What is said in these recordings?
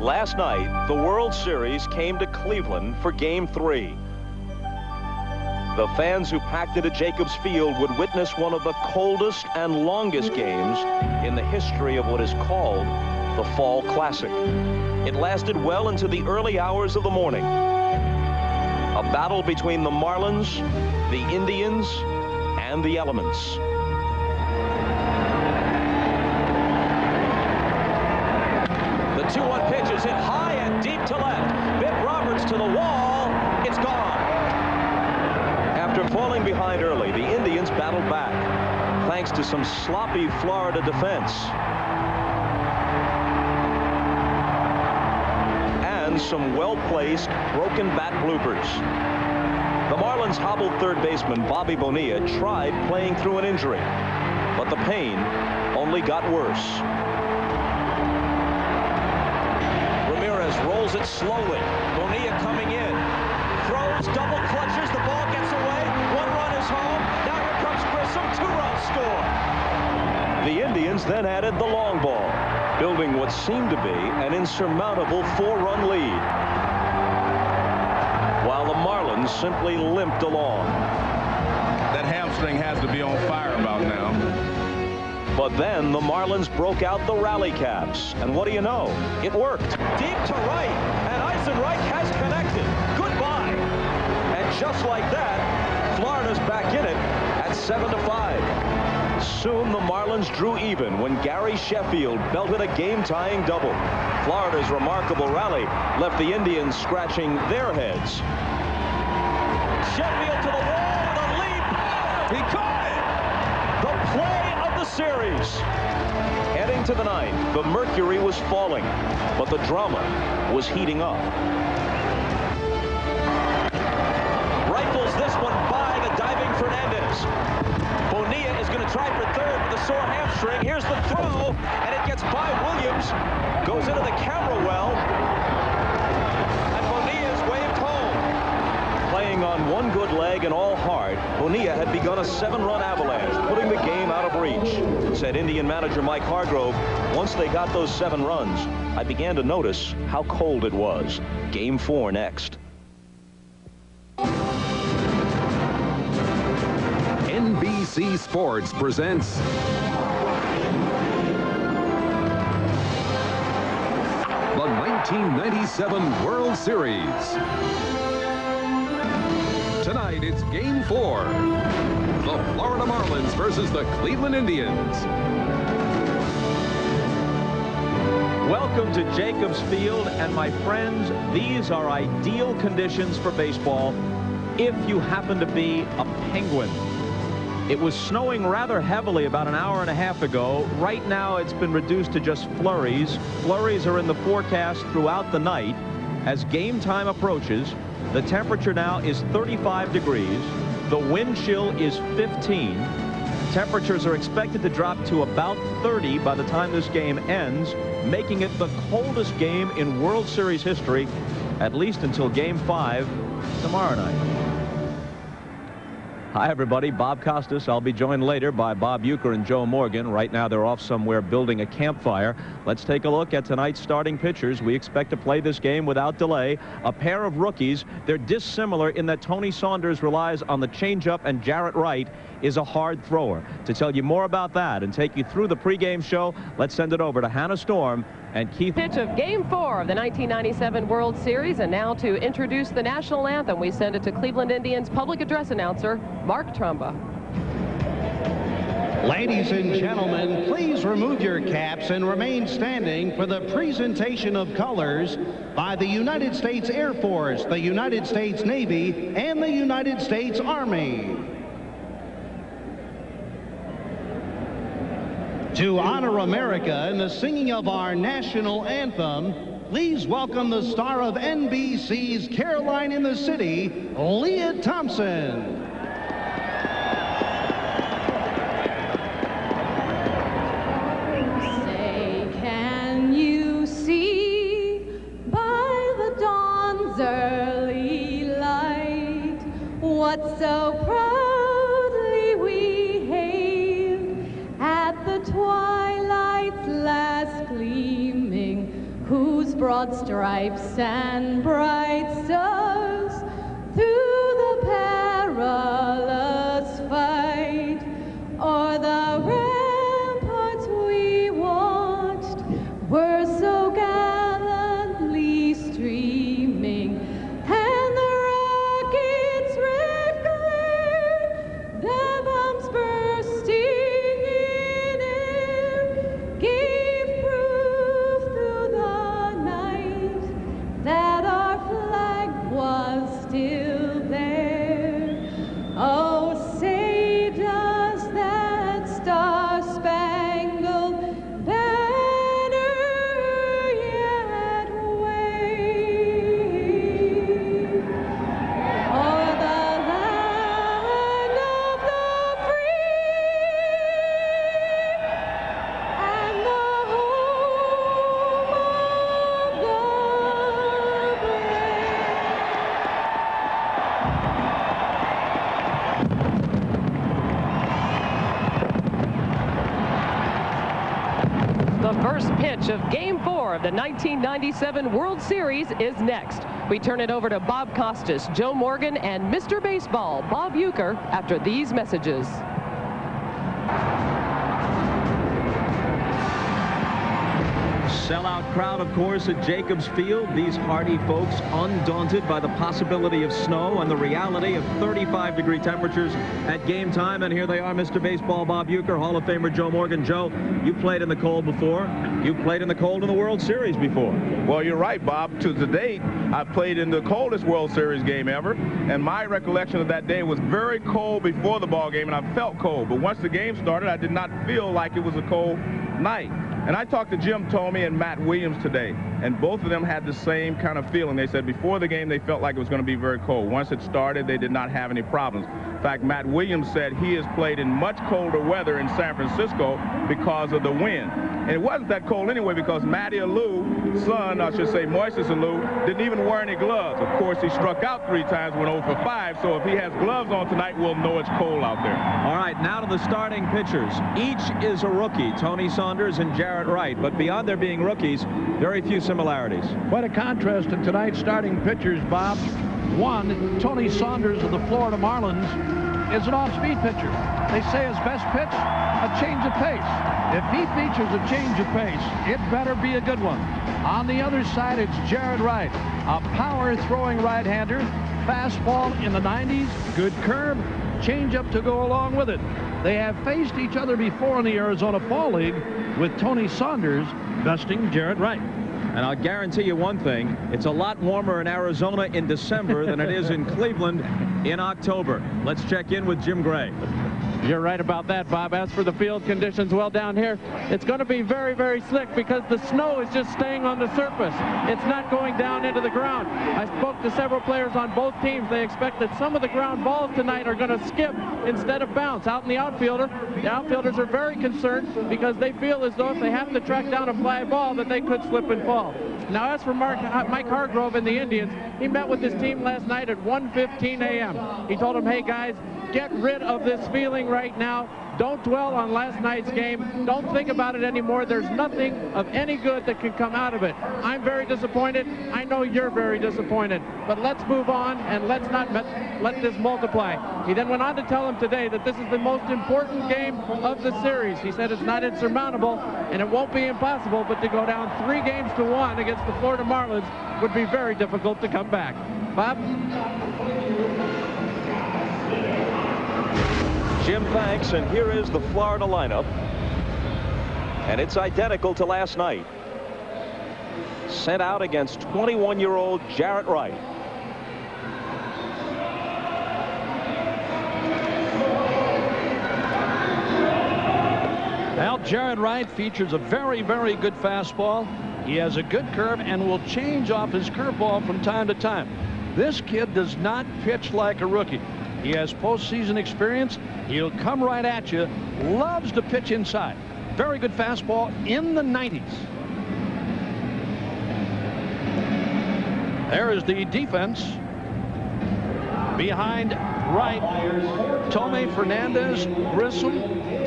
Last night, the World Series came to Cleveland for Game 3. The fans who packed it at Jacobs Field would witness one of the coldest and longest games in the history of what is called the Fall Classic. It lasted well into the early hours of the morning. A battle between the Marlins, the Indians, and the elements. The 2-1 pitch is hit high and deep to left. Bitt Roberts to the wall. It's gone. After falling behind early, the Indians battled back, thanks to some sloppy Florida defense. And some well-placed broken bat bloopers. The Marlins hobbled third baseman Bobby Bonilla tried playing through an injury, but the pain only got worse. Ramirez rolls it slowly. Bonilla coming in. Throws, double clutches, the ball gets away. 1 run is home. Now here comes Grissom. 2-run score. The Indians then added the long ball, building what seemed to be an insurmountable 4-run lead, while the Marlins simply limped along. That hamstring has to be on fire about now. But then the Marlins broke out the rally caps, and what do you know? It worked. Deep to right, and Eisenreich has connected. Goodbye. And just like that, Florida's back in it at 7-5. Soon the Marlins drew even when Gary Sheffield belted a game-tying double. Florida's remarkable rally left the Indians scratching their heads. Sheffield to the wall with a leap. He caught it. The play of the series. Heading to the ninth, the mercury was falling, but the drama was heating up. Rifles this one by the diving Fernandez. Bonilla is going to try for third with a sore hamstring. Here's the throw, and it gets by Williams. Goes into the camera well. And Bonilla's waved home. Playing on one good leg and all heart, Bonilla had begun a 7-run avalanche, putting the game out of reach. Said Indian manager Mike Hargrove, once they got those 7 runs, I began to notice how cold it was. Game 4 next. NBC Sports presents the 1997 World Series. Tonight it's Game 4. The Florida Marlins versus the Cleveland Indians. Welcome to Jacobs Field, and my friends, these are ideal conditions for baseball if you happen to be a Penguin. It was snowing rather heavily about an hour and a half ago. Right now, it's been reduced to just flurries. Flurries are in the forecast throughout the night. As game time approaches, the temperature now is 35 degrees. The wind chill is 15. Temperatures are expected to drop to about 30 by the time this game ends, making it the coldest game in World Series history, at least until Game 5 tomorrow night. Hi, everybody. Bob Costas. I'll be joined later by Bob Uecker and Joe Morgan. Right now, they're off somewhere building a campfire. Let's take a look at tonight's starting pitchers. We expect to play this game without delay. A pair of rookies. They're dissimilar in that Tony Saunders relies on the changeup and Jarrett Wright is a hard thrower. To tell you more about that and take you through the pregame show, let's send it over to Hannah Storm and Keith. Pitch of Game 4 of the 1997 World Series, and now to introduce the national anthem, we send it to Cleveland Indians public address announcer Mark Trumba. Ladies and gentlemen, please remove your caps and remain standing for the presentation of colors by the United States Air Force, the United States Navy, and the United States Army. To honor America in the singing of our national anthem, please welcome the star of NBC's Caroline in the City, Leah Thompson. Say, can you see by the dawn's early light what so proudly we hailed at the twilight's last gleaming, whose broad stripes and bright stars through the perilous fight, o'er the ramparts we watched were so gallantly streaming, and the rockets' red glare, their bombs bursting in air, gave proof through the night that our flag was still there. Oh, say does that star-spangled banner yet wave o'er the land of the free and the home of the brave? The first pitch of Game 4 of the 1997 World Series is next. We turn it over to Bob Costas, Joe Morgan, and Mr. Baseball, Bob Uecker, after these messages. Sellout crowd, of course, at Jacobs Field. These hardy folks undaunted by the possibility of snow and the reality of 35-degree temperatures at game time. And here they are, Mr. Baseball, Bob Uecker, Hall of Famer Joe Morgan. Joe, you played in the cold before. You played in the cold in the World Series before. Well, you're right, Bob. To date, I played in the coldest World Series game ever, and my recollection of that day was very cold before the ball game, and I felt cold. But once the game started, I did not feel like it was a cold night. And I talked to Jim Thome and Matt Williams today, and both of them had the same kind of feeling. They said before the game they felt like it was going to be very cold. Once it started, they did not have any problems. In fact, Matt Williams said he has played in much colder weather in San Francisco because of the wind. And it wasn't that cold anyway because Matty Allou's son, I should say Moises Alou, didn't even wear any gloves. Of course, he struck out 3 times, went 0 for 5, so if he has gloves on tonight, we'll know it's cold out there. All right, now to the starting pitchers. Each is a rookie, Tony Saunders and Jarrett Wright, but beyond their being rookies, very few similarities. Quite a contrast in tonight's starting pitchers, Bob. One, Tony Saunders of the Florida Marlins is an off-speed pitcher. They say his best pitch, a change of pace. If he features a change of pace, it better be a good one. On the other side, it's Jarrett Wright, a power-throwing right-hander, fastball in the 90s, good curve, changeup to go along with it. They have faced each other before in the Arizona Fall League, with Tony Saunders besting Jarrett Wright. And I'll guarantee you one thing, it's a lot warmer in Arizona in December than it is in Cleveland in October. Let's check in with Jim Gray. You're right about that, Bob. As for the field conditions, well, down here, it's going to be very, very slick because the snow is just staying on the surface. It's not going down into the ground. I spoke to several players on both teams. They expect that some of the ground balls tonight are going to skip instead of bounce. Out in the outfielders are very concerned because they feel as though if they have to track down a fly ball that they could slip and fall. Now, as for Mike Hargrove and the Indians, he met with his team last night at 1:15 a.m. He told them, hey, guys, get rid of this feeling right now. Don't dwell on last night's game. Don't think about it anymore. There's nothing of any good that can come out of it. I'm very disappointed. I know you're very disappointed. But let's move on and let's not let this multiply. He then went on to tell him today that this is the most important game of the series. He said it's not insurmountable and it won't be impossible, but to go down 3-1 against the Florida Marlins would be very difficult to come back. Bob? Jim, thanks, and here is the Florida lineup. And it's identical to last night. Sent out against 21-year-old Jarrett Wright. Now, Jarrett Wright features a very, very good fastball. He has a good curve and will change off his curveball from time to time. This kid does not pitch like a rookie. He has postseason experience. He'll come right at you. Loves to pitch inside. Very good fastball in the 90s. There is the defense. Behind Wright, Thome, Fernandez, Grissom.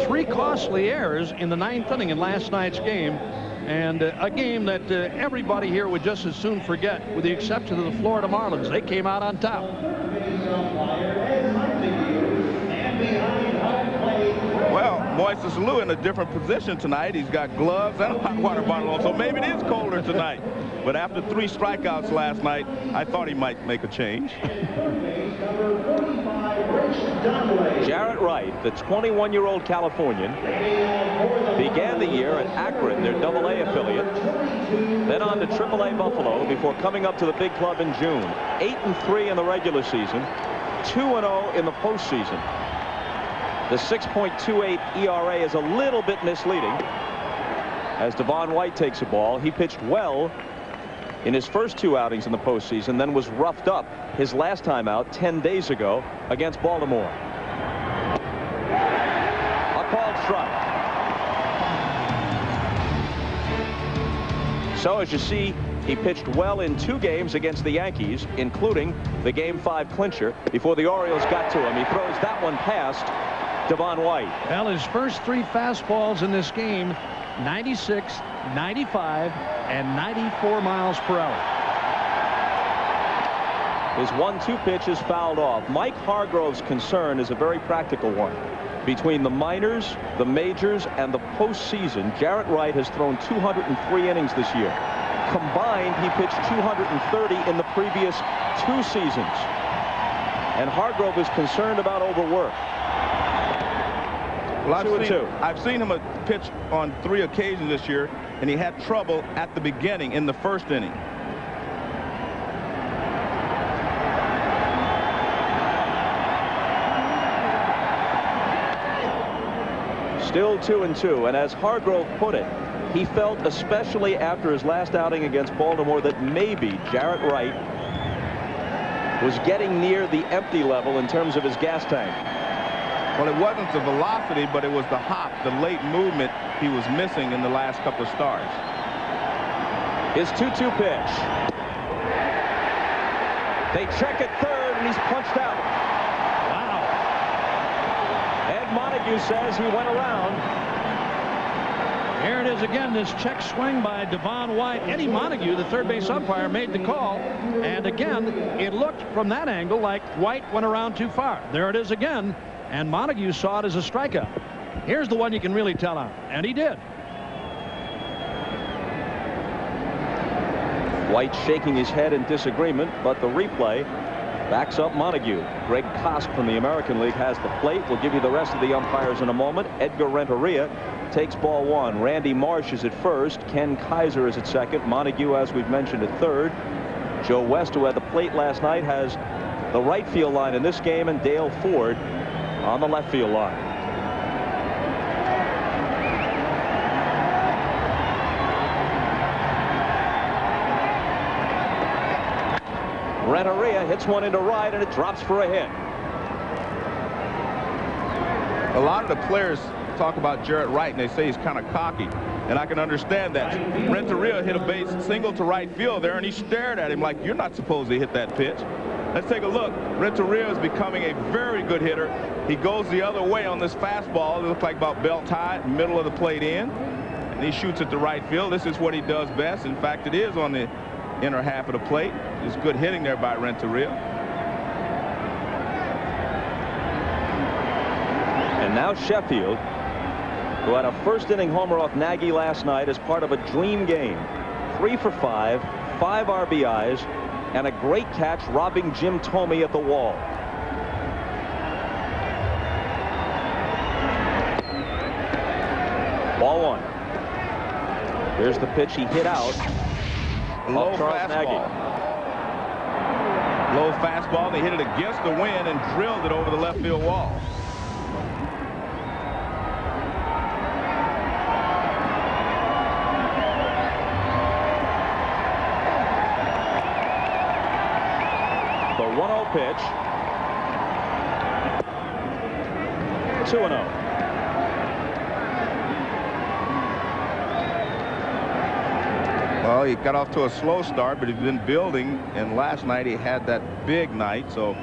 3 costly errors in the 9th inning in last night's game. And a game that everybody here would just as soon forget, with the exception of the Florida Marlins. They came out on top. Well, Moises Alou in a different position tonight. He's got gloves and a hot water bottle on, so maybe it is colder tonight. But after 3 strikeouts last night, I thought he might make a change. Jarrett Wright, the 21-year-old Californian, began the year at Akron, their AA affiliate, then on to AAA Buffalo before coming up to the big club in June. 8-3 in the regular season, 2-0 in the postseason. The 6.28 ERA is a little bit misleading. As Devon White takes a ball, he pitched well in his first 2 outings in the postseason, then was roughed up his last time out 10 days ago against Baltimore. A called strike. So as you see, he pitched well in 2 games against the Yankees, including the Game 5 clincher before the Orioles got to him. He throws that one past Devon White. Well, his first 3 fastballs in this game, 96, 95, and 94 miles per hour. His 1-2 pitch is fouled off. Mike Hargrove's concern is a very practical one. Between the minors, the majors, and the postseason, Jarrett Wright has thrown 203 innings this year. Combined, he pitched 230 in the previous 2 seasons. And Hargrove is concerned about overwork. Well, I've seen him pitch on 3 occasions this year, and he had trouble at the beginning in the first inning. Still 2-2, and as Hargrove put it, he felt, especially after his last outing against Baltimore, that maybe Jarrett Wright was getting near the empty level in terms of his gas tank. Well, it wasn't the velocity, but it was the hop, the late movement he was missing in the last couple of starts. His 2-2 pitch. They check at third, and he's punched out. Wow. Ed Montague says he went around. Here it is again, this check swing by Devon White. Eddie Montague, the third base umpire, made the call. And again, it looked from that angle like White went around too far. There it is again. And Montague saw it as a strikeout. Here's the one you can really tell on. And he did. White shaking his head in disagreement, but the replay backs up Montague. Greg Kosk from the American League has the plate. We'll give you the rest of the umpires in a moment. Edgar Renteria takes ball 1. Randy Marsh is at first. Ken Kaiser is at second. Montague, as we've mentioned, at third. Joe West, who had the plate last night, has the right field line in this game, and Dale Ford on the left field line. Renteria hits one into right, and it drops for a hit. A lot of the players talk about Jarrett Wright, and they say he's kind of cocky, and I can understand that. Renteria hit a base single to right field there, and he stared at him like, you're not supposed to hit that pitch. Let's take a look. Renteria is becoming a very good hitter. He goes the other way on this fastball. It looks like about belt high, middle of the plate in, and he shoots at the right field. This is what he does best. In fact, it is on the inner half of the plate. It's good hitting there by Renteria. And now Sheffield, who had a first inning homer off Nagy last night as part of a dream game. 3 for 5, 5 RBIs, and a great catch robbing Jim Thome at the wall. Ball 1. Here's the pitch he hit out. Low fastball. Low fastball. They hit it against the wind and drilled it over the left field wall. The 1-0 pitch. 2-0. Well, he got off to a slow start, but he's been building, and last night he had that big night, so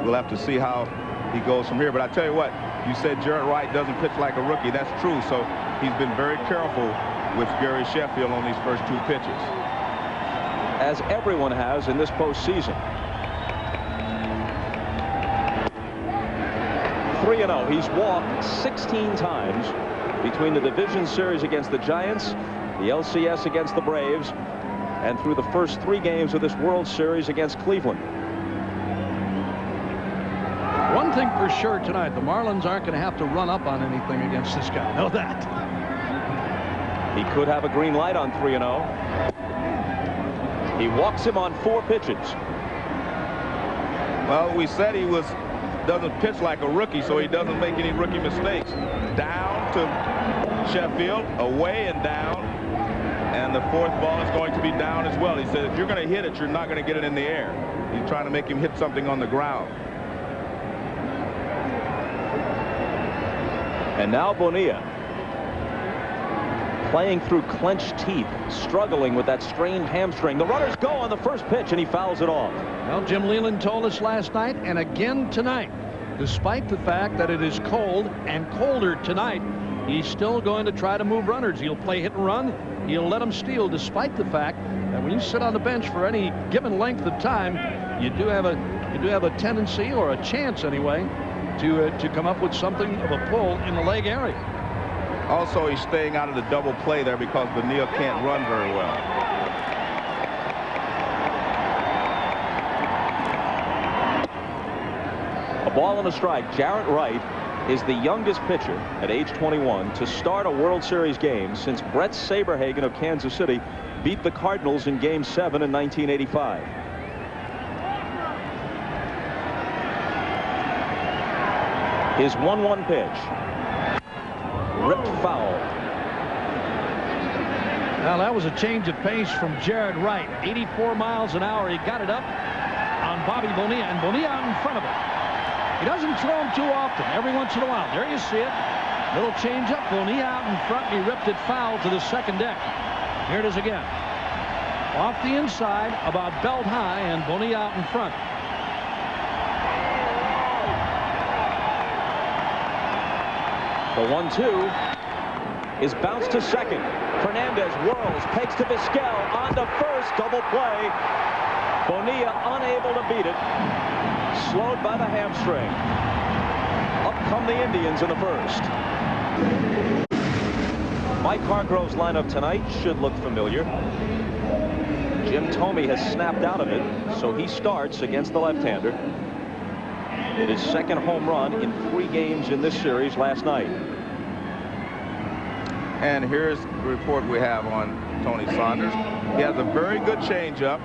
we'll have to see how he goes from here. But I tell you what, you said Jarrett Wright doesn't pitch like a rookie. That's true, so he's been very careful with Gary Sheffield on these first 2 pitches. As everyone has in this postseason. 3-0. He's walked 16 times between the division series against the Giants, the LCS against the Braves, and through the first 3 games of this World Series against Cleveland. One thing for sure tonight, the Marlins aren't going to have to run up on anything against this guy. Know that. He could have a green light on 3-0. He walks him on 4 pitches. Well, we said he doesn't pitch like a rookie, so he doesn't make any rookie mistakes. Down to Sheffield, away and down, and the 4th ball is going to be down as well. He said if you're going to hit it, you're not going to get it in the air. He's trying to make him hit something on the ground. And now Bonilla, playing through clenched teeth, struggling with that strained hamstring. The runners go on the first pitch, and he fouls it off. Well, Jim Leland told us last night and again tonight, despite the fact that it is cold and colder tonight, he's still going to try to move runners. He'll play hit and run. He'll let them steal, despite the fact that when you sit on the bench for any given length of time, you do have a tendency, or a chance anyway, to come up with something of a pull in the leg area. Also, he's staying out of the double play there because Bonilla can't run very well. A ball and a strike. Jarrett Wright is the youngest pitcher at age 21 to start a World Series game since Brett Saberhagen of Kansas City beat the Cardinals in Game 7 in 1985. His 1-1 pitch. Ripped foul. Well, that was a change of pace from Jared Wright. 84 miles an hour. He got it up on Bobby Bonilla, and Bonilla out in front of him. He doesn't throw him too often. Every once in a while. There you see it. Little change up. Bonilla out in front. He ripped it foul to the second deck. Here it is again. Off the inside, about belt high, and Bonilla out in front. The 1-2 is bounced to second. Fernandez whirls, takes to Vizquel, on to first, double play. Bonilla unable to beat it. Slowed by the hamstring. Up come the Indians in the first. Mike Hargrove's lineup tonight should look familiar. Jim Thome has snapped out of it, so he starts against the left-hander. It is second home run in 3 games in this series last night. And here's the report we have on Tony Saunders. He has a very good changeup,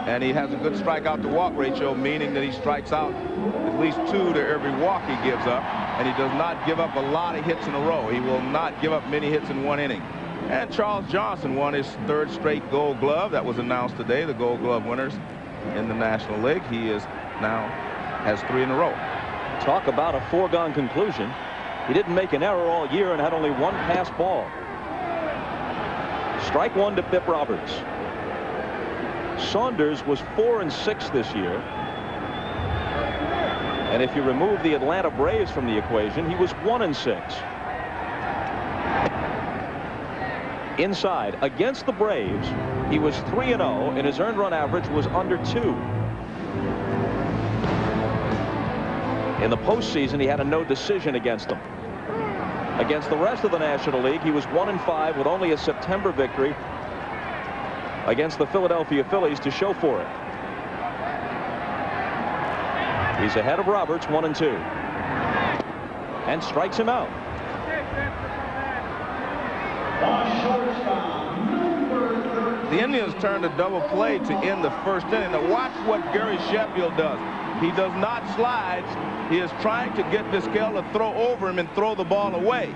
and he has a good strikeout to walk ratio, meaning that he strikes out at least 2 to every walk he gives up, and he does not give up a lot of hits in a row. He will not give up many hits in 1 inning. And Charles Johnson won his 3rd straight Gold Glove. That was announced today, the Gold Glove winners in the National League. He is now has 3 in a row. Talk about a foregone conclusion. He didn't make an error all year and had only 1 pass ball. Strike 1 to Bip Roberts. Saunders was 4-6 this year. And if you remove the Atlanta Braves from the equation, he was 1-6. Inside against the Braves, he was 3-0, and his earned run average was under 2. In the postseason, he had a no decision against them. Against the rest of the National League, he was 1-5 with only a September victory against the Philadelphia Phillies to show for it. He's ahead of Roberts, 1-2, and strikes him out. The Indians turned a double play to end the first inning. Now watch what Gary Sheffield does. He does not slide. He is trying to get Vizquel to throw over him and throw the ball away.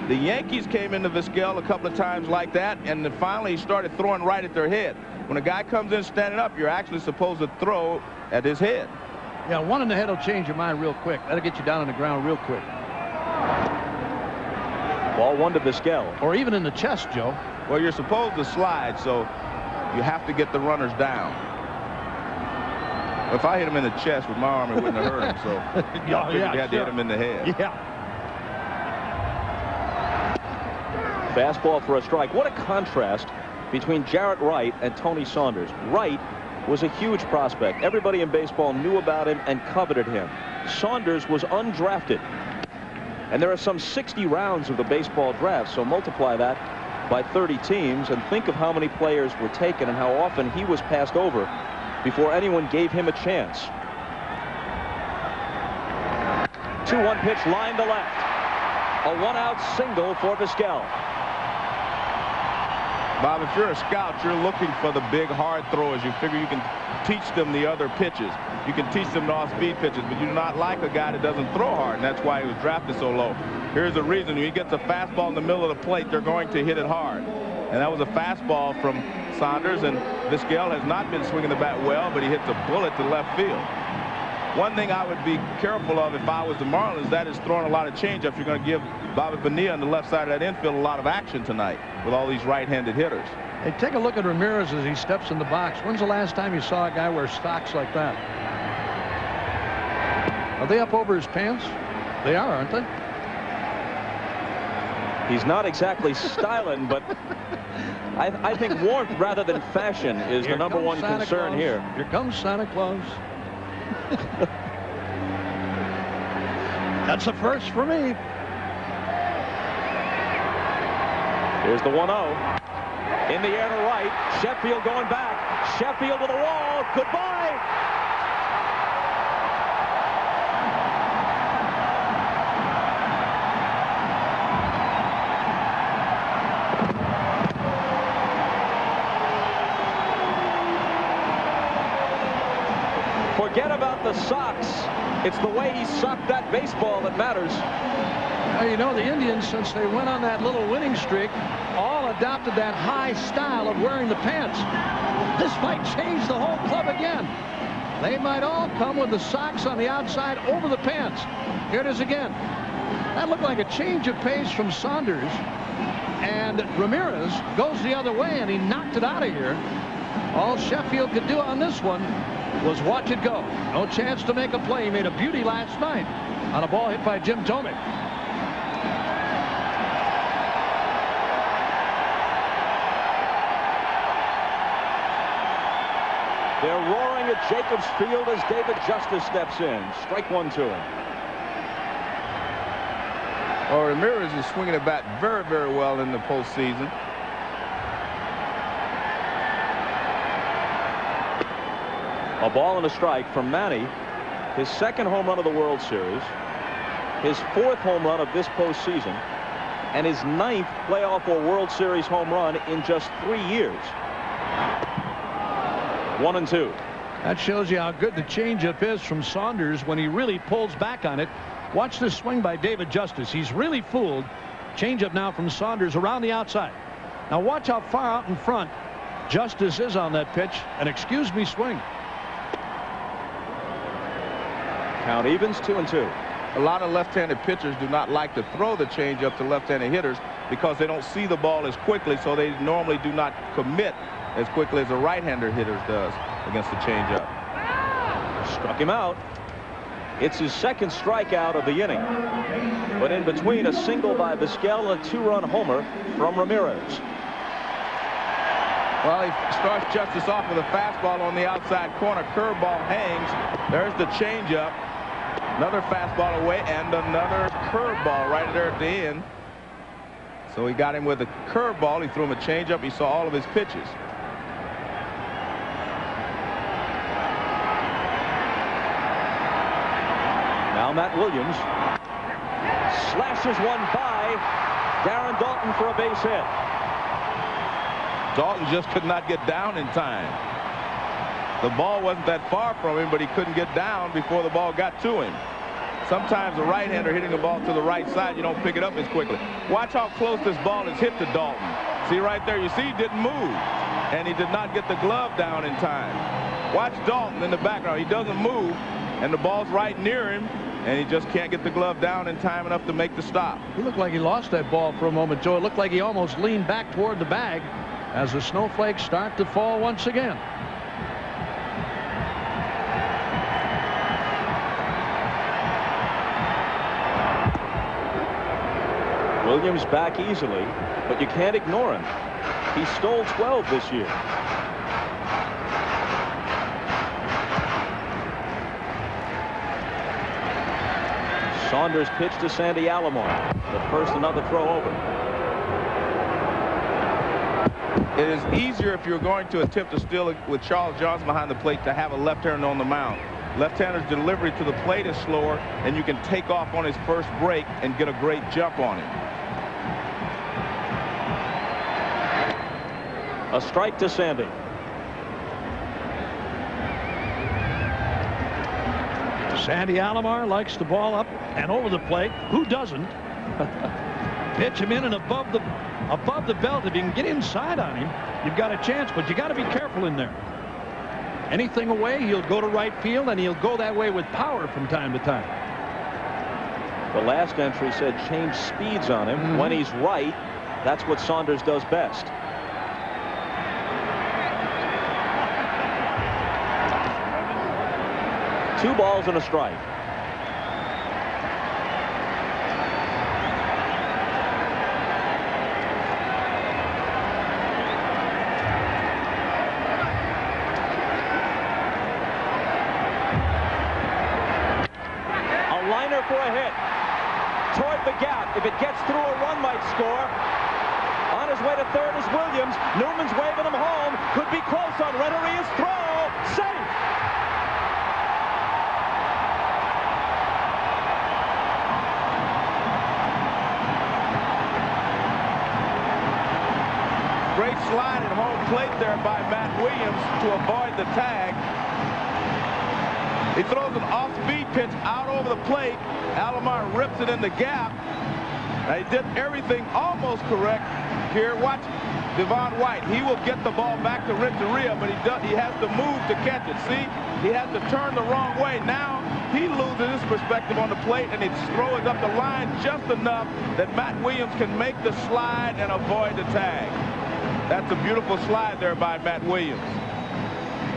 The Yankees came into Vizquel a couple of times like that, and then finally he started throwing right at their head. When a guy comes in standing up, you're actually supposed to throw at his head. Yeah, 1 in the head will change your mind real quick. That'll get you down on the ground real quick. Ball 1 to Vizquel. Or even in the chest, Joe. Well, you're supposed to slide, so you have to get the runners down. If I hit him in the chest with my arm, it wouldn't have hurt him. So yeah, you had to hit him in the head. Yeah. Fastball for a strike. What a contrast between Jarrett Wright and Tony Saunders. Wright was a huge prospect. Everybody in baseball knew about him and coveted him. Saunders was undrafted. And there are some 60 rounds of the baseball draft, so multiply that by 30 teams and think of how many players were taken and how often he was passed over before anyone gave him a chance. 2-1 pitch, line to left. A 1-out single for Vizquel. Bob, if you're a scout, you're looking for the big hard throwers. You figure you can teach them the other pitches. You can teach them the off-speed pitches, but you do not like a guy that doesn't throw hard, and that's why he was drafted so low. Here's the reason. When he gets a fastball in the middle of the plate, they're going to hit it hard. And that was a fastball from Saunders, and Vizquel has not been swinging the bat well, but he hits a bullet to left field. One thing I would be careful of if I was the Marlins, that is throwing a lot of changeups. You're going to give Bobby Bonilla on the left side of that infield a lot of action tonight with all these right-handed hitters. Hey, take a look at Ramirez as he steps in the box. When's the last time you saw a guy wear socks like that? Are they up over his pants? They are, aren't they? He's not exactly styling, but I think warmth rather than fashion is the number one concern here. Here comes Santa Claus. That's a first for me. Here's the 1-0. In the air to right. Sheffield going back. Sheffield to the wall. Goodbye. Forget about the socks. It's the way he socked that baseball that matters. Well, you know, the Indians, since they went on that little winning streak, all adopted that high style of wearing the pants. This might change the whole club again. They might all come with the socks on the outside over the pants. Here it is again. That looked like a change of pace from Saunders. And Ramirez goes the other way, and he knocked it out of here. All Sheffield could do on this one was watch it go. No chance to make a play. He made a beauty last night on a ball hit by Jim Tomey. They're roaring at Jacobs Field as David Justice steps in. Strike one to him. Well, Ramirez is swinging the bat very, very well in the postseason. A ball and a strike from Manny. His second home run of the World Series. His fourth home run of this postseason. And his ninth playoff or World Series home run in just 3 years. 1-2. That shows you how good the changeup is from Saunders when he really pulls back on it. Watch this swing by David Justice. He's really fooled. Changeup now from Saunders around the outside. Now watch how far out in front Justice is on that pitch. And excuse me swing. Count evens, 2-2. A lot of left-handed pitchers do not like to throw the changeup to left-handed hitters because they don't see the ball as quickly, so they normally do not commit as quickly as a right-hander hitter does against the changeup. Struck him out. It's his second strikeout of the inning. But in between, a single by Vizquel and a 2-run homer from Ramirez. Well, he starts Justice off with a fastball on the outside corner. Curveball hangs. There's the changeup. Another fastball away and another curveball right there at the end. So he got him with a curveball. He threw him a changeup. He saw all of his pitches. Now Matt Williams slashes one by Darren Dalton for a base hit. Dalton just could not get down in time. The ball wasn't that far from him, but he couldn't get down before the ball got to him. Sometimes a right-hander hitting the ball to the right side, you don't pick it up as quickly. Watch how close this ball is hit to Dalton. See right there, you see he didn't move, and he did not get the glove down in time. Watch Dalton in the background. He doesn't move, and the ball's right near him, and he just can't get the glove down in time enough to make the stop. He looked like he lost that ball for a moment, Joe. It looked like he almost leaned back toward the bag as the snowflakes start to fall once again. Williams back easily, but you can't ignore him. He stole 12 this year. Saunders pitch to Sandy Alomar. The first another throw over. It is easier if you're going to attempt to steal it with Charles Johnson behind the plate to have a left-hander on the mound. Left-hander's delivery to the plate is slower, and you can take off on his first break and get a great jump on him. A strike to Sandy. Sandy Alomar likes the ball up and over the plate. Who doesn't? Pitch him in and above the belt. If you can get inside on him, you've got a chance, but you got to be careful in there. Anything away, he'll go to right field, and he'll go that way with power from time to time. The last entry said change speeds on him. When he's right, that's what Saunders does best. Two balls and a strike. A liner for a hit. Toward the gap. If it gets through, a run might score. On his way to third is Williams. Newman's waving him home. Could be close on Renteria's throw. Safe. Great slide at home plate there by Matt Williams to avoid the tag. He throws an off-speed pitch out over the plate. Alomar rips it in the gap. Now, he did everything almost correct here. Watch Devon White. He will get the ball back to Renteria, but he has to move to catch it. See, he has to turn the wrong way. Now he loses his perspective on the plate, and he throws up the line just enough that Matt Williams can make the slide and avoid the tag. That's a beautiful slide there by Matt Williams.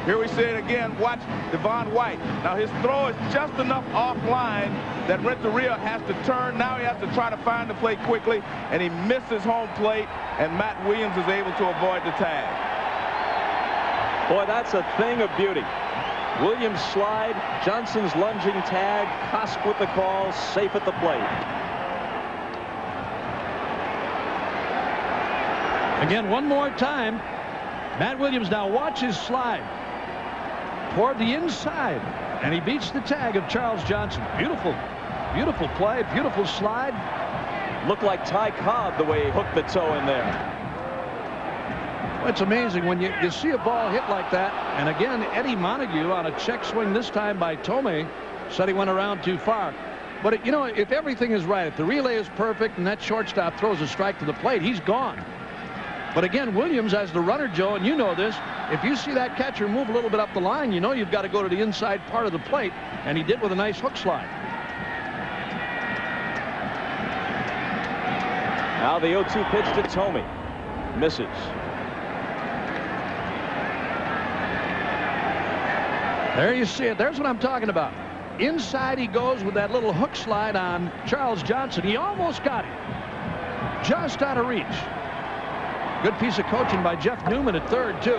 Here we see it again. Watch Devon White. Now his throw is just enough offline that Renteria has to turn. Now he has to try to find the plate quickly, and he misses home plate, and Matt Williams is able to avoid the tag. Boy, that's a thing of beauty. Williams slide, Johnson's lunging tag, Kosk with the call, safe at the plate. Again, one more time. Matt Williams now watch his slide toward the inside, and he beats the tag of Charles Johnson. Beautiful, beautiful play, beautiful slide. Looked like Ty Cobb the way he hooked the toe in there. Well, it's amazing when you see a ball hit like that. And again, Eddie Montague on a check swing this time by Tomei said he went around too far. But, you know, if everything is right, if the relay is perfect and that shortstop throws a strike to the plate, he's gone. But again, Williams as the runner, Joe, and you know this, if you see that catcher move a little bit up the line, you know you've got to go to the inside part of the plate, and he did with a nice hook slide. Now the 0-2 pitch to Tomei. Misses. There you see it. There's what I'm talking about. Inside he goes with that little hook slide on Charles Johnson. He almost got it. Just out of reach. Good piece of coaching by Jeff Newman at third, too.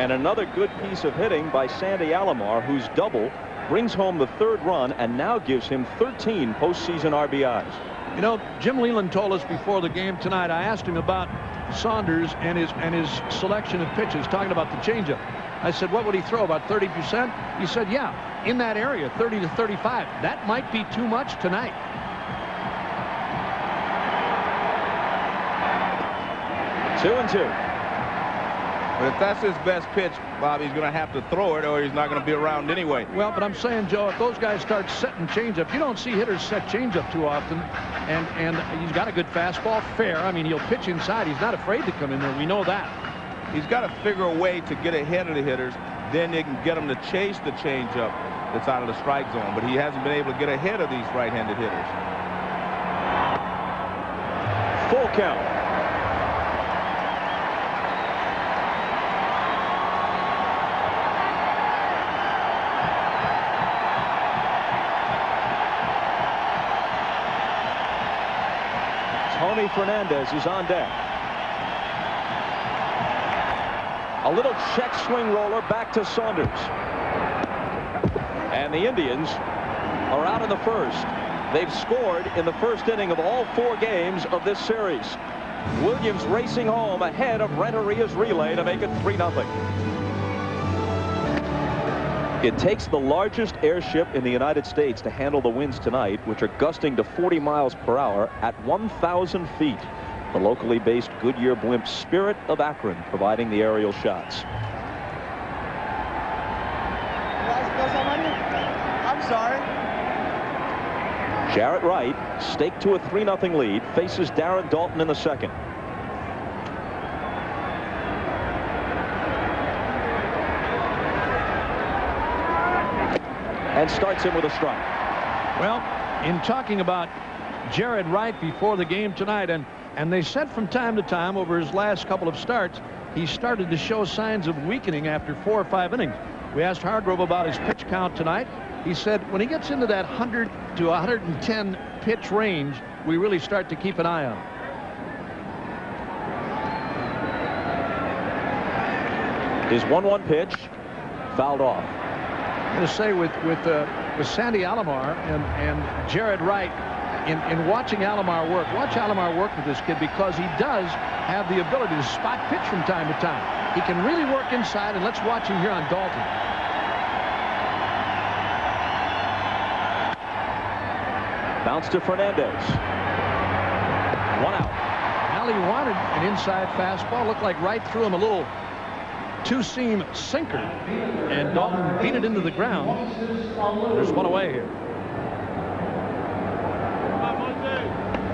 And another good piece of hitting by Sandy Alomar, whose double brings home the third run and now gives him 13 postseason RBIs. You know, Jim Leland told us before the game tonight, I asked him about Saunders and his selection of pitches, talking about the changeup. I said, what would he throw, about 30%? He said, yeah, in that area, 30 to 35. That might be too much tonight. 2-2. But if that's his best pitch, Bob, he's going to have to throw it, or he's not going to be around anyway. Well, but I'm saying, Joe, if those guys start setting changeup, you don't see hitters set changeup too often. And he's got a good fastball, fair. I mean, he'll pitch inside. He's not afraid to come in there. We know that. He's got to figure a way to get ahead of the hitters. Then they can get him to chase the changeup that's out of the strike zone. But he hasn't been able to get ahead of these right-handed hitters. Full count. Fernandez is on deck. A little check swing roller back to Saunders. And the Indians are out in the first. They've scored in the first inning of all 4 games of this series. Williams racing home ahead of Renteria's relay to make it 3-0. It takes the largest airship in the United States to handle the winds tonight, which are gusting to 40 miles per hour at 1,000 feet. The locally based Goodyear blimp Spirit of Akron providing the aerial shots. I'm sorry. Jarrett Wright, staked to a 3-0 lead, faces Darren Dalton in the second. And starts him with a strike. Well, in talking about Jarrett Wright before the game tonight, and they said from time to time over his last couple of starts, he started to show signs of weakening after 4 or 5 innings. We asked Hargrove about his pitch count tonight. He said when he gets into that 100 to 110 pitch range, we really start to keep an eye on him. His 1-1 pitch fouled off. I'm going to say with Sandy Alomar and Jarrett Wright, in watching Alomar work, watch Alomar work with this kid, because he does have the ability to spot pitch from time to time. He can really work inside, and let's watch him here on Dalton. Bounce to Fernandez. 1 out. Al, he wanted an inside fastball. Looked like Wright threw him a little two-seam sinker, and Dalton beat it into the ground. There's one away here.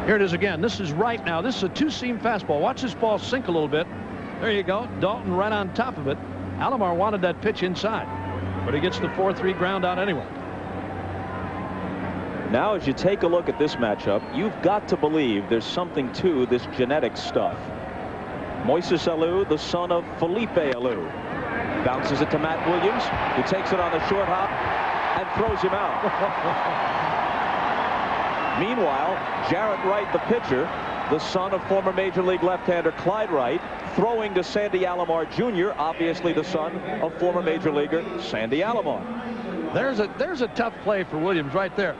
Here it is again. This is Wright now. This is a two-seam fastball. Watch this ball sink a little bit. There you go. Dalton right on top of it. Alomar wanted that pitch inside, but he gets the 4-3 ground out anyway. Now, as you take a look at this matchup, you've got to believe there's something to this genetic stuff. Moises Alou, the son of Felipe Alou, bounces it to Matt Williams, who takes it on the short hop and throws him out. Meanwhile, Jarrett Wright, the pitcher, the son of former Major League left-hander Clyde Wright, throwing to Sandy Alomar Jr., obviously the son of former Major Leaguer Sandy Alomar. There's a tough play for Williams right there.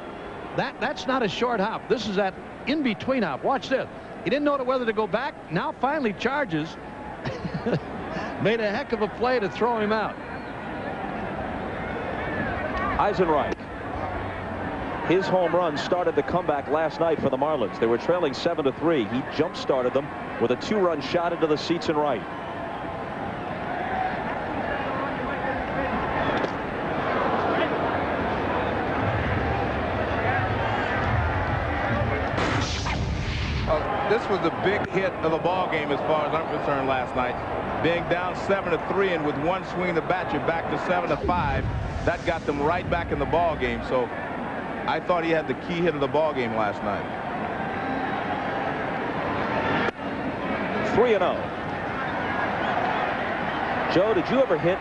That's not a short hop. This is that in-between hop. Watch this. He didn't know whether to go back. Now finally charges. Made a heck of a play to throw him out. Eisenreich. His home run started the comeback last night for the Marlins. They were trailing 7-3. He jump-started them with a 2-run shot into the seats in right. This was a big hit of the ball game as far as I'm concerned last night. Being down 7-3, and with one swing of the bat, you're back to 7-5. That got them right back in the ball game. So I thought he had the key hit of the ball game last night. 3-0. Joe, did you ever hit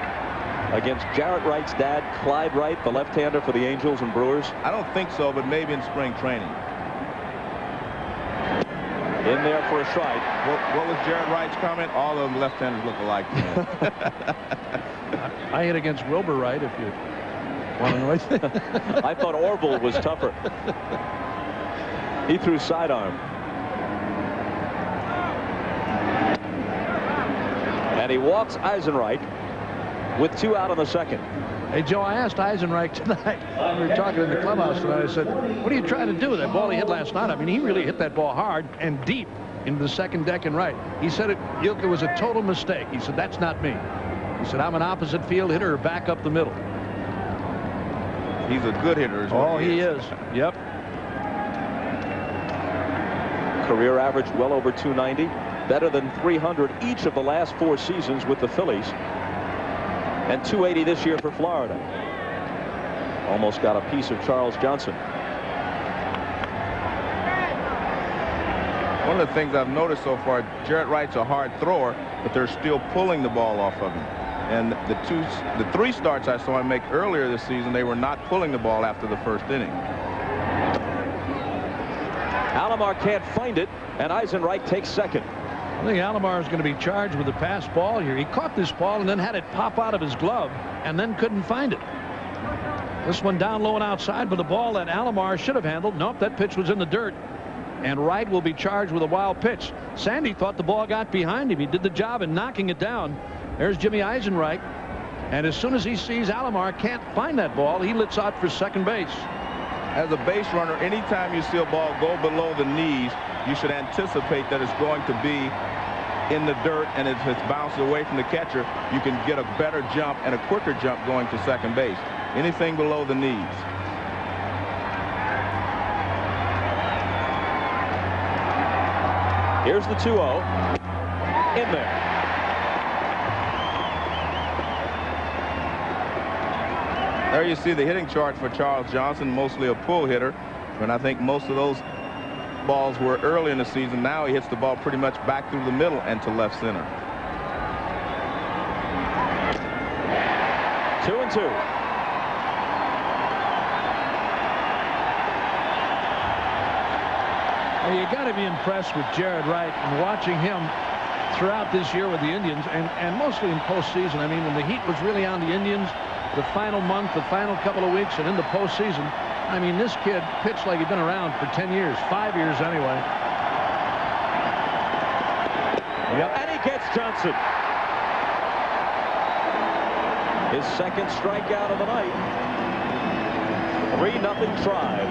against Jarrett Wright's dad, Clyde Wright, the left-hander for the Angels and Brewers? I don't think so, but maybe in spring training. In there for a strike. What was Jarrett Wright's comment? All of them left-handers look alike to me. I hit against Wilbur Wright, if you want to know anything. I thought Orville was tougher. He threw sidearm. And he walks Eisenreich with 2 out in the second. Hey, Joe, I asked Eisenreich tonight. We were talking in the clubhouse tonight. I said, what are you trying to do with that ball he hit last night? I mean, he really hit that ball hard and deep into the second deck and right. He said it was a total mistake. He said, that's not me. He said, I'm an opposite field hitter back up the middle. He's a good hitter. Oh, he is. Yep. Career average well over 290. Better than 300 each of the last 4 seasons with the Phillies. And 280 this year for Florida. Almost got a piece of Charles Johnson. One of the things I've noticed so far, Jarrett Wright's a hard thrower, but they're still pulling the ball off of him. And the 3 starts I saw him make earlier this season, they were not pulling the ball after the first inning. Alomar can't find it, and Eisenreich takes second. I think Alomar is going to be charged with a pass ball here. He caught this ball and then had it pop out of his glove and then couldn't find it. This one down low and outside, but the ball that Alomar should have handled. Nope, that pitch was in the dirt. And Wright will be charged with a wild pitch. Sandy thought the ball got behind him. He did the job in knocking it down. There's Jimmy Eisenreich. And as soon as he sees Alomar can't find that ball, he lets out for second base. As a base runner, anytime you see a ball go below the knees, you should anticipate that it's going to be in the dirt, and if it's bounced away from the catcher, you can get a better jump and a quicker jump going to second base. Anything below the knees. Here's the 2-0. In there. There you see the hitting chart for Charles Johnson, mostly a pull hitter. And I think most of those balls were early in the season. Now he hits the ball pretty much back through the middle and to left center. 2-2. Well, you got to be impressed with Jared Wright and watching him throughout this year with the Indians and mostly in postseason. I mean, when the heat was really on the Indians, the final month, the final couple of weeks, and in the postseason, I mean, this kid pitched like he'd been around for 10 years, 5 years anyway. Yep. And he gets Johnson. His second strikeout of the night. 3-0 Tribe.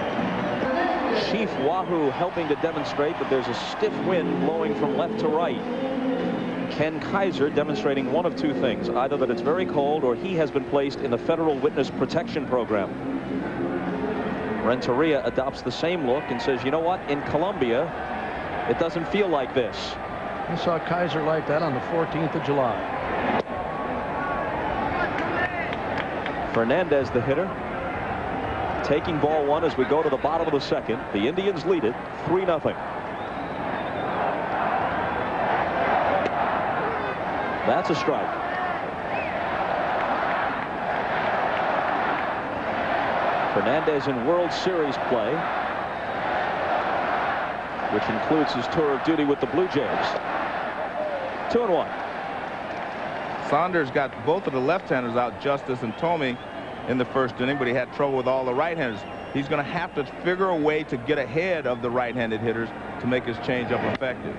Chief Wahoo helping to demonstrate that there's a stiff wind blowing from left to right. Ken Kaiser demonstrating one of two things, either that it's very cold or he has been placed in the Federal Witness Protection Program. Renteria adopts the same look and says, you know what, in Colombia, it doesn't feel like this. I saw Kaiser like that on the 14th of July. Fernandez, the hitter, taking ball one as we go to the bottom of the second. The Indians lead it 3-0. That's a strike. Fernandez in World Series play, which includes his tour of duty with the Blue Jays. 2-1. Saunders got both of the left-handers out, Justice and Tomey, in the first inning, but he had trouble with all the right-handers. He's going to have to figure a way to get ahead of the right-handed hitters to make his changeup effective.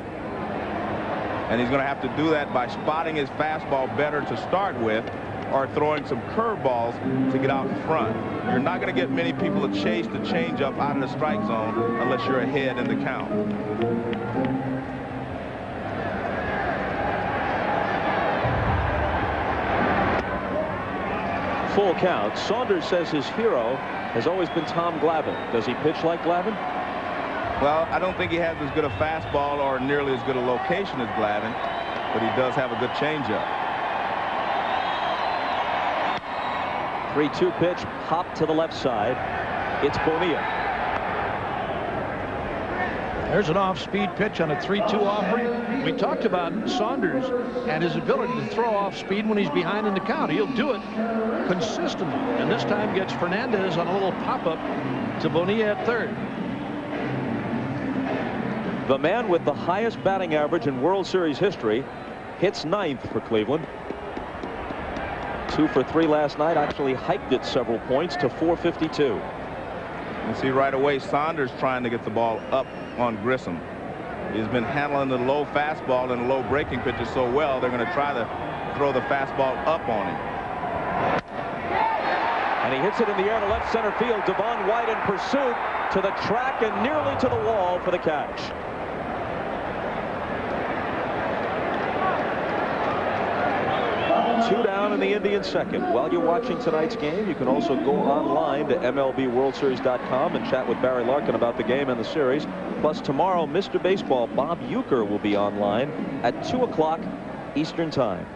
And he's going to have to do that by spotting his fastball better to start with, or throwing some curveballs to get out in front. You're not going to get many people to chase the changeup out of the strike zone unless you're ahead in the count. Full count. Saunders says his hero has always been Tom Glavine. Does he pitch like Glavine? Well, I don't think he has as good a fastball or nearly as good a location as Glavine, but he does have a good changeup. 3-2 pitch, pop to the left side. It's Bonilla. There's an off-speed pitch on a 3-2 offering. We talked about Saunders and his ability to throw off speed when he's behind in the count. He'll do it consistently, and this time gets Fernandez on a little pop-up to Bonilla at third. The man with the highest batting average in World Series history hits ninth for Cleveland. 2 for 3 last night, actually hiked it several points to 452. You see right away Saunders trying to get the ball up on Grissom. He's been handling the low fastball and the low breaking pitches so well, they're going to try to throw the fastball up on him. And he hits it in the air to left center field. Devon White in pursuit to the track and nearly to the wall for the catch. Two down in the Indian second. While you're watching tonight's game, you can also go online to MLBWorldSeries.com and chat with Barry Larkin about the game and the series. Plus, tomorrow, Mr. Baseball Bob Uecker will be online at 2 o'clock Eastern Time.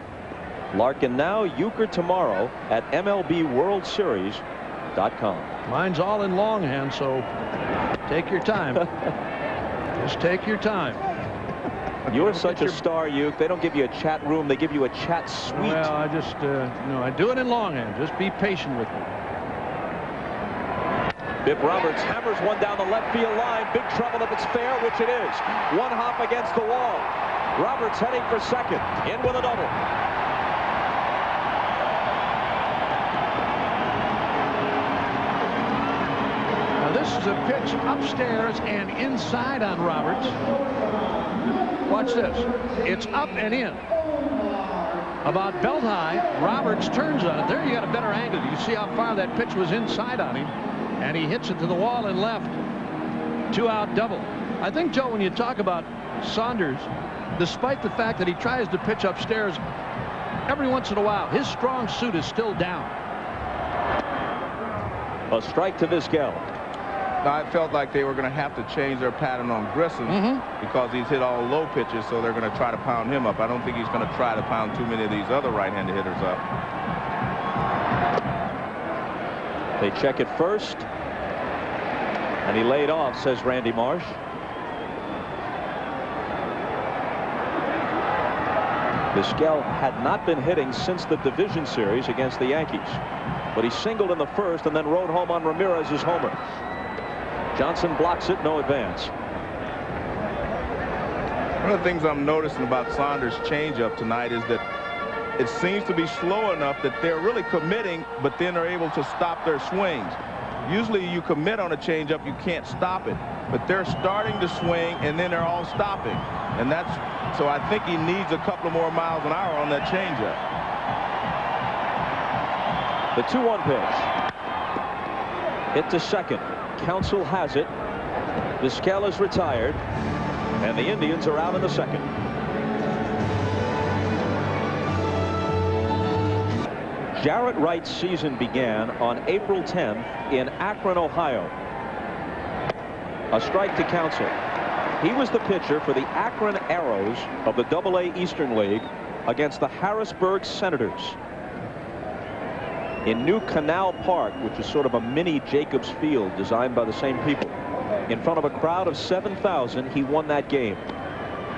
Larkin now, Uecker tomorrow at MLBWorldSeries.com. Mine's all in longhand, so take your time. Just take your time. You're such a star, Ueck. They don't give you a chat room. They give you a chat suite. Well, I just, I do it in longhand. Just be patient with me. Bibb Roberts hammers one down the left field line. Big trouble if it's fair, which it is. One hop against the wall. Roberts heading for second. In with a double. Now this is a pitch upstairs and inside on Roberts. Watch this. It's up and in. About belt high. Roberts turns on it. There you got a better angle. You see how far that pitch was inside on him. And he hits it to the wall and left. 2-out double. I think, Joe, when you talk about Saunders, despite the fact that he tries to pitch upstairs every once in a while, his strong suit is still down. A strike to Vizquel. I felt like they were going to have to change their pattern on Grissom because he's hit all low pitches, so they're going to try to pound him up. I don't think he's going to try to pound too many of these other right-handed hitters up. They check it first, and he laid off, says Randy Marsh. Vizquel had not been hitting since the division series against the Yankees, but he singled in the first and then rode home on Ramirez's homer. Johnson blocks it, no advance. One of the things I'm noticing about Saunders' changeup tonight is that it seems to be slow enough that they're really committing, but then are able to stop their swings. Usually you commit on a changeup, you can't stop it, but they're starting to swing and then they're all stopping, and that's so I think he needs a couple more miles an hour on that changeup. The 2-1 pitch. Hit to second. Counsell has it. Vizquel is retired, and the Indians are out in the second. Jarrett Wright's season began on April 10th in Akron, Ohio. A strike to Counsell. He was the pitcher for the Akron Arrows of the AA Eastern League against the Harrisburg Senators. In New Canal Park, which is sort of a mini Jacobs Field designed by the same people, in front of a crowd of 7,000, he won that game.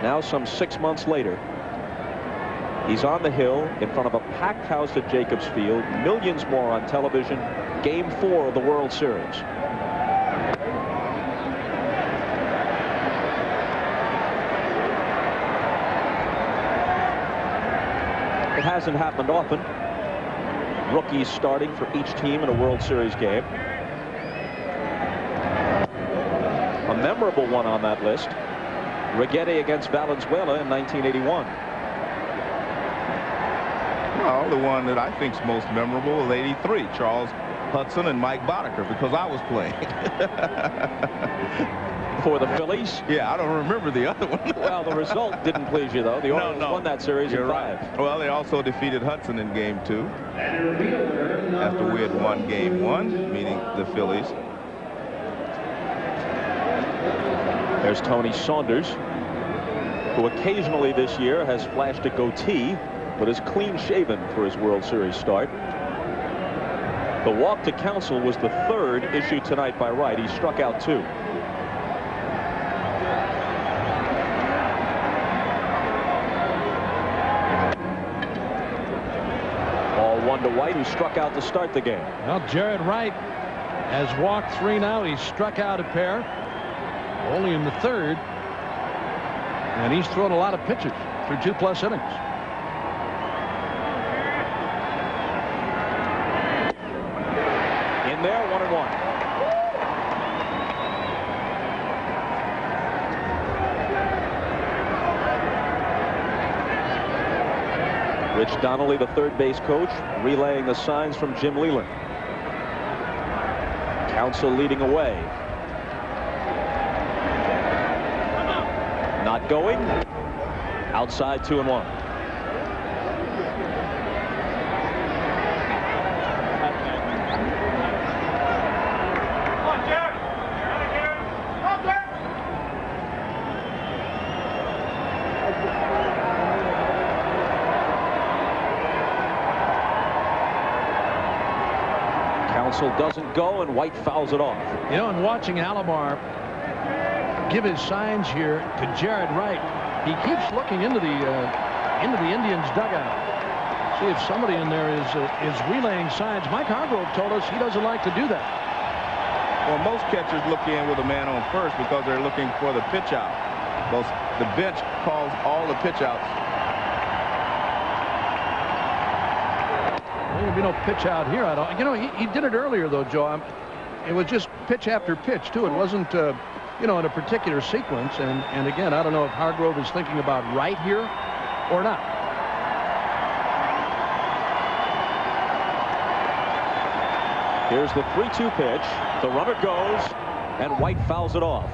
Now, some 6 months later, he's on the hill in front of a packed house at Jacobs Field, millions more on television, Game 4 of the World Series. It hasn't happened often. Rookies starting for each team in a World Series game. A memorable one on that list, Righetti against Valenzuela in 1981. Well, the one that I think is most memorable is 83, Charles Hudson and Mike Boddicker, because I was playing. For the Phillies? Yeah, I don't remember the other one. Well, the result didn't please you, though. The Orioles won that series in 5. Right. Well, they also defeated Hudson in Game 2 after we had won Game 1, meaning the Phillies. There's Tony Saunders, who occasionally this year has flashed a goatee, but is clean-shaven for his World Series start. The walk to Counsell was the 3rd issued tonight by Wright. He struck out 2. Ball 1 to White, who struck out to start the game. Well, Jared Wright has walked 3 now. He's struck out a pair, only in the 3rd, and he's thrown a lot of pitches through 2+ innings. In there, 1-1. Rich Donnelly, the third base coach, relaying the signs from Jim Leyland. Counsell leading away. Not going. Outside, 2-1. Counsell doesn't go, and White fouls it off. You know, in watching Alomar give his signs here to Jared Wright, he keeps looking into the Indians' dugout. See if somebody in there is relaying signs. Mike Hargrove told us he doesn't like to do that. Well, most catchers look in with a man on first because they're looking for the pitch out. The bench calls all the pitch outs. There'll be no pitch out here. I don't. You know, he did it earlier though, Joe. It was just pitch after pitch too. It wasn't, you know, in a particular sequence. And again, I don't know if Hargrove is thinking about right here or not. Here's the 3-2 pitch. The runner goes, and White fouls it off.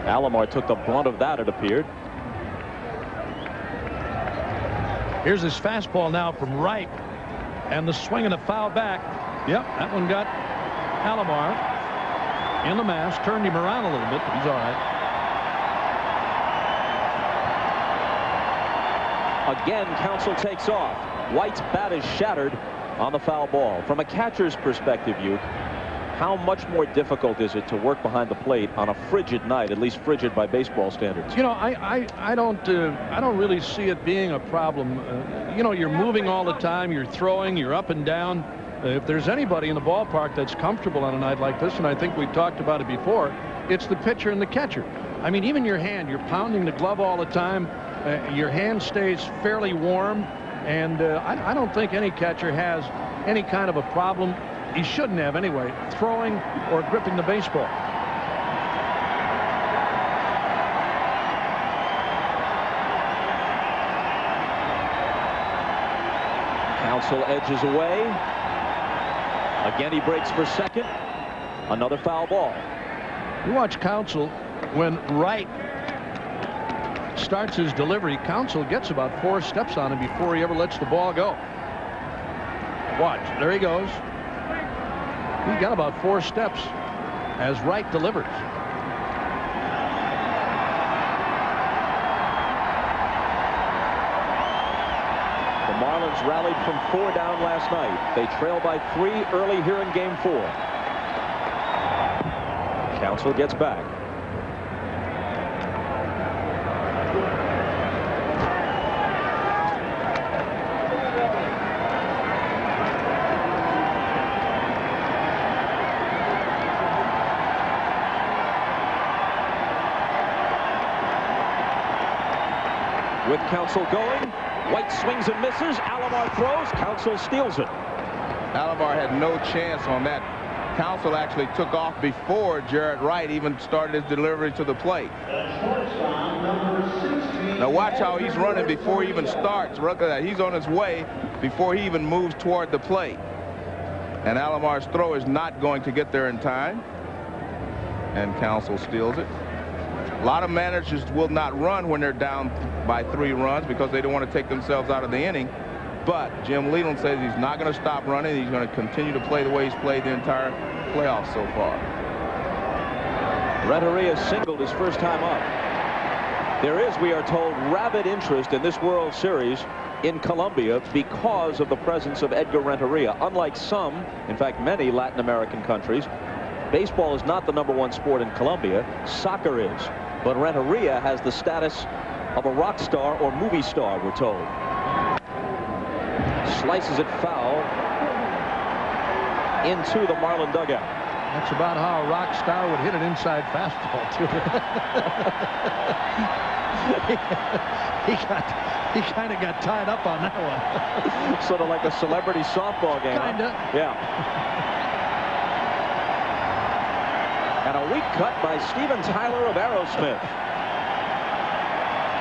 Alomar took the brunt of that, it appeared. Here's his fastball now from Wright, and the swing and a foul back. Yep, that one got Alomar in the mask, turned him around a little bit, but he's all right. Again, Counsell takes off. White's bat is shattered on the foul ball. From a catcher's perspective, how much more difficult is it to work behind the plate on a frigid night, at least frigid by baseball standards? You know, I don't really see it being a problem. You know, you're moving all the time, you're throwing, you're up and down. If there's anybody in the ballpark that's comfortable on a night like this, and I think we talked about it before, it's the pitcher and the catcher. I mean, even your hand, you're pounding the glove all the time. Your hand stays fairly warm, and I don't think any catcher has any kind of a problem. He shouldn't have anyway, throwing or gripping the baseball. Counsell edges away. Again, he breaks for second. Another foul ball. You watch Counsell when Wright starts his delivery. Counsell gets about 4 steps on him before he ever lets the ball go. Watch, there he goes. He got about 4 steps as Wright delivers. The Marlins rallied from 4 down last night. They trail by 3 early here in Game 4. Counsell gets back. With Counsell going, White swings and misses. Alomar throws. Counsell steals it. Alomar had no chance on that. Counsell actually took off before Jared Wright even started his delivery to the plate. Now watch how he's running before he even starts. Look at that. He's on his way before he even moves toward the plate. And Alomar's throw is not going to get there in time. And Counsell steals it. A lot of managers will not run when they're down by 3 runs because they don't want to take themselves out of the inning. But Jim Leland says he's not going to stop running. He's going to continue to play the way he's played the entire playoffs so far. Renteria singled his first time up. There is, we are told, rabid interest in this World Series in Colombia because of the presence of Edgar Renteria. Unlike some, in fact many Latin American countries, baseball is not the #1 sport in Colombia. Soccer is. But Renteria has the status of a rock star or movie star, we're told. Slices it foul into the Marlin dugout. That's about how a rock star would hit an inside fastball too. he kind of got tied up on that one. Sort of like a celebrity softball game. Kinda. Yeah. And a weak cut by Steven Tyler of Aerosmith.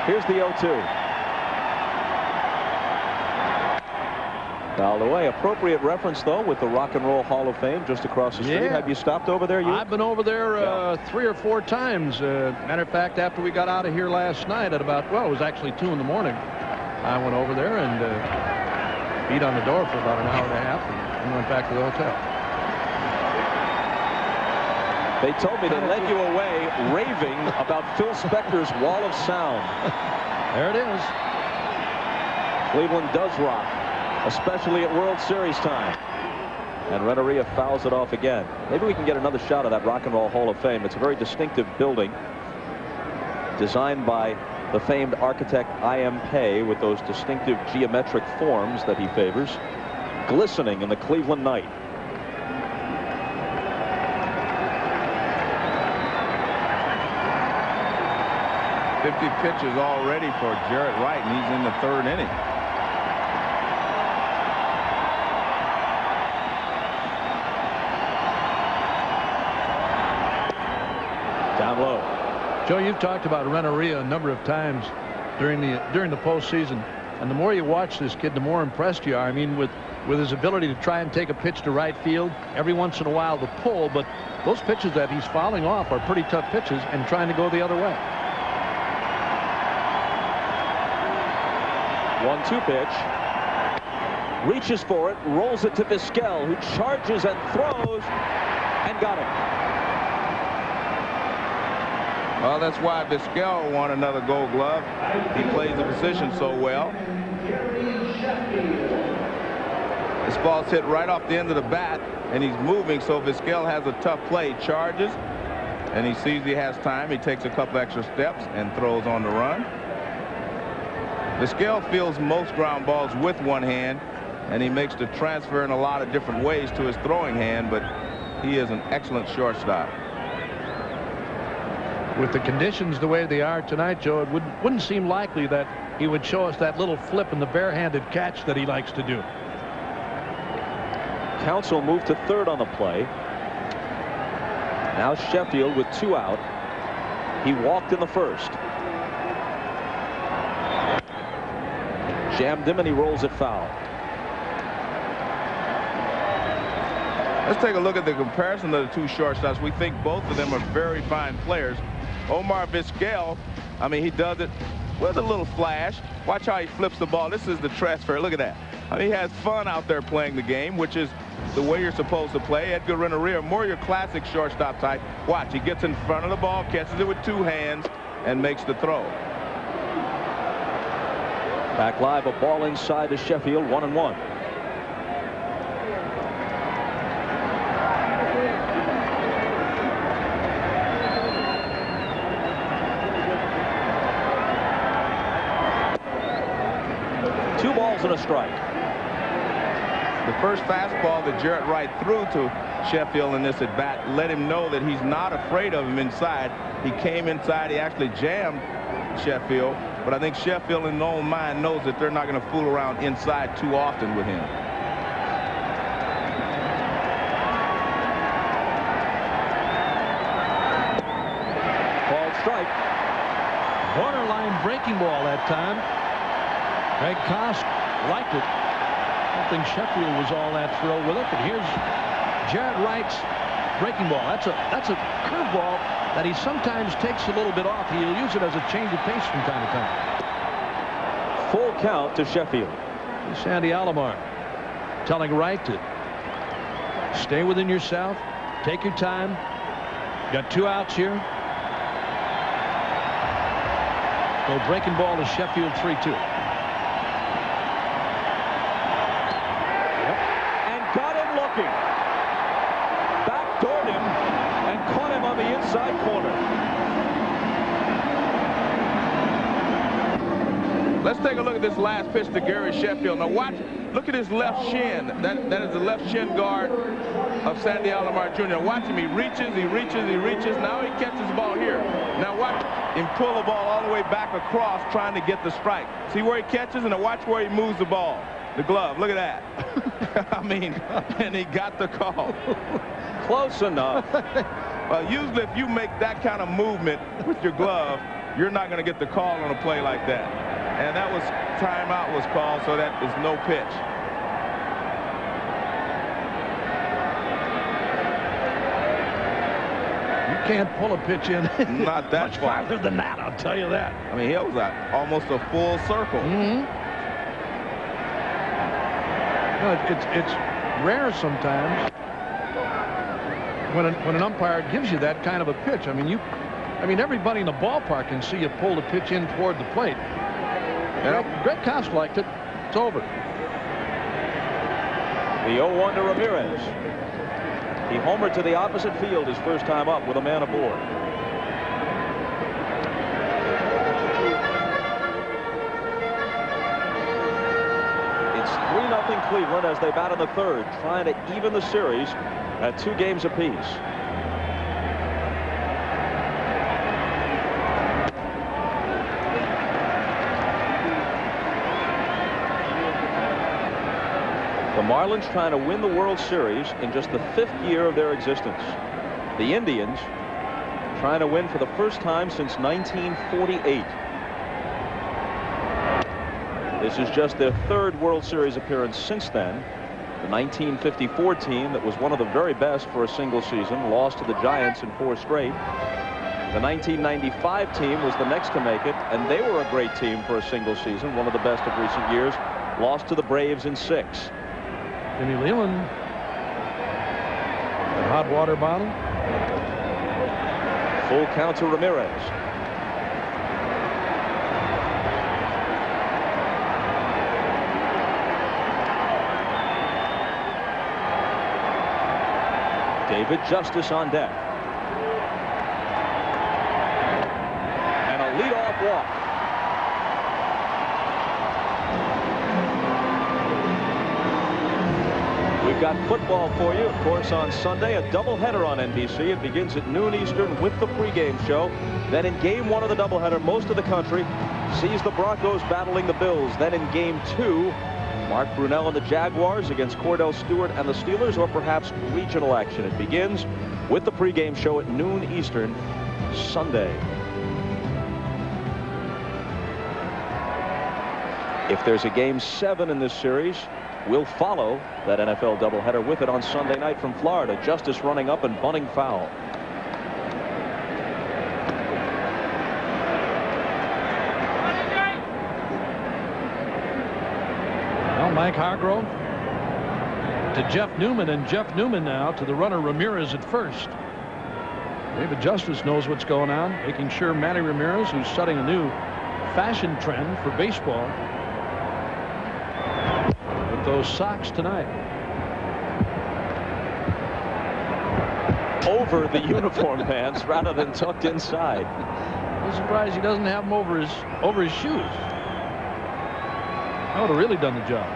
Here's the 0-2. Fouled away. Appropriate reference, though, with the Rock and Roll Hall of Fame just across the street. Yeah. Have you stopped over there, you? I've been over there 3 or 4 times. Matter of fact, after we got out of here last night at about, well, it was actually 2 in the morning. I went over there and beat on the door for about an hour and a half and went back to the hotel. They told me they led you away raving about Phil Spector's Wall of Sound. There it is. Cleveland does rock, especially at World Series time. And Renteria fouls it off again. Maybe we can get another shot of that Rock and Roll Hall of Fame. It's a very distinctive building designed by the famed architect I.M. Pei with those distinctive geometric forms that he favors, glistening in the Cleveland night. 50 pitches already for Jarrett Wright, and he's in the 3rd inning. Down low. Joe, you've talked about Renneria a number of times during the postseason, and the more you watch this kid, the more impressed you are. I mean, with his ability to try and take a pitch to right field, every once in a while the pull, but those pitches that he's fouling off are pretty tough pitches and trying to go the other way. 1-2 pitch. Reaches for it, rolls it to Vizquel, who charges and throws, and got it. Well, that's why Vizquel won another Gold Glove. He plays the position so well. This ball's hit right off the end of the bat, and he's moving, so Vizquel has a tough play. Charges, and he sees he has time. He takes a couple extra steps and throws on the run. Vizquel fields most ground balls with one hand, and he makes the transfer in a lot of different ways to his throwing hand, but he is an excellent shortstop. With the conditions the way they are tonight, Joe, it wouldn't seem likely that he would show us that little flip and the barehanded catch that he likes to do. Counsell moved to 3rd on the play. Now Sheffield with 2 out. He walked in the 1st. Jammed him, and he rolls it foul. Let's take a look at the comparison of the two shortstops. We think both of them are very fine players. Omar Vizquel, I mean, he does it with a little flash. Watch how he flips the ball. This is the transfer. Look at that. I mean, he has fun out there playing the game, which is the way you're supposed to play. Edgar Renneria, more your classic shortstop type. Watch, he gets in front of the ball, catches it with 2 hands, and makes the throw. Back live, a ball inside to Sheffield, 1-1. Two balls and a strike. The first fastball that Jarrett Wright threw to Sheffield in this at bat let him know that he's not afraid of him inside. He came inside. He actually jammed Sheffield, but I think Sheffield in his own mind knows that they're not going to fool around inside too often with him. Called strike. Borderline breaking ball that time. Greg Kosk liked it. I don't think Sheffield was all that thrilled with it, but here's Jarrett Wright's breaking ball. That's a curveball that he sometimes takes a little bit off. He'll use it as a change of pace from time to time. Full count to Sheffield. Sandy Alomar telling Wright to stay within yourself, take your time. Got 2 outs here. So breaking ball to Sheffield, 3-2. Backdoored him and caught him on the inside corner. Let's take a look at this last pitch to Gary Sheffield. Now watch, look at his left shin. That is the left shin guard of Sandy Alomar Jr. Watch him. He reaches, he reaches, he reaches. Now he catches the ball here. Now watch him pull the ball all the way back across trying to get the strike. See where he catches, and then watch where he moves the ball. The glove, look at that. I mean, and he got the call. Close enough. Well, usually if you make that kind of movement with your glove, you're not going to get the call on a play like that. And that was, timeout was called, so that is no pitch. You can't pull a pitch in Not that much far. farther than that, I'll tell you that. I mean, he was almost a full circle. Mm-hmm. No, it's rare sometimes when an umpire gives you that kind of a pitch. I mean, everybody in the ballpark can see you pull the pitch in toward the plate. Greg Kosk liked it. It's over. The 0-1 to Ramirez. He homered to the opposite field his first time up with a man aboard. It's 3-0 Cleveland as they bat in the 3rd, trying to even the series at 2 games apiece. The Marlins trying to win the World Series in just the 5th year of their existence. The Indians trying to win for the first time since 1948. This is just their 3rd World Series appearance since then. The 1954 team that was one of the very best for a single season lost to the Giants in 4 straight. The 1995 team was the next to make it, and they were a great team for a single season, one of the best of recent years. Lost to the Braves in 6. Jimmy Leland, the hot water bottle. Full count to Ramirez. David Justice on deck. And a leadoff walk. We've got football for you, of course, on Sunday. A doubleheader on NBC. It begins at noon Eastern with the pregame show. Then in game 1 of the doubleheader, most of the country sees the Broncos battling the Bills. Then in game 2, Mark Brunell and the Jaguars against Cordell Stewart and the Steelers, or perhaps regional action. It begins with the pregame show at noon Eastern Sunday. If there's a game 7 in this series, we'll follow that NFL doubleheader with it on Sunday night from Florida. Justice running up and bunting foul. Mike Hargrove to Jeff Newman, and Jeff Newman now to the runner Ramirez at first. David Justice knows what's going on, making sure Manny Ramirez, who's setting a new fashion trend for baseball, with those socks tonight. Over the uniform pants rather than tucked inside. I'm surprised he doesn't have them over his shoes. That would have really done the job.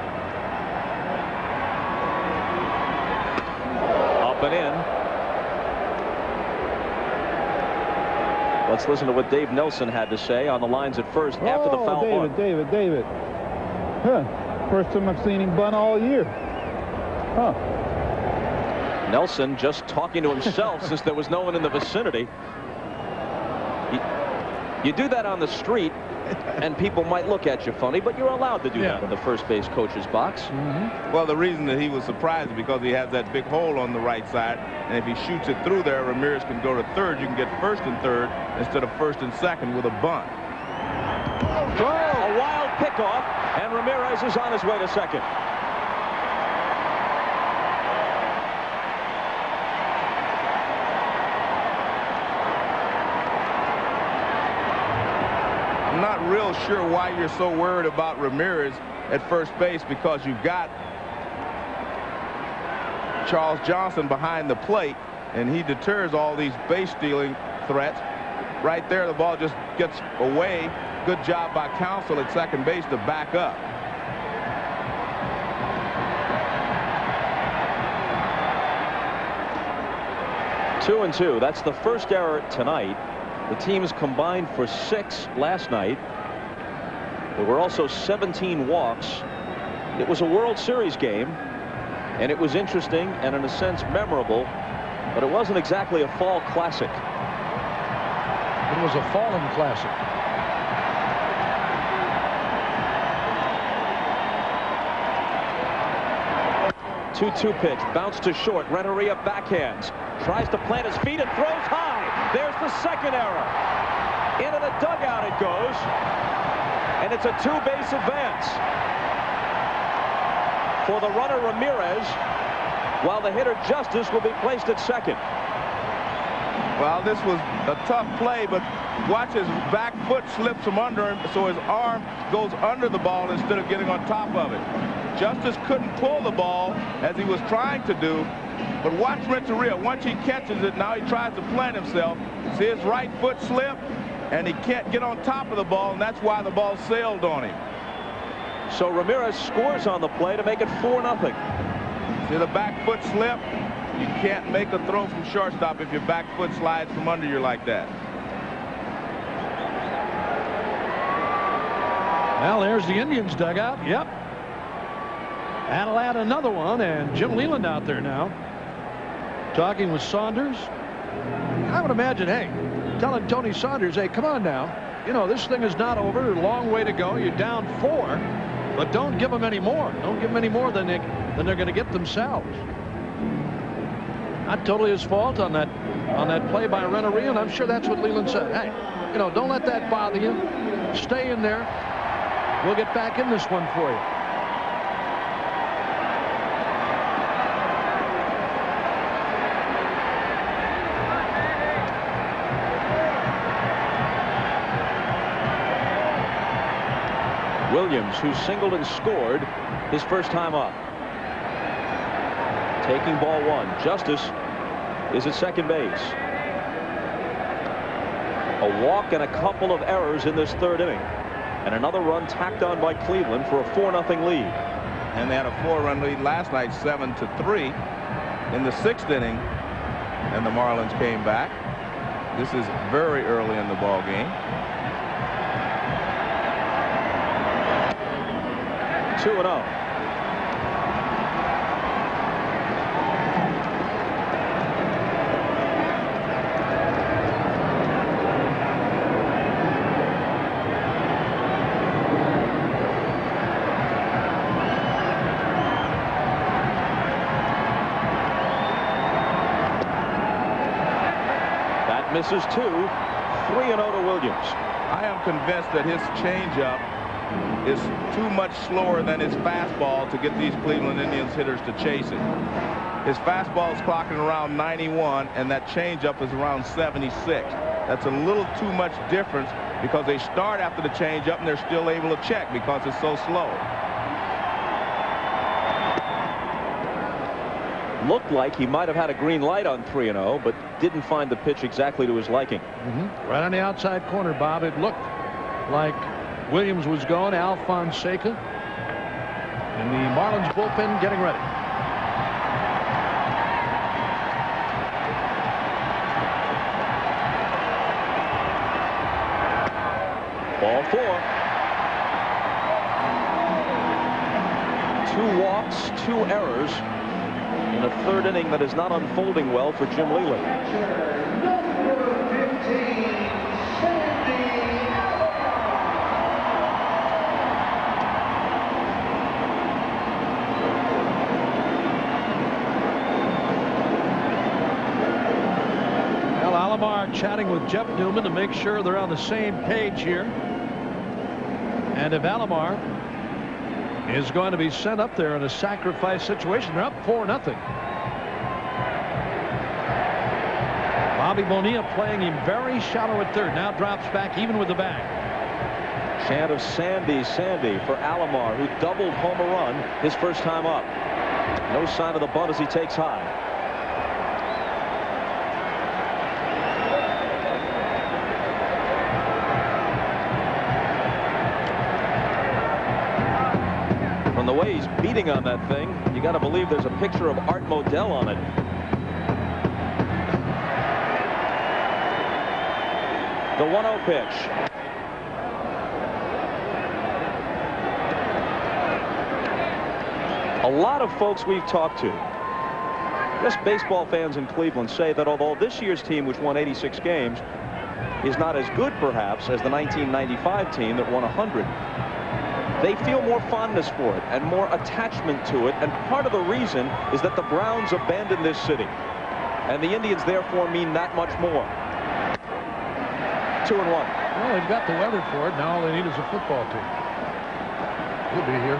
Up and in. Let's listen to what Dave Nelson had to say on the lines at first after the foul ball. David. Huh. First time I've seen him bunt all year. Huh. Nelson just talking to himself since there was no one in the vicinity. You do that on the street, and people might look at you funny, but you're allowed to do that in the first base coach's box. Well, the reason that he was surprised is because he has that big hole on the right side, and if he shoots it through there, Ramirez can go to third. You can get first and third instead of first and second with a bunt. A wild pickoff, and Ramirez is on his way to second. I'm not real sure why you're so worried about Ramirez at first base, because you've got Charles Johnson behind the plate, and he deters all these base stealing threats. Right there, the ball just gets away. Good job by Counsell at second base to back up. Two and two. That's the first error tonight. The teams combined for 6 last night. There were also 17 walks. It was a World Series game, and it was interesting and in a sense memorable, but it wasn't exactly a fall classic. It was a fallen classic. Two-two pitch, bounce to short. Renteria backhands, tries to plant his feet and throws high. There's the second error. Into the dugout it goes, and it's a 2-base advance for the runner Ramirez, while the hitter Justice will be placed at second. Well, this was a tough play, but watch his back foot slips from under him, so his arm goes under the ball instead of getting on top of it. Justice couldn't pull the ball as he was trying to do, but watch Renteria. Once he catches it, now he tries to plant himself. See his right foot slip, and he can't get on top of the ball, and that's why the ball sailed on him. So Ramirez scores on the play to make it 4-0. See the back foot slip? You can't make a throw from shortstop if your back foot slides from under you like that. Well, there's the Indians dugout. Yep. That'll add another one, and Jim Leland out there now talking with Saunders. I would imagine, hey, telling Tony Saunders, hey, come on now. You know, this thing is not over. A long way to go. You're down 4, but don't give them any more. Don't give them any more than they're going to get themselves. Not totally his fault on that play by Rennery, and I'm sure that's what Leland said. Hey, you know, don't let that bother you. Stay in there. We'll get back in this one for you. Williams, who singled and scored his first time up. Taking ball 1. Justice is at second base. A walk and a couple of errors in this 3rd inning. And another run tacked on by Cleveland for a 4-0 lead. And they had a 4-run lead last night, 7-3 in the 6th inning. And the Marlins came back. This is very early in the ball game. 2-0. That misses 2. 3-0 to Williams. I am convinced that his changeup is too much slower than his fastball to get these Cleveland Indians hitters to chase it. His fastball is clocking around 91, and that changeup is around 76. That's a little too much difference because they start after the changeup and they're still able to check because it's so slow. Looked like he might have had a green light on 3-0, but didn't find the pitch exactly to his liking. Right on the outside corner, Bob. It looked like Williams was going. Alfonseca and the Marlins bullpen getting ready. Ball 4. 2 walks, 2 errors in a 3rd inning that is not unfolding well for Jim Leland. Chatting with Jeff Newman to make sure they're on the same page here. And if Alomar is going to be sent up there in a sacrifice situation, they're up 4-0. Bobby Bonilla playing him very shallow at 3rd. Now drops back even with the bag. Chant of Sandy, Sandy for Alomar, who doubled home a run his first time up. No sign of the bunt as he takes high. The way he's beating on that thing, you got to believe there's a picture of Art Modell on it. The 1-0 pitch. A lot of folks we've talked to, just baseball fans in Cleveland, say that although this year's team, which won 86 games, is not as good perhaps as the 1995 team that won 100, they feel more fondness for it and more attachment to it, and part of the reason is that the Browns abandoned this city, and the Indians therefore mean that much more. 2-1. Well, they've got the weather for it. Now all they need is a football team. He'll be here.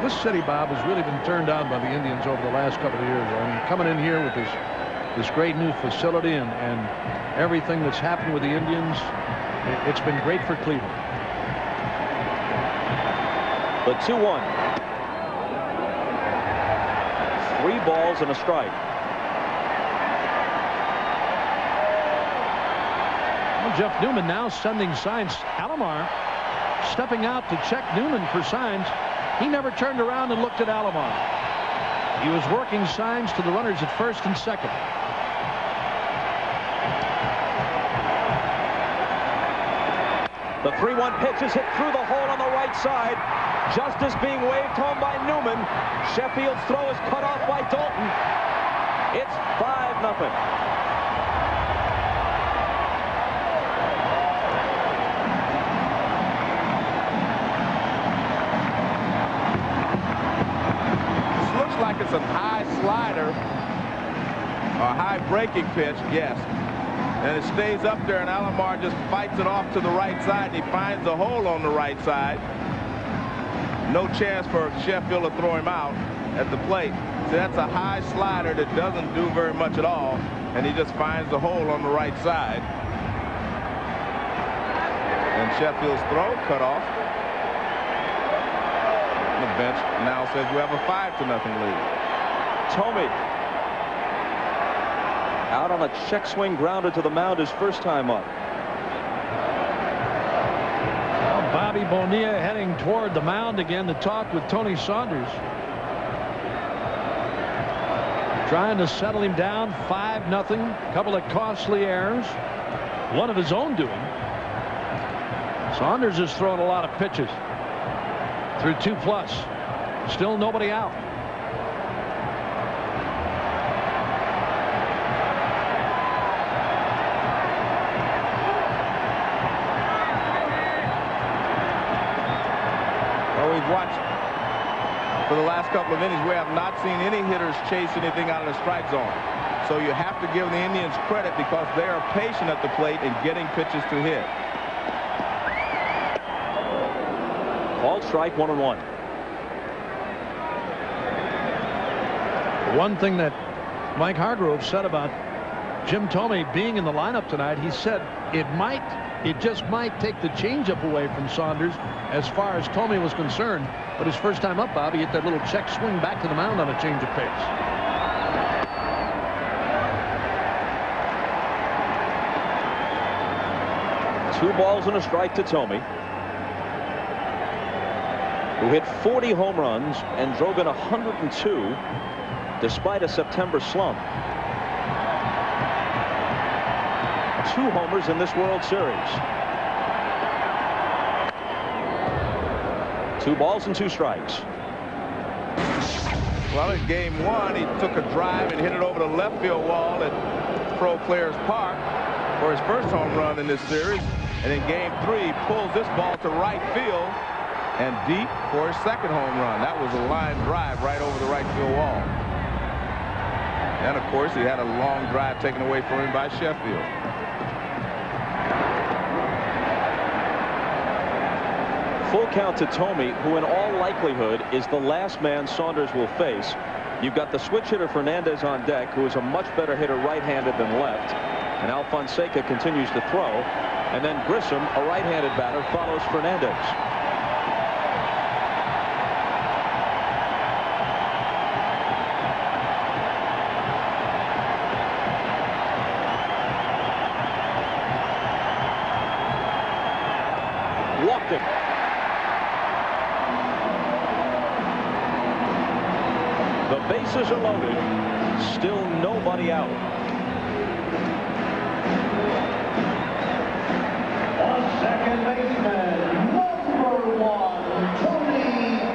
This city, Bob, has really been turned on by the Indians over the last couple of years. I mean, coming in here with this great new facility and everything that's happened with the Indians, it's been great for Cleveland. The 2-1. 3 balls and a strike. Well, Jeff Newman now sending signs. Alomar stepping out to check Newman for signs. He never turned around and looked at Alomar. He was working signs to the runners at 1st and 2nd. The 3-1 pitch is hit through the hole on the right side. Justice being waved home by Newman. Sheffield's throw is cut off by Dalton. It's 5-0. Looks like it's a high slider, a high breaking pitch, yes. And it stays up there, and Alomar just fights it off to the right side, and he finds a hole on the right side. No chance for Sheffield to throw him out at the plate. So that's a high slider that doesn't do very much at all, and he just finds the hole on the right side. And Sheffield's throw cut off. The bench now says we have a 5-0 lead. Tomey out on a check swing grounder to the mound his first time up. Well, Bobby Bonilla heading toward the mound again to talk with Tony Saunders. Trying to settle him down. 5-0. A couple of costly errors. One of his own doing. Saunders has thrown a lot of pitches. Through 2+. Still nobody out. Well, we've watched for the last couple of innings. We have not seen any hitters chase anything out of the strike zone. So you have to give the Indians credit because they are patient at the plate in getting pitches to hit. Called strike, 1-1. One thing that Mike Hargrove said about Jim Tomey being in the lineup tonight, he said it just might take the changeup away from Saunders as far as Tomey was concerned. But his first time up, Bobby hit that little check swing back to the mound on a change of pace. Two balls and a strike to Tomey, who hit 40 home runs and drove in 102 despite a September slump. 2 homers in this World Series. 2 balls and 2 strikes. Well, in game 1, he took a drive and hit it over the left field wall at Pro Players Park for his first home run in this series. And in game 3, he pulls this ball to right field and deep for his second home run. That was a line drive right over the right field wall. And of course, he had a long drive taken away from him by Sheffield. Full count to Tomey, who in all likelihood is the last man Saunders will face. You've got the switch hitter Fernandez on deck, who is a much better hitter right-handed than left. And Alfonseca continues to throw. And then Grissom, a right-handed batter, follows Fernandez. Walked him. The bases are loaded. Still nobody out. Second baseman, number 1, Tony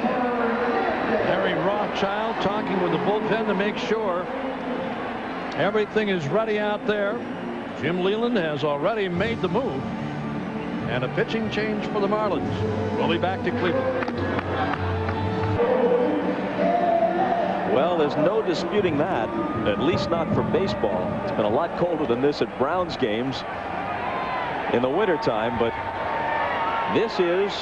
Fernandez. Harry Rothschild talking with the bullpen to make sure everything is ready out there. Jim Leland has already made the move. And a pitching change for the Marlins. We'll be back to Cleveland. Well, there's no disputing that, at least not for baseball. It's been a lot colder than this at Browns games in the wintertime, but this is,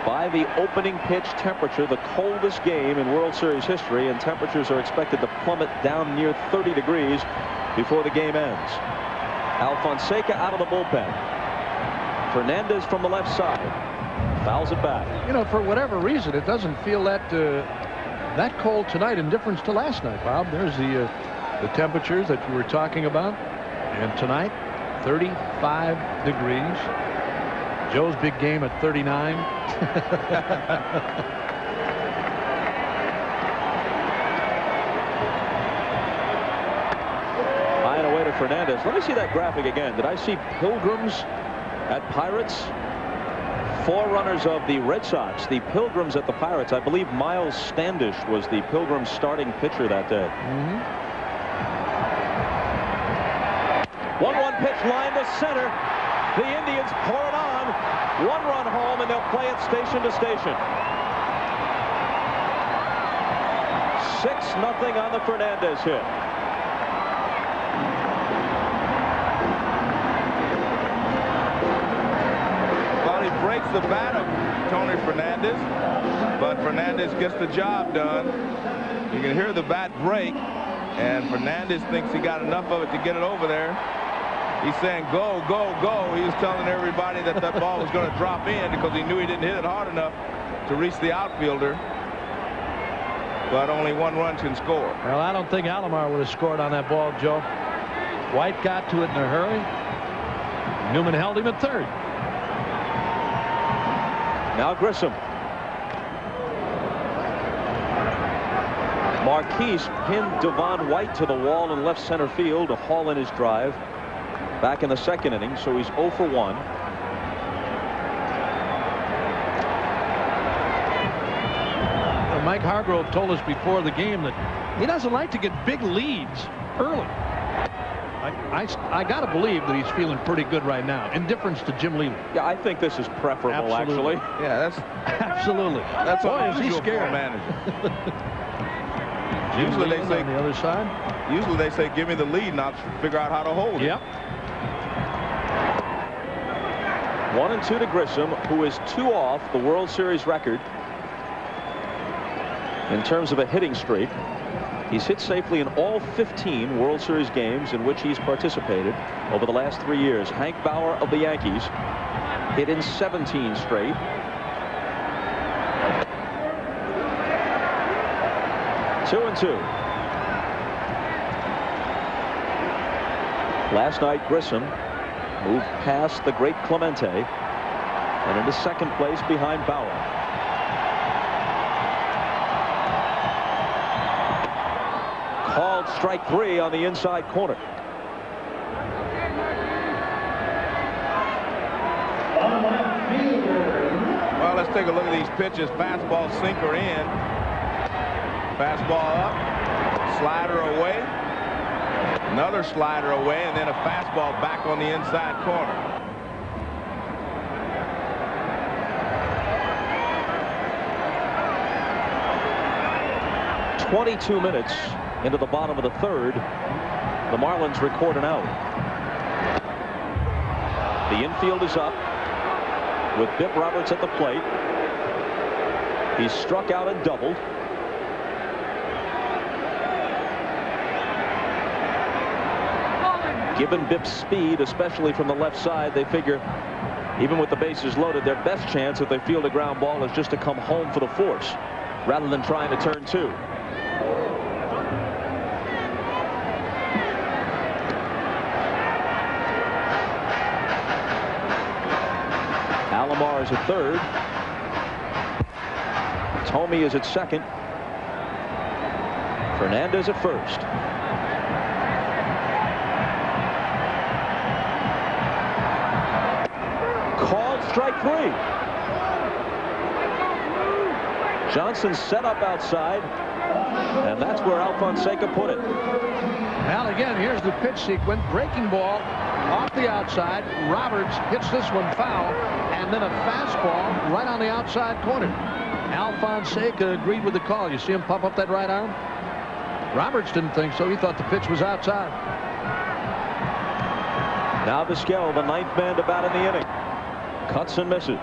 by the opening pitch temperature, the coldest game in World Series history, and temperatures are expected to plummet down near 30 degrees before the game ends. Alfonseca out of the bullpen. Fernandez from the left side. Fouls it back. You know, for whatever reason, it doesn't feel that that cold tonight in difference to last night, Bob. There's the temperatures that you were talking about. And tonight, 35 degrees. Joe's big game at 39. High and away to Fernandez. Let me see that graphic again. Did I see Pilgrims at Pirates? Forerunners of the Red Sox, the Pilgrims at the Pirates. I believe Miles Standish was the Pilgrims starting pitcher that day. 1-1 pitch, line to center. The Indians pour it on. 1-run home, and they'll play it station to station. 6-0 on the Fernandez hit. Well, he breaks the bat of Tony Fernandez, but Fernandez gets the job done. You can hear the bat break, and Fernandez thinks he got enough of it to get it over there. He's saying, go, go, go. He was telling everybody that that ball was going to drop in because he knew he didn't hit it hard enough to reach the outfielder. But only 1 run can score. Well, I don't think Alomar would have scored on that ball, Joe. White got to it in a hurry. Newman held him at third. Now Grissom. Marquise pinned Devon White to the wall in left center field to haul in his drive back in the second inning, so he's 0 for 1. Mike Hargrove told us before the game that he doesn't like to get big leads early. I got to believe that he's feeling pretty good right now, in difference to Jim Leyland. Yeah, I think this is preferable, Absolutely. actually. Yeah, that's absolutely. That's Boy, is he scared. Manager. Usually they say on the other side. Usually they say, give me the lead, and I'll figure out how to hold it. Yep. 1-2 to Grissom, who is 2 off the World Series record in terms of a hitting streak. He's hit safely in all 15 World Series games in which he's participated over the last 3 years. Hank Bauer of the Yankees hit in 17 straight. Two and two. Last night, Grissom moved past the great Clemente and into second place behind Bauer. Called strike 3 on the inside corner. Well, let's take a look at these pitches. Fastball sinker in. Fastball up. Slider away. Another slider away, and then a fastball back on the inside corner. "22 minutes into the bottom of the third. The Marlins record an out. The infield is up with Bip Roberts at the plate. He's struck out and doubled. Given Bip's speed, especially from the left side, they figure even with the bases loaded, their best chance if they field a ground ball is just to come home for the force rather than trying to turn 2. Alomar is at third. Tomey is at second. Fernandez at first. Called strike 3. Johnson set up outside, and that's where Alfonseca put it. Well, again, here's the pitch sequence. Breaking ball off the outside. Roberts hits this one foul, and then a fastball right on the outside corner. Alfonseca agreed with the call. You see him pump up that right arm? Roberts didn't think so. He thought the pitch was outside. Now Vizquel, the 9th man to bat in the inning. Cuts and misses.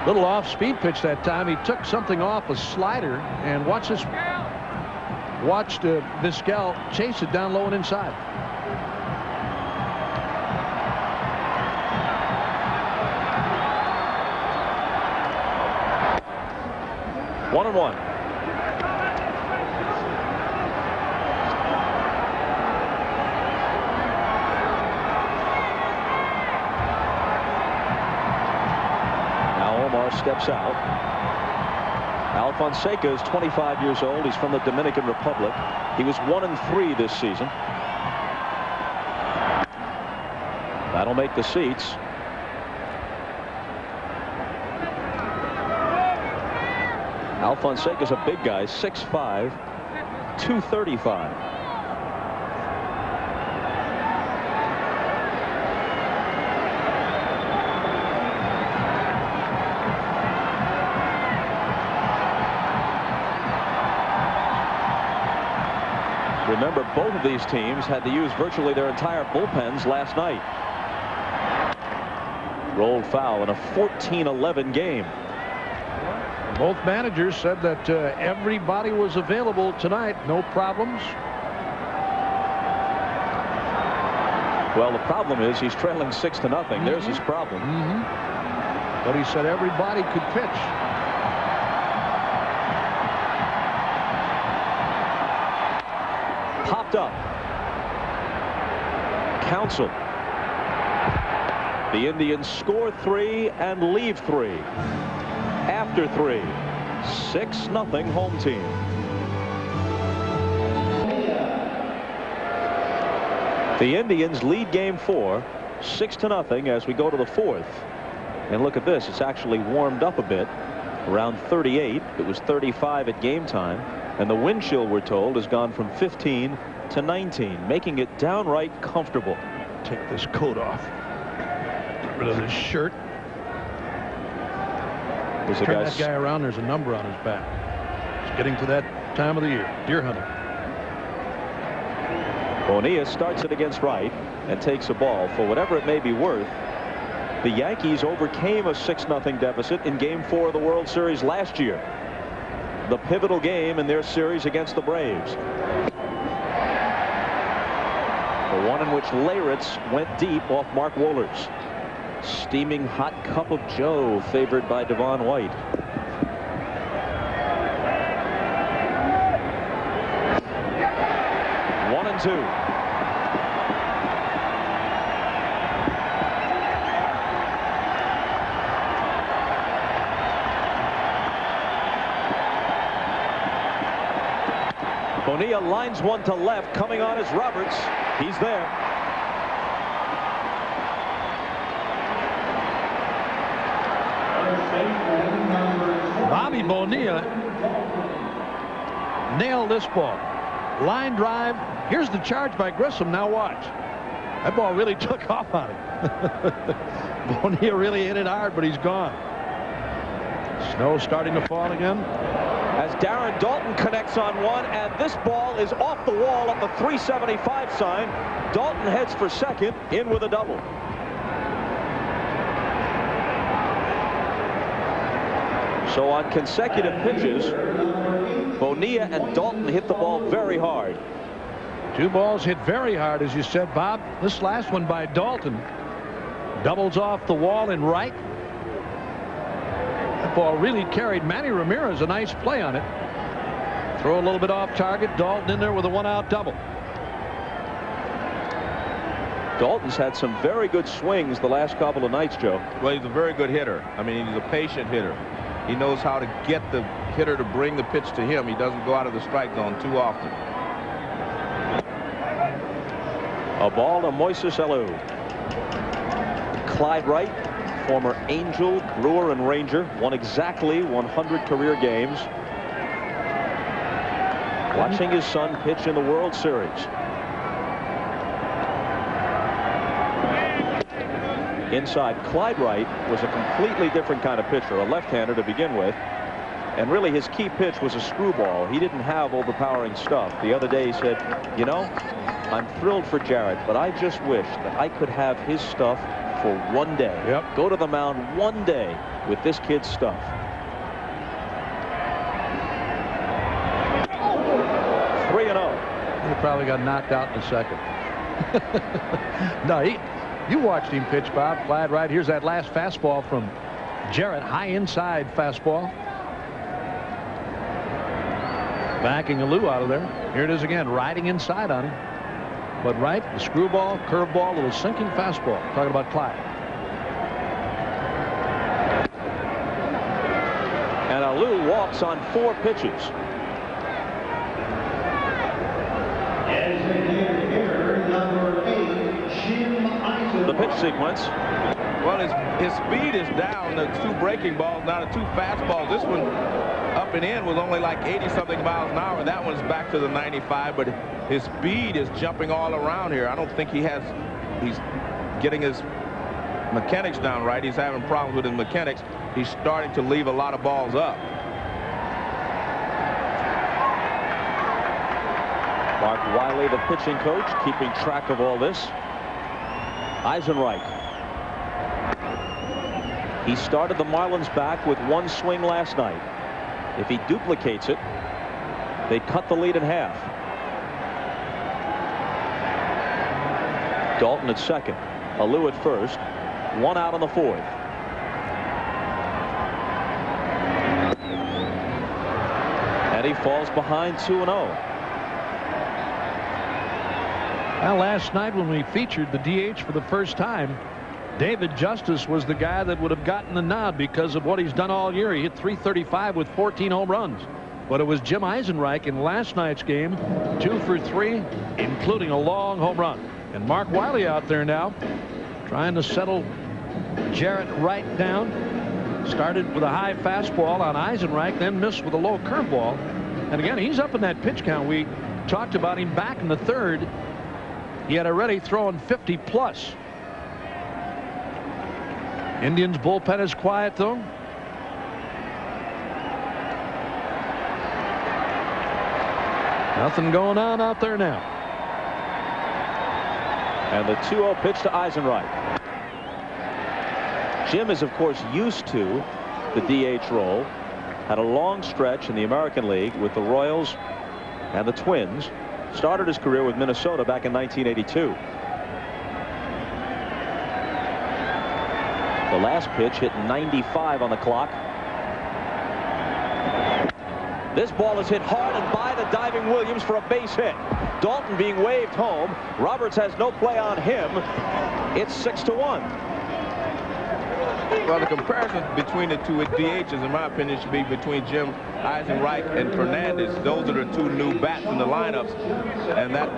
Little off-speed pitch that time. He took something off a slider, and watched Vizquel chase it down low and inside. One and one. Steps out. Alfonseca is 25 years old. He's from the Dominican Republic. He was 1-3 this season. That'll make the seats Alfonseca's a big guy, 6'5", 235. Remember, both of these teams had to use virtually their entire bullpens last night. Rolled foul in a 14-11 game. Both managers said that everybody was available tonight. No problems. Well, the problem is he's trailing 6-0. There's his problem. But he said everybody could pitch. Popped up. Counsell. The Indians score 3 and leave 3. After 3, 6-0 home team. The Indians lead game 4, 6-0 as we go to the 4th. And look at this, it's actually warmed up a bit. Around 38, it was 35 at game time. And the wind chill, we're told, has gone from 15 to 19, making it downright comfortable. Take this coat off. Get rid of this shirt. Turn that guy around. There's a number on his back. It's getting to that time of the year. Deer hunting. Bonilla starts it against Wright and takes a ball. For whatever it may be worth, the Yankees overcame a 6-0 deficit in Game 4 of the World Series last year. The pivotal game in their series against the Braves. The one in which Leyritz went deep off Mark Wohlers. Steaming hot cup of joe favored by Devon White. One and 2. Bonilla lines one to left. Coming on is Roberts. He's there. Bobby Bonilla nailed this ball. Line drive. Here's the charge by Grissom. Now watch. That ball really took off on him. Bonilla really hit it hard, but he's gone. Snow starting to fall again. As Darren Daulton connects on one, and this ball is off the wall at the 375 sign. Daulton heads for second, in with a double. So on consecutive pitches, Bonilla and Daulton hit the ball very hard. Two balls hit very hard, as you said, Bob. This last one by Daulton doubles off the wall in right. That ball really carried Manny Ramirez. A nice play on it. Throw a little bit off target. Daulton in there with a one-out double. Dalton's had some very good swings the last couple of nights, Joe. Well, he's a very good hitter. I mean, he's a patient hitter. He knows how to get the hitter to bring the pitch to him. He doesn't go out of the strike zone too often. A ball to Moises Alou. Clyde Wright, former Angel, Brewer, and Ranger, won exactly 100 career games. Watching his son pitch in the World Series. Inside, Clyde Wright was a completely different kind of pitcher, a left-hander to begin with. And really his key pitch was a screwball. He didn't have overpowering stuff. The other day he said, you know, I'm thrilled for Jarrett, but I just wish that I could have his stuff for one day. Yep. Go to the mound one day with this kid's stuff. Oh. 3-0. He probably got knocked out in a second. No, you watched him pitch, Bob. Clyde Wright. Here's that last fastball from Jarrett. High inside fastball. Backing Alou out of there. Here it is again, riding inside on him. But Wright, the screwball, curveball, little sinking fastball. Talking about Clyde. And Alou walks on 4 pitches. The pitch sequence. Well, his speed is down. The 2 breaking balls, now the 2 fastballs. This one up and in was only like 80-something miles an hour. That one's back to the 95, but his speed is jumping all around here. I don't think he's getting his mechanics down right. He's having problems with his mechanics. He's starting to leave a lot of balls up. Mark Wiley, the pitching coach, keeping track of all this. Eisenreich. He started the Marlins back with one swing last night. If he duplicates it, they cut the lead in half. Dalton at second. Alou at first. One out on the fourth. And he falls behind 2-0. Well, last night when we featured the DH for the first time, David Justice was the guy that would have gotten the nod because of what he's done all year. He hit .335 with 14 home runs. But it was Jim Eisenreich in last night's game, 2 for 3, including a long home run. And Mark Wiley out there now trying to settle Jarrett Wright down. Started with a high fastball on Eisenreich, then missed with a low curveball. And again, he's up in that pitch count. We talked about him back in the third. He had already thrown 50 plus. Indians bullpen is quiet though. Nothing going on out there now. And the 2-0 pitch to Eisenreich. Jim is, of course, used to the DH role. Had a long stretch in the American League with the Royals and the Twins. Started his career with Minnesota back in 1982. The last pitch hit 95 on the clock. This ball is hit hard and by the diving Williams for a base hit. Dalton being waved home. Roberts has no play on him. It's 6-1. Well, the comparison between the two DHs, in my opinion, should be between Jim Eisenreich and Fernandez. Those are the two new bats in the lineups. And that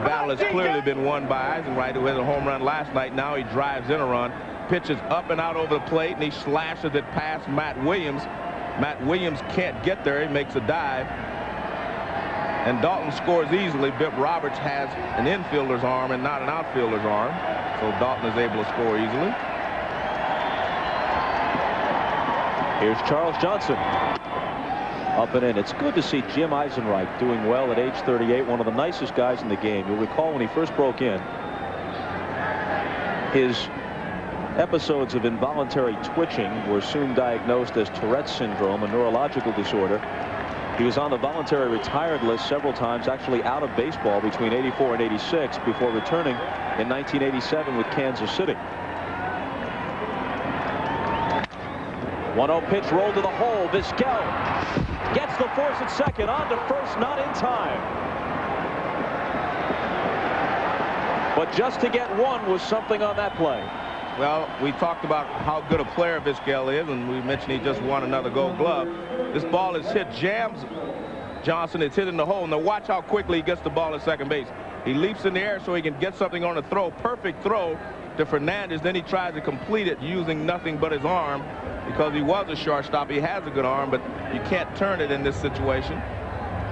battle has clearly been won by Eisenreich, who had a home run last night. Now he drives in a run. Pitches up and out over the plate, and he slashes it past Matt Williams. Matt Williams can't get there. He makes a dive. And Dalton scores easily. Bip Roberts has an infielder's arm and not an outfielder's arm. So Dalton is able to score easily. Here's Charles Johnson. Up and in. It's good to see Jim Eisenreich doing well at age 38. One of the nicest guys in the game. You'll recall when he first broke in, his episodes of involuntary twitching were soon diagnosed as Tourette's syndrome, a neurological disorder. He was on the voluntary retired list several times, actually out of baseball between '84 and '86 before returning in 1987 with Kansas City. 1-0 pitch rolled to the hole. Vizquel gets the force at second, on to first, not in time. But just to get one was something on that play. Well, we talked about how good a player Vizquel is, and we mentioned he just won another Gold Glove. This ball is hit, jams Johnson. It's hit in the hole. Now watch how quickly he gets the ball at second base. He leaps in the air so he can get something on the throw. Perfect throw to Fernandez. Then he tries to complete it using nothing but his arm because he was a shortstop. He has a good arm, but you can't turn it in this situation.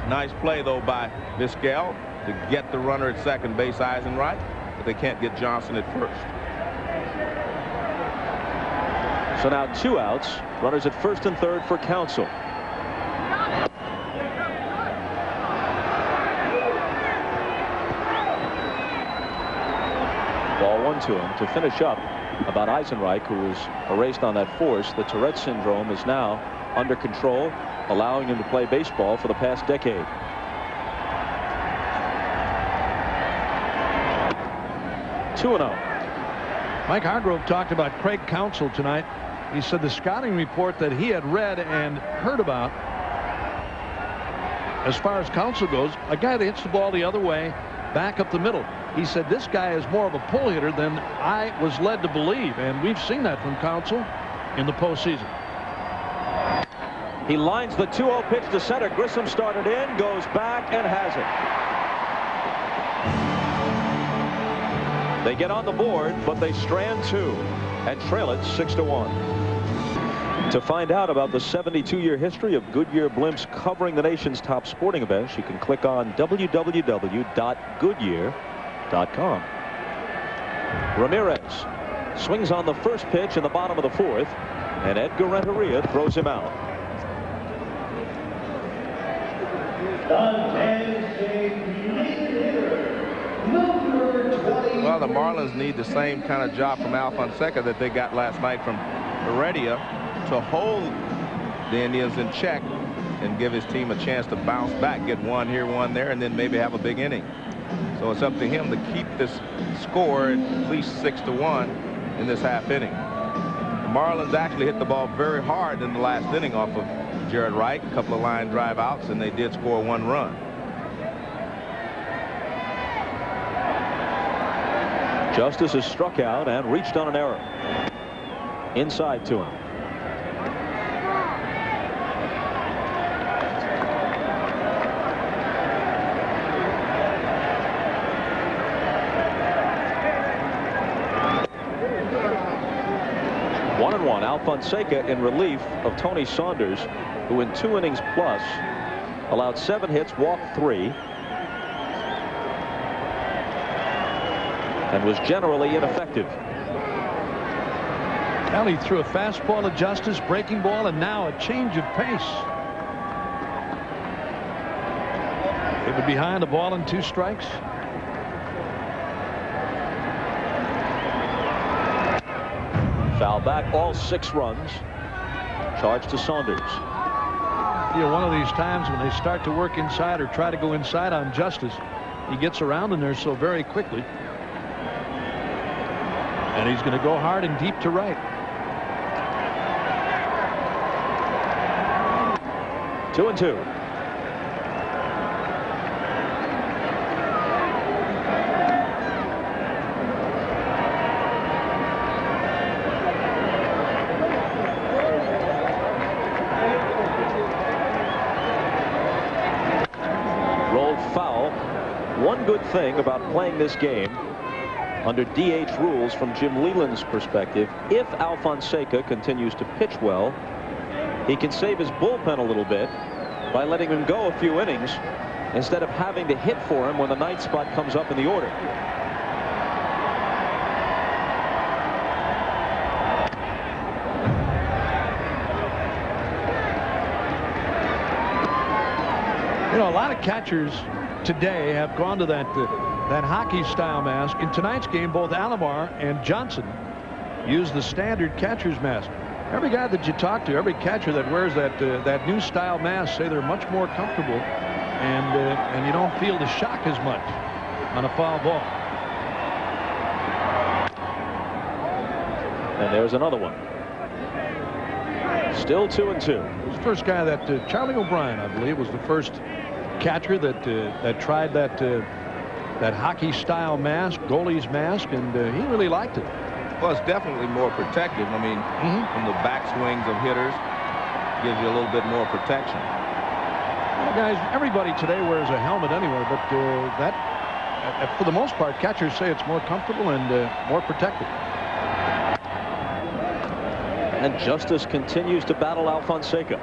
Nice play, though, by Vizquel to get the runner at second base, Eisenreich, but they can't get Johnson at first. So now 2 outs. Runners at first and third for Counsell. Ball 1 to him to finish up about Eisenreich, who was erased on that force. The Tourette syndrome is now under control, allowing him to play baseball for the past decade. Two 2-0. Mike Hargrove talked about Craig Counsell tonight. He said the scouting report that he had read and heard about, as far as Counsell goes, a guy that hits the ball the other way, back up the middle. He said this guy is more of a pull hitter than I was led to believe, and we've seen that from Counsell in the postseason. He lines the 2-0 pitch to center. Grissom started in, goes back, and has it. They get on the board, but they strand 2 and trail it 6-1. To find out about the 72-year history of Goodyear blimps covering the nation's top sporting events, you can click on www.goodyear.com. Ramirez swings on the first pitch in the bottom of the 4th, and Edgar Renteria throws him out. Well, the Marlins need the same kind of job from Al Fonseca that they got last night from Heredia to hold the Indians in check and give his team a chance to bounce back, get one here, one there, and then maybe have a big inning. So it's up to him to keep this score at least 6-1 in this half inning. The Marlins actually hit the ball very hard in the last inning off of Jared Wright, a couple of line drive outs, and they did score 1 run. Justice is struck out and reached on an error. Inside to him. Al Fonseca in relief of Tony Saunders, who in 2 innings plus allowed 7 hits, walked 3, and was generally ineffective. Well, he threw a fastball to Justice, breaking ball, and now a change of pace. They were behind the ball in 2 strikes. Foul back, all 6 runs. Charged to Saunders. You know, one of these times when they start to work inside or try to go inside on Justice, he gets around in there so very quickly. And he's going to go hard and deep to right. 2-2. One good thing about playing this game under DH rules from Jim Leland's perspective, if Al Fonseca continues to pitch well, he can save his bullpen a little bit by letting him go a few innings instead of having to hit for him when the 9th spot comes up in the order. You know, a lot of catchers today have gone to that hockey style mask. In tonight's game, both Alomar and Johnson used the standard catcher's mask. Every guy that you talk to, every catcher that wears that new style mask, say they're much more comfortable, and you don't feel the shock as much on a foul ball. And there's another one. Still 2-2. It was the first guy that Charlie O'Brien, I believe, was the first catcher that tried that hockey style mask, goalie's mask, and he really liked it. Well, it's definitely more protective. I mean, from the backswings of hitters, gives you a little bit more protection. Well, guys, everybody today wears a helmet anyway, but that, for the most part, catchers say it's more comfortable and more protective. And Justice continues to battle Al Fonseca.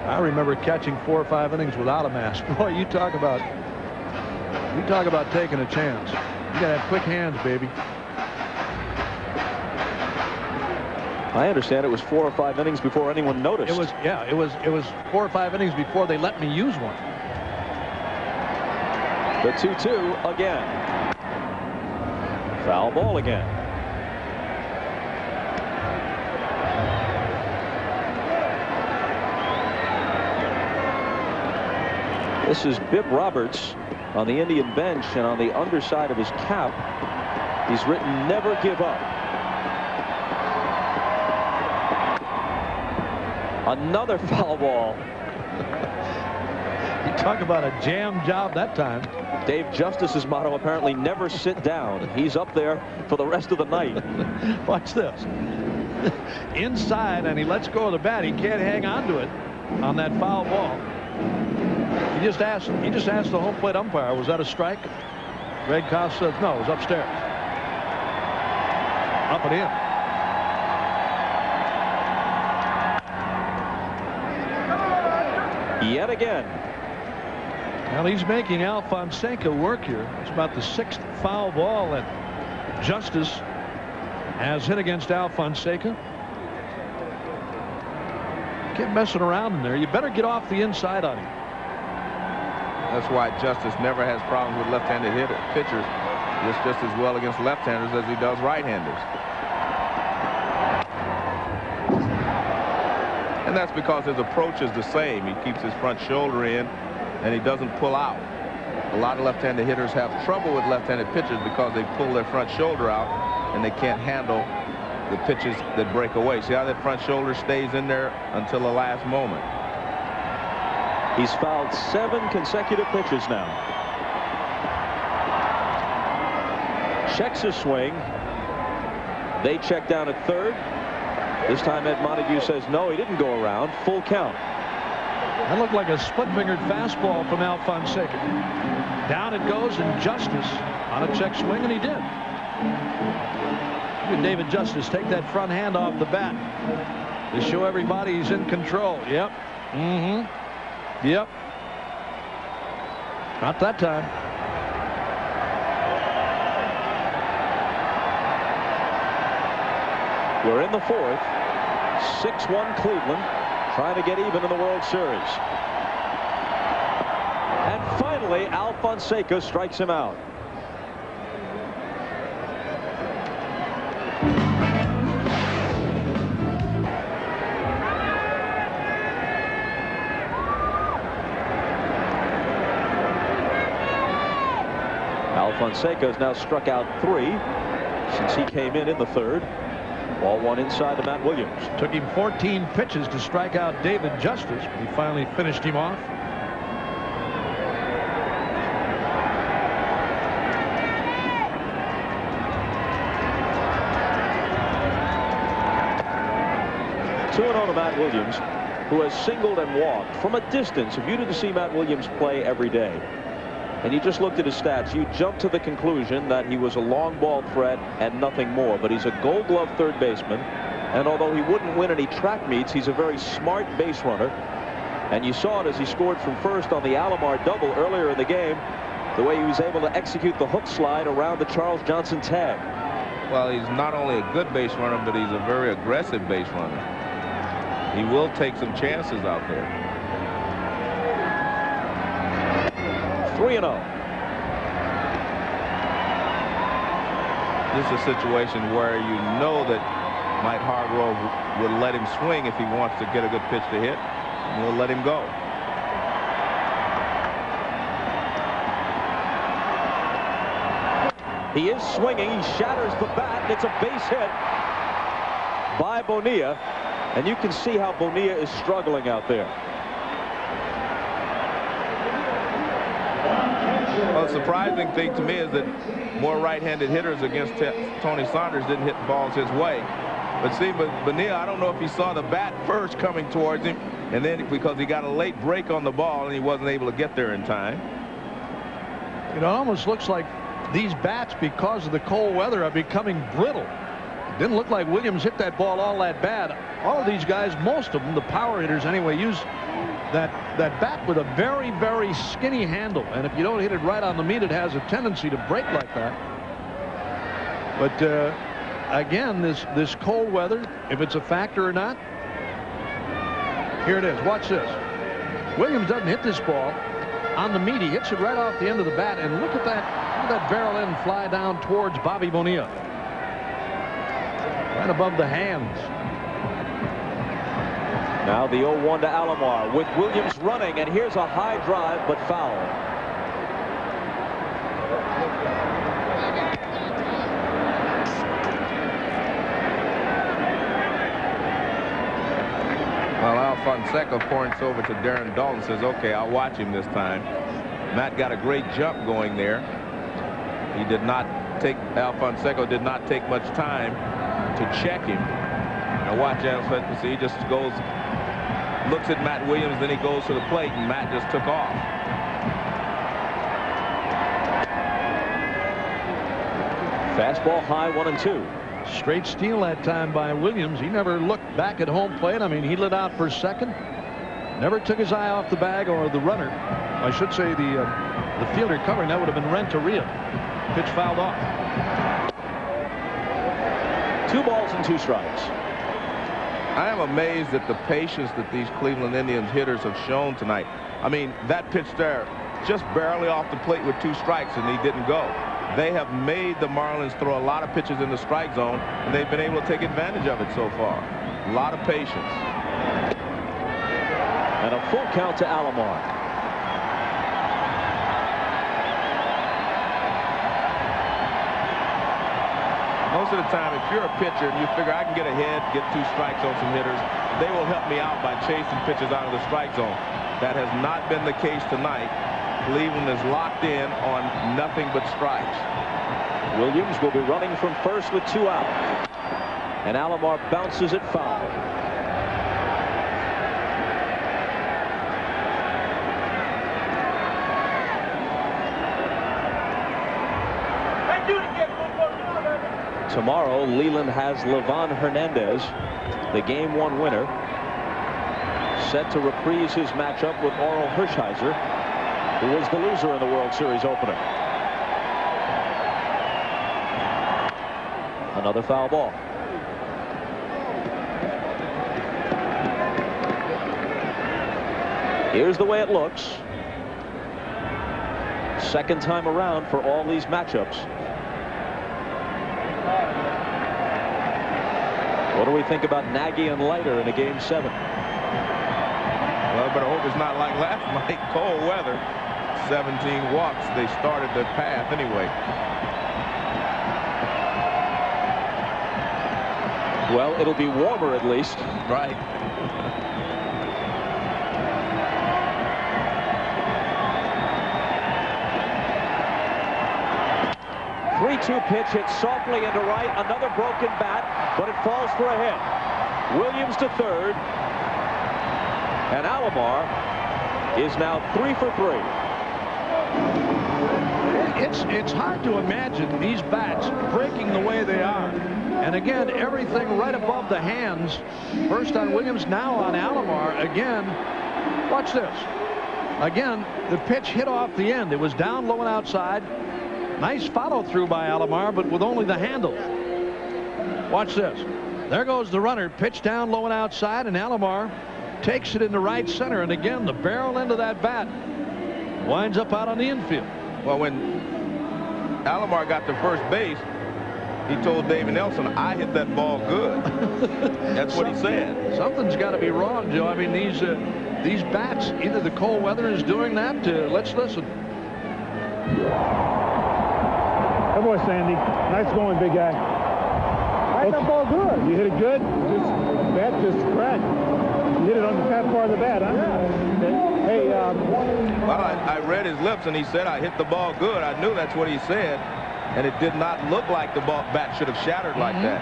I remember catching 4 or 5 innings without a mask. Boy, you talk about taking a chance. You gotta have quick hands, baby. I understand it was 4 or 5 innings before anyone noticed. It was 4 or 5 innings before they let me use one. The 2-2 again. Foul ball again. This is Bib Roberts on the Indian bench, and on the underside of his cap he's written "Never Give Up." Another foul ball. You talk about a jam job that time. Dave Justice's motto, apparently, never sit down. He's up there for the rest of the night. Watch this. Inside, and he lets go of the bat. He can't hang on to it on that foul ball. He just asked the home plate umpire, was that a strike? Greg Koss says no, it was upstairs. Up and in. yet again. Well, he's making Al Fonseca work here. It's about the 6th foul ball that Justice has hit against Al Fonseca. Keep messing around in there. You better get off the inside on him. That's why Justice never has problems with left-handed pitchers. Just as well against left-handers as he does right-handers. And that's because his approach is the same. He keeps his front shoulder in, and he doesn't pull out. A lot of left-handed hitters have trouble with left-handed pitchers because they pull their front shoulder out, and they can't handle the pitches that break away. See how that front shoulder stays in there until the last moment. He's fouled 7 consecutive pitches now. Checks his swing. They check down at third. This time Ed Montague says no, he didn't go around. Full count. That looked like a split-fingered fastball from Al Fonseca. Down it goes, and Justice on a check swing, and he did. Look at David Justice take that front hand off the bat to show everybody he's in control. Yep. Yep. Not that time. We're in the 4th. 6-1 Cleveland, trying to get even in the World Series. And finally, Al Fonseca strikes him out. Al Fonseca has now struck out 3 since he came in the 3rd. Ball 1 inside to Matt Williams. Took him 14 pitches to strike out David Justice, but he finally finished him off. Two and 0 to Matt Williams, who has singled and walked from a distance. If you didn't see Matt Williams play every day, and you just looked at his stats, you jumped to the conclusion that he was a long ball threat and nothing more. But he's a Gold Glove third baseman, and although he wouldn't win any track meets, he's a very smart base runner. And you saw it as he scored from first on the Alomar double earlier in the game, the way he was able to execute the hook slide around the Charles Johnson tag. Well, he's not only a good base runner, but he's a very aggressive base runner. He will take some chances out there. 3-0. This is a situation where you know that Mike Hargrove will let him swing if he wants to get a good pitch to hit, and he'll let him go. He is swinging. He shatters the bat, and it's a base hit by Bonilla, and you can see how Bonilla is struggling out there. Well, the surprising thing to me is that more right-handed hitters against Tony Saunders didn't hit balls his way. But see, Bonilla, I don't know if he saw the bat first coming towards him, and then because he got a late break on the ball and he wasn't able to get there in time. It almost looks like these bats, because of the cold weather, are becoming brittle. It didn't look like Williams hit that ball all that bad. All of these guys, most of them, the power hitters anyway, use that bat with a very, very skinny handle, and if you don't hit it right on the meat, it has a tendency to break like that. But again, this cold weather, if it's a factor or not, here it is. Watch this. Williams doesn't hit this ball on the meat. He hits it right off the end of the bat, and look at that barrel end fly down towards Bobby Bonilla, right above the hands. Now the 0-1 to Alomar with Williams running, and here's a high drive, but foul. Well, Al Fonseca points over to Darren Dalton, says, okay, I'll watch him this time. Matt got a great jump going there. He did not take, Al Fonseca did not take much time to check him. Now watch Al Fonseca, see, he just goes, looks at Matt Williams, then he goes to the plate, and Matt just took off. Fastball high, 1-2. Straight steal that time by Williams. He never looked back at home plate. I mean, he lit out for second. Never took his eye off the bag or the runner. I should say the fielder covering. That would have been Renteria. Pitch fouled off. 2 balls and 2 strikes. I am amazed at the patience that these Cleveland Indians hitters have shown tonight. I mean, that pitch there, just barely off the plate with 2 strikes, and he didn't go. They have made the Marlins throw a lot of pitches in the strike zone, and they've been able to take advantage of it so far. A lot of patience. And a full count to Alomar. Most of the time, if you're a pitcher and you figure I can get ahead, get 2 strikes on some hitters, they will help me out by chasing pitches out of the strike zone. That has not been the case tonight. Cleveland is locked in on nothing but strikes. Williams will be running from first with 2 out. And Alomar bounces it foul. Tomorrow, Leland has Livan Hernandez, the Game 1 winner, set to reprise his matchup with Oral Hershiser, who was the loser in the World Series opener. Another foul ball. Here's the way it looks. Second time around for all these matchups. What do we think about Nagy and Leiter in a Game 7? Well, but I hope it's not like last night. Cold weather, 17 walks. They started their path anyway. Well, it'll be warmer at least. Right. Three-two pitch hit softly into right. Another broken bat, but it falls for a hit. Williams to third. And Alomar is now 3 for 3. It's hard to imagine these bats breaking the way they are. And again, everything right above the hands. First on Williams, now on Alomar. Again, watch this. Again, the pitch hit off the end. It was down low and outside. Nice follow through by Alomar, but with only the handle. Watch this. There goes the runner. Pitch down low and outside, and Alomar takes it into right center. And again, the barrel end of that bat winds up out on the infield. Well, when Alomar got to first base, he told David Nelson, I hit that ball good. That's what he said. Something's got to be wrong, Joe. I mean, these bats, either the cold weather is doing that. Let's listen. Good boy, Sandy. Nice going, big guy. I hit that ball good. You hit it good? Bat just cracked. You hit it on the fat part of the bat, huh? Yeah. Hey, well, I read his lips, and he said, I hit the ball good. I knew that's what he said. And it did not look like the bat should have shattered like that.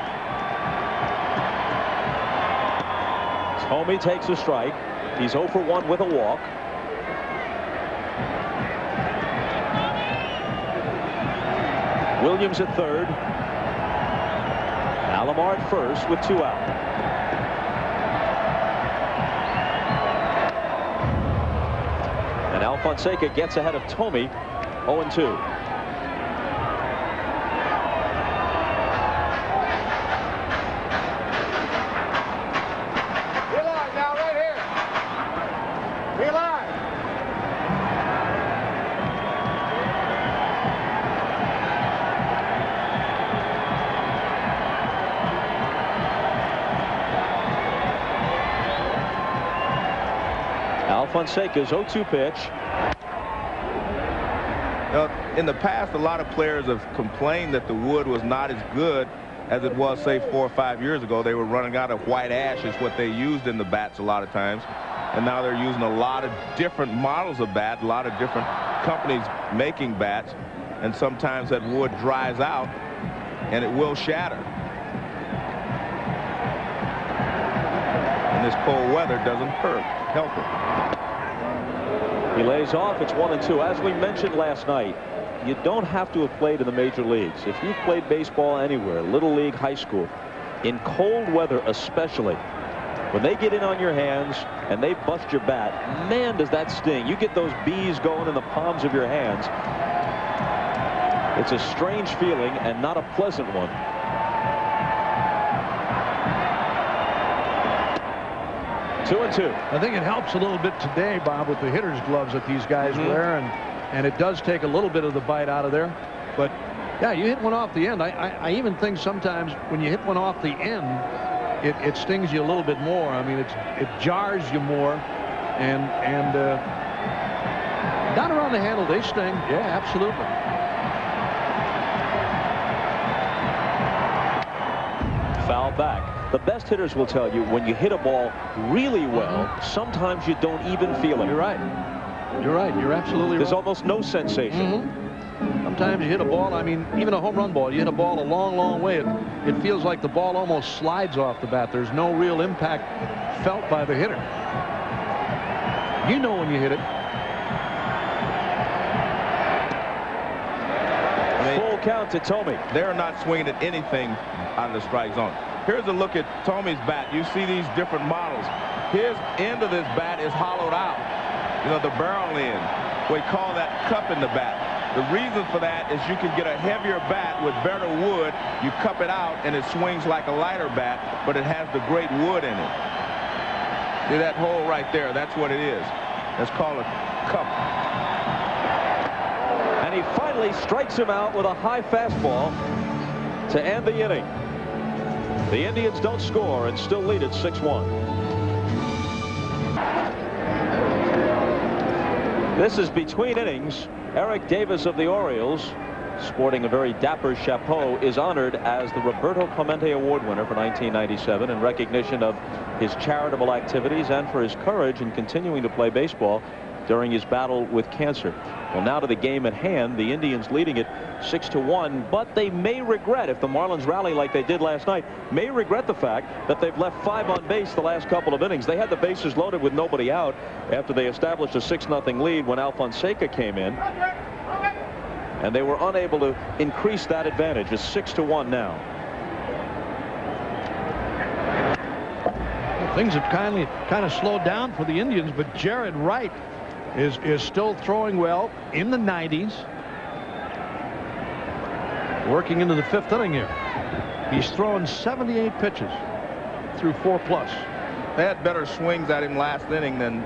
Thome takes a strike. He's 0 for 1 with a walk. Williams at third. Alomar at first with 2 out. And Alfonseca gets ahead of Thome, 0-2. Alfonseca's 0-2 pitch. In the past, a lot of players have complained that the wood was not as good as it was, say, 4 or 5 years ago. They were running out of white ash is what they used in the bats a lot of times. And now they're using a lot of different models of bats, a lot of different companies making bats. And sometimes that wood dries out and it will shatter. And this cold weather doesn't help it. He lays off. It's 1-2. As we mentioned last night, you don't have to have played in the major leagues. If you've played baseball anywhere, little league, high school, in cold weather especially, When they get in on your hands and they bust your bat, man, does that sting. You get those bees going in the palms of your hands. It's a strange feeling and not a pleasant one. Two and two. I think it helps a little bit today, Bob, with the hitter's gloves that these guys wear, and it does take a little bit of the bite out of there. But yeah, you hit one off the end. I even think sometimes when you hit one off the end, it stings you a little bit more. I mean, it jars you more, and down around the handle they sting. Yeah, absolutely. Foul back. The best hitters will tell you when you hit a ball really well, sometimes you don't even feel it. You're right. You're right. You're absolutely right. There's almost no sensation. Sometimes you hit a ball, I mean, even a home run ball, you hit a ball a long, long way. It feels like the ball almost slides off the bat. There's no real impact felt by the hitter. You know when you hit it. Full count to Tomey. They're not swinging at anything out of the strike zone. Here's a look at Tomey's bat. You see these different models. His end of this bat is hollowed out. You know, the barrel end. We call that cup in the bat. The reason for that is you can get a heavier bat with better wood. You cup it out and it swings like a lighter bat, but it has the great wood in it. See that hole right there? That's what it is. That's called a cup. And he finally strikes him out with a high fastball to end the inning. The Indians don't score and still lead at 6-1. This is between innings. Eric Davis of the Orioles, sporting a very dapper chapeau, is honored as the Roberto Clemente Award winner for 1997 in recognition of his charitable activities and for his courage in continuing to play baseball during his battle with cancer. Well, now to the game at hand. The Indians leading it 6-1, but they may regret, if the Marlins rally like they did last night, may regret the fact that they've left 5 on base the last couple of innings. They had the bases loaded with nobody out after they established a 6-0 lead when Alfonseca came in, and they were unable to increase that advantage. It's 6-1 now. Things have kind of slowed down for the Indians, but Jared Wright is still throwing well in the 90s. Working into the 5th inning here. He's throwing 78 pitches through 4+. They had better swings at him last inning than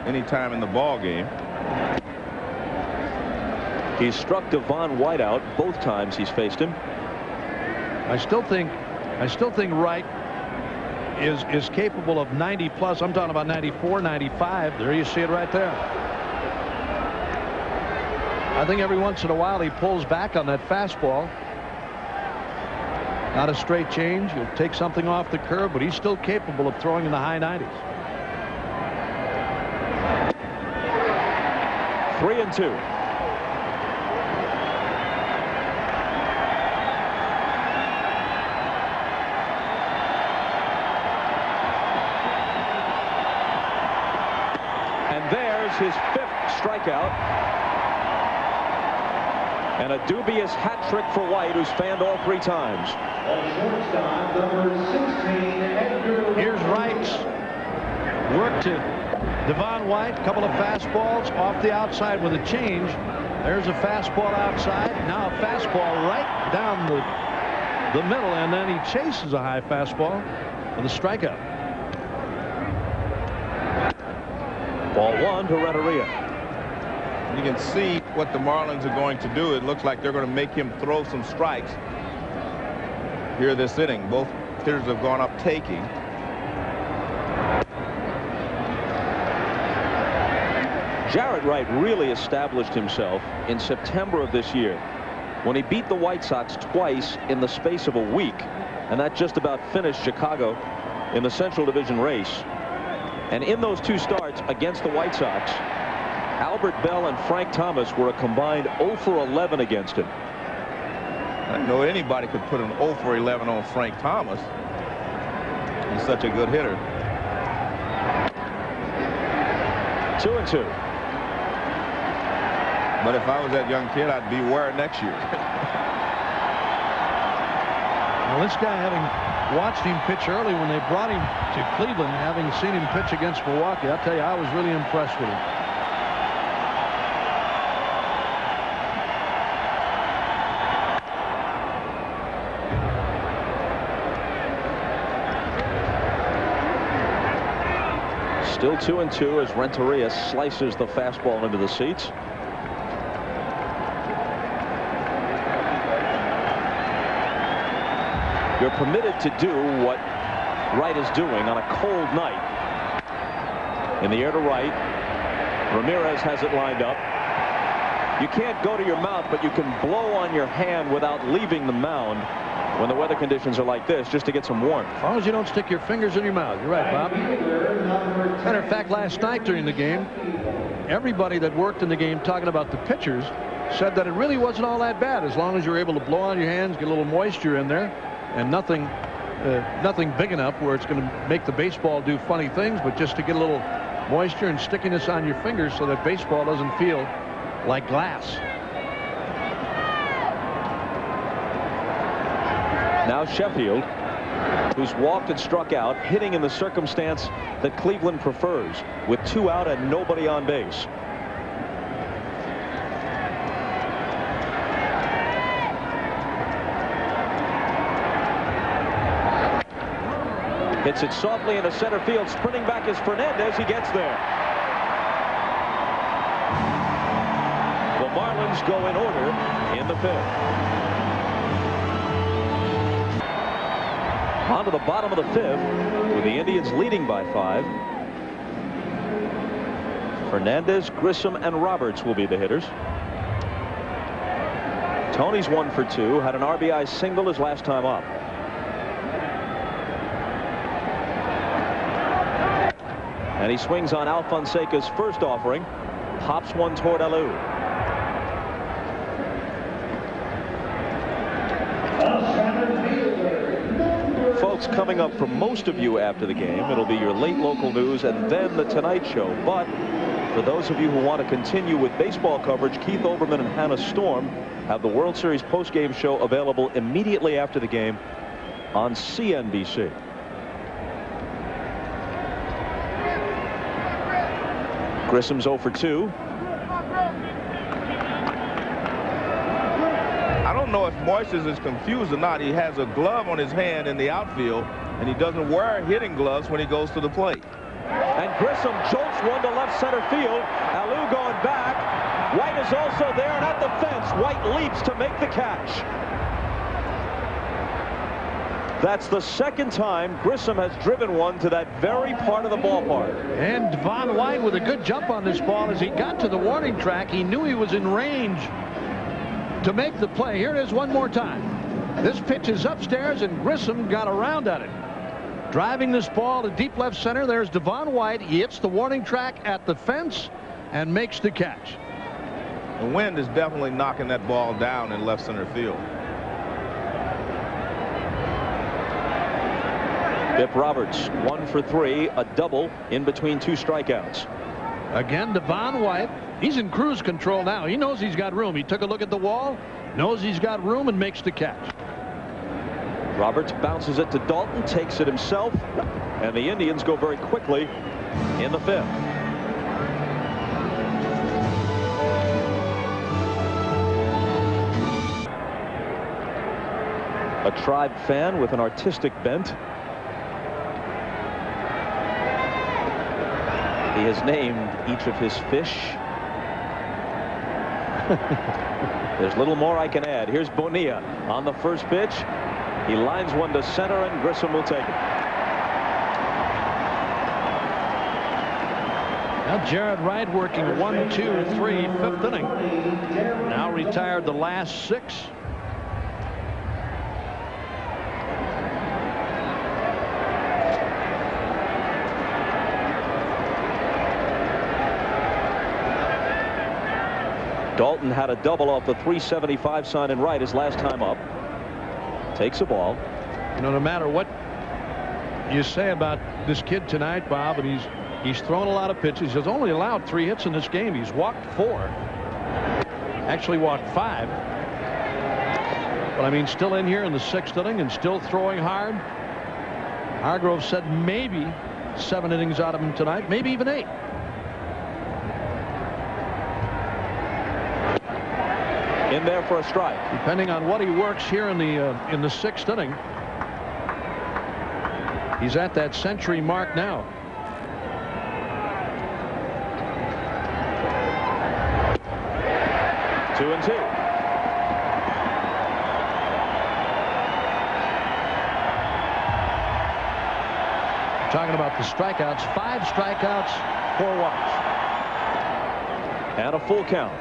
any time in the ball game. He's struck Devon White out both times he's faced him. I still think Wright is capable of 90+. I'm talking about 94, 95. There you see it right there. I think every once in a while he pulls back on that fastball. Not a straight change. He'll take something off the curve, but he's still capable of throwing in the high 90s. 3-2. His 5th strikeout, and a dubious hat trick for White, who's fanned all 3 times. Here's Wright's work to Devon White. A couple of fastballs off the outside with a change. There's a fastball outside. Now a fastball right down the middle, and then he chases a high fastball with a strikeout. Ball 1 to Renteria. You can see what the Marlins are going to do. It looks like they're going to make him throw some strikes here this inning. Both hitters have gone up taking. Jared Wright really established himself in September of this year when he beat the White Sox twice in the space of a week, and that just about finished Chicago in the Central Division race. And in those 2 starts against the White Sox, Albert Bell and Frank Thomas were a combined 0 for 11 against him. I didn't know anybody could put an 0 for 11 on Frank Thomas. He's such a good hitter. 2-2. But if I was that young kid, I'd beware next year. Well, this guy having watched him pitch early when they brought him to Cleveland, having seen him pitch against Milwaukee. I'll tell you, I was really impressed with him. Still 2-2 as Renteria slices the fastball into the seats. You're permitted to do what Wright is doing on a cold night. In the air to right. Ramirez has it lined up. You can't go to your mouth, but you can blow on your hand without leaving the mound when the weather conditions are like this, just to get some warmth. As long as you don't stick your fingers in your mouth. You're right, Bob. Matter of fact, last night during the game, everybody that worked in the game talking about the pitchers said that it really wasn't all that bad as long as you're able to blow on your hands, get a little moisture in there, and nothing big enough where it's going to make the baseball do funny things, but just to get a little moisture and stickiness on your fingers so that baseball doesn't feel like glass. Now Sheffield, who's walked and struck out, hitting in the circumstance that Cleveland prefers, with 2 out and nobody on base. Hits it softly into center field. Sprinting back is Fernandez. He gets there. The Marlins go in order in the 5th. On to the bottom of the 5th, with the Indians leading by 5. Fernandez, Grissom, and Roberts will be the hitters. Tony's 1 for 2, had an RBI single his last time up. And he swings on Alfonseca's first offering, pops one toward Alou. Folks, coming up for most of you after the game, it'll be your late local news and then the Tonight Show. But for those of you who want to continue with baseball coverage, Keith Olbermann and Hannah Storm have the World Series postgame show available immediately after the game on CNBC. Grissom's 0 for 2. I don't know if Moises is confused or not. He has a glove on his hand in the outfield, and he doesn't wear hitting gloves when he goes to the plate. And Grissom jolts one to left center field. Alou going back. White is also there, and at the fence, White leaps to make the catch. That's the second time Grissom has driven one to that very part of the ballpark. And Devon White with a good jump on this ball. As he got to the warning track, he knew he was in range to make the play. Here it is one more time. This pitch is upstairs, and Grissom got around at it. Driving this ball to deep left center. There's Devon White. He hits the warning track at the fence and makes the catch. The wind is definitely knocking that ball down in left center field. Bip Roberts 1 for 3, a double in between 2 strikeouts. Again, Devon White, he's in cruise control now. He knows he's got room. He took a look at the wall, knows he's got room, and makes the catch. Roberts bounces it to Dalton, takes it himself, and the Indians go very quickly in the 5th. A Tribe fan with an artistic bent. He has named each of his fish. There's little more I can add. Here's Bonilla on the first pitch. He lines one to center, and Grissom will take it. Now Jared Wright working 1, 2, 3, 5th inning. Now retired the last 6. Dalton had a double off the 375 sign in right his last time up. Takes a ball. You know, no matter what you say about this kid tonight, Bob, and he's thrown a lot of pitches. He's only allowed 3 hits in this game. He's walked 4. Actually walked 5. But I mean, still in here in the 6th inning and still throwing hard. Hargrove said maybe 7 innings out of him tonight, maybe even 8. In there for a strike. Depending on what he works here in the 6th inning. He's at that century mark now. Two and two. Talking about the strikeouts, 5 strikeouts, 4 walks. And a full count.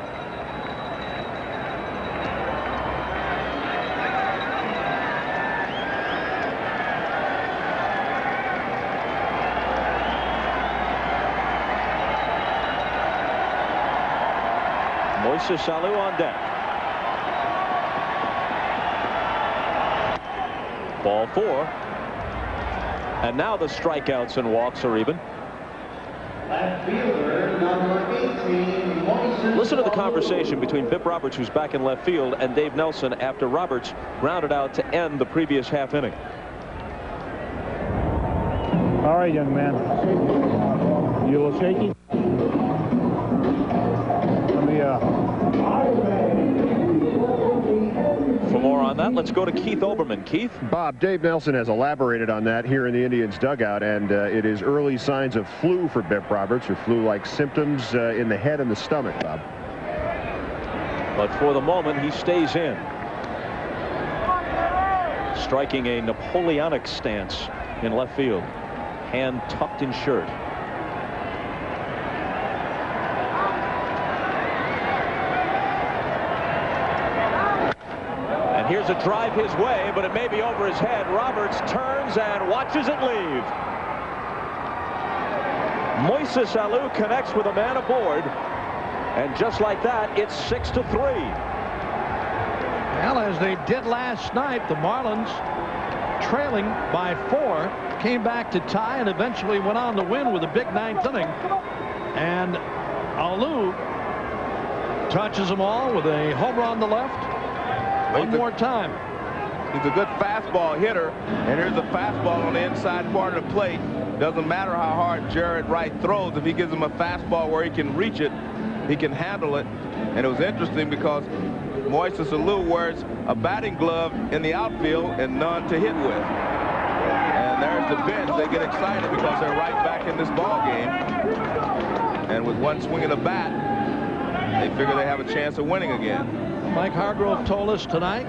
Moises Alou on deck. Ball 4. And now the strikeouts and walks are even. Left fielder, number 18, Moises Listen to the conversation between Bip Roberts, who's back in left field, and Dave Nelson after Roberts grounded out to end the previous half inning. All right, young man. You a little shaky? Let me, For more on that, let's go to Keith Olbermann. Keith? Bob, Dave Nelson has elaborated on that here in the Indians dugout, and it is early signs of flu for Bip Roberts, or flu-like symptoms in the head and the stomach, Bob. But for the moment, he stays in. Striking a Napoleonic stance in left field. Hand tucked in shirt. Here's a drive his way, but it may be over his head. Roberts turns and watches it leave. Moises Alou connects with a man aboard, and just like that, it's 6-3. Well, as they did last night, the Marlins, trailing by 4, came back to tie and eventually went on to win with a big 9th inning. And Alou touches them all with a home run to left. One more time. He's a good fastball hitter, and here's a fastball on the inside part of the plate. Doesn't matter how hard Jared Wright throws. If he gives him a fastball where he can reach it, he can handle it. And it was interesting because Moises Alou wears a batting glove in the outfield and none to hit with. And there's the bench. They get excited because they're right back in this ball game. And with one swing of the bat, they figure they have a chance of winning again. Mike Hargrove told us tonight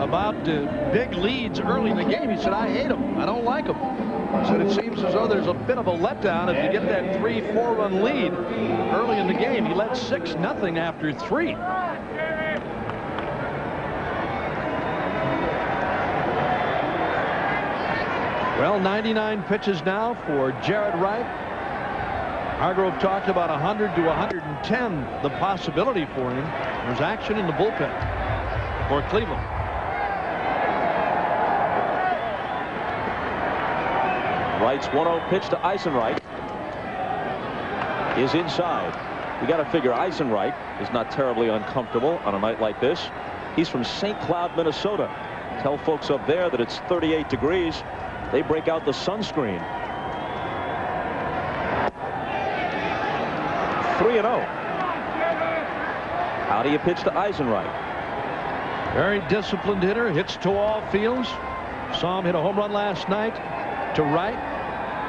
about the big leads early in the game. He said, I hate them. I don't like them. He said it seems as though there's a bit of a letdown if you get that 3-4 run lead early in the game. He led 6-0 after 3. Well, 99 pitches now for Jared Wright. Hargrove talked about 100 to 110, the possibility for him. There's action in the bullpen for Cleveland. Wright's 1-0 pitch to Eisenreich is inside. We got to figure Eisenreich is not terribly uncomfortable on a night like this. He's from St. Cloud, Minnesota. Tell folks up there that it's 38 degrees. They break out the sunscreen. 3-0. How do you pitch to Eisenreich? Very disciplined hitter, hits to all fields. Saw him hit a home run last night to right.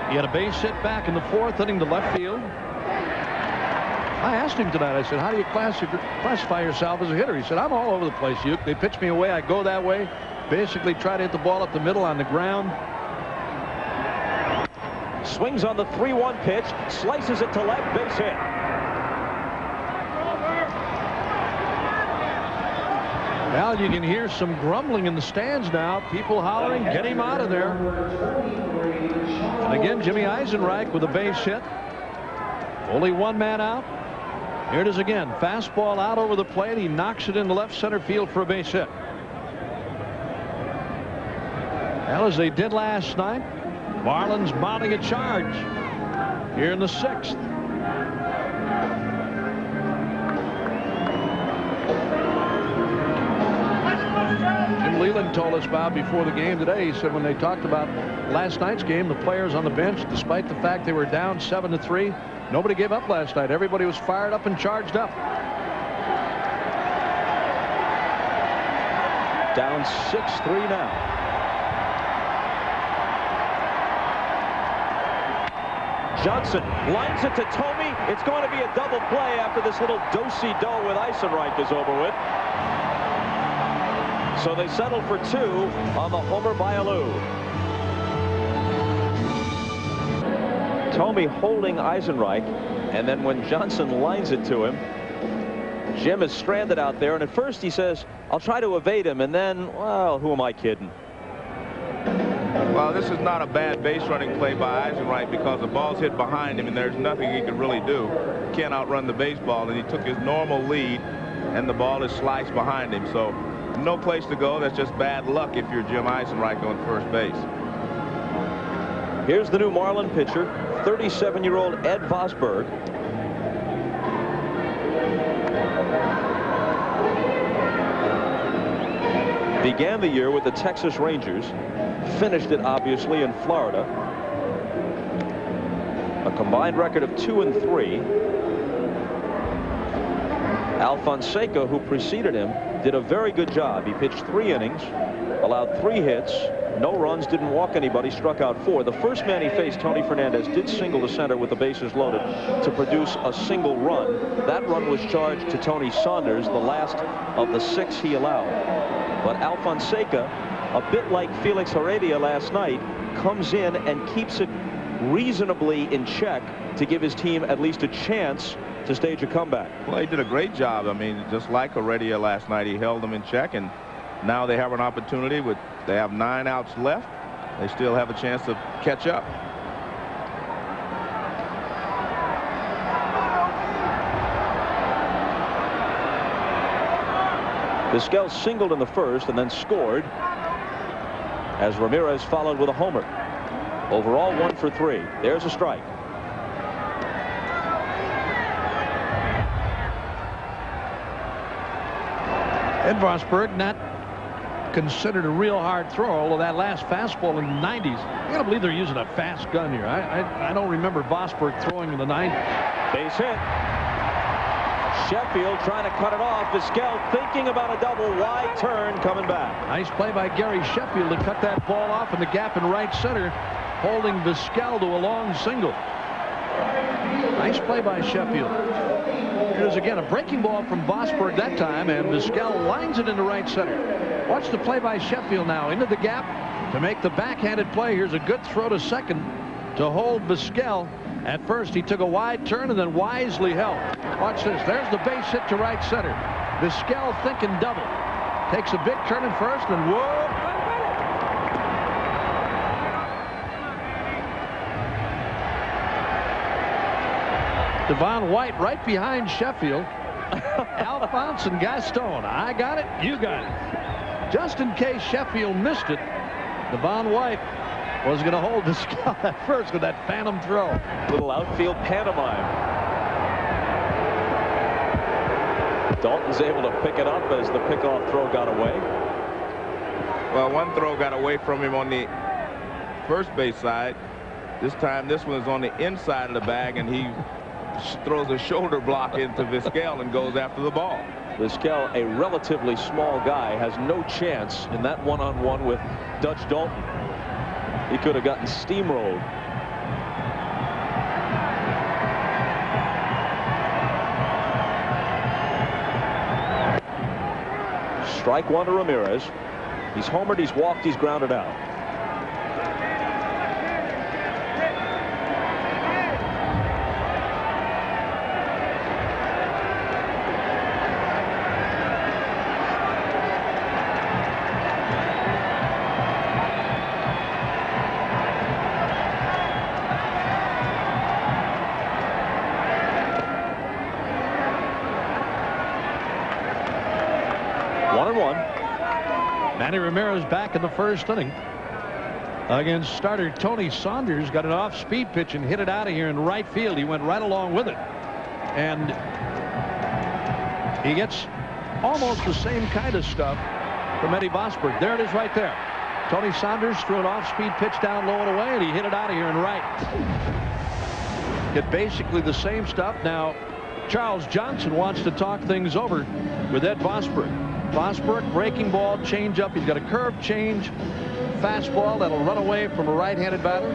He had a base hit back in the 4th inning to left field. I asked him tonight, I said, how do you classify yourself as a hitter? He said, I'm all over the place, Uke. They pitch me away, I go that way. Basically try to hit the ball up the middle on the ground. Swings on the 3-1 pitch, slices it to left, base hit. Well, you can hear some grumbling in the stands now. People hollering, get him out of there. And again, Jimmy Eisenreich with a base hit. Only one man out. Here it is again. Fastball out over the plate. He knocks it into left center field for a base hit. Well, as they did last night, Marlins mounting a charge here in the 6th. Jim Leland told us, Bob, before the game today, he said when they talked about last night's game, the players on the bench, despite the fact they were down 7-3, nobody gave up last night. Everybody was fired up and charged up. Down 6-3 now. Johnson lines it to Thome. It's going to be a double play after this little do-si-do with Eisenreich is over with. So they settle for 2 on the homer by Alou. Thome holding Eisenreich, and then when Johnson lines it to him, Jim is stranded out there, and at first he says, I'll try to evade him, and then, well, who am I kidding? Well, this is not a bad base running play by Eisenreich because the ball's hit behind him and there's nothing he can really do. He can't outrun the baseball, and he took his normal lead and the ball is sliced behind him. So no place to go. That's just bad luck if you're Jim Eisenreich on first base. Here's the new Marlin pitcher, 37-year-old Ed Vosburg. Began the year with the Texas Rangers, finished it obviously in Florida. A combined record of 2-3. Al Fonseca, who preceded him, did a very good job. He pitched 3 innings, allowed 3 hits, no runs, didn't walk anybody, struck out 4. The first man he faced, Tony Fernandez, did single to center with the bases loaded to produce a single run. That run was charged to Tony Saunders, the last of the 6 he allowed. But Al Fonseca, a bit like Felix Heredia last night, comes in and keeps it reasonably in check to give his team at least a chance to stage a comeback. Well, he did a great job. I mean, just like Heredia last night, he held them in check, and now they have an opportunity. They have 9 outs left. They still have a chance to catch up. Vizquel singled in the first and then scored as Ramirez followed with a homer. Overall 1 for 3. There's a strike. Ed Vosburg not considered a real hard throw, although that last fastball in the 90s, I gotta believe they're using a fast gun here. I don't remember Vosburg throwing in the 90s. Base hit. Sheffield trying to cut it off. Vizquel thinking about a double wide turn coming back. Nice play by Gary Sheffield to cut that ball off in the gap in right center, holding Vizquel to a long single. Nice play by Sheffield. Here's again a breaking ball from Vosburg that time, and Vizquel lines it into right center. Watch the play by Sheffield now into the gap to make the backhanded play. Here's a good throw to second to hold Vizquel. At first he took a wide turn and then wisely held. Watch this. There's the base hit to right center. Vizquel thinking double. Takes a big turn in first and whoa. Devon White right behind Sheffield. Alphonse and Gaston. I got it. You got it. Just in case Sheffield missed it, Devon White was going to hold Vizquel at first with that phantom throw. Little outfield pantomime. Dalton's able to pick it up as the pickoff throw got away. Well, one throw got away from him on the first base side. This time this one is on the inside of the bag, and he throws a shoulder block into Vizquel and goes after the ball. Vizquel, a relatively small guy, has no chance in that one-on-one with Dutch Dalton. He could have gotten steamrolled. Strike 1 to Ramirez. He's homered, he's walked, he's grounded out. Manny Ramirez back in the first inning against starter Tony Saunders. Got an off-speed pitch and hit it out of here in right field. He went right along with it, and he gets almost the same kind of stuff from Eddie Vosburgh. There it is right there. Tony Saunders threw an off-speed pitch down low and away, and he hit it out of here and right. Get basically the same stuff. Now, Charles Johnson wants to talk things over with Ed Vosburgh. Vosburgh, breaking ball, change up. He's got a curve change, fastball that'll run away from a right-handed batter.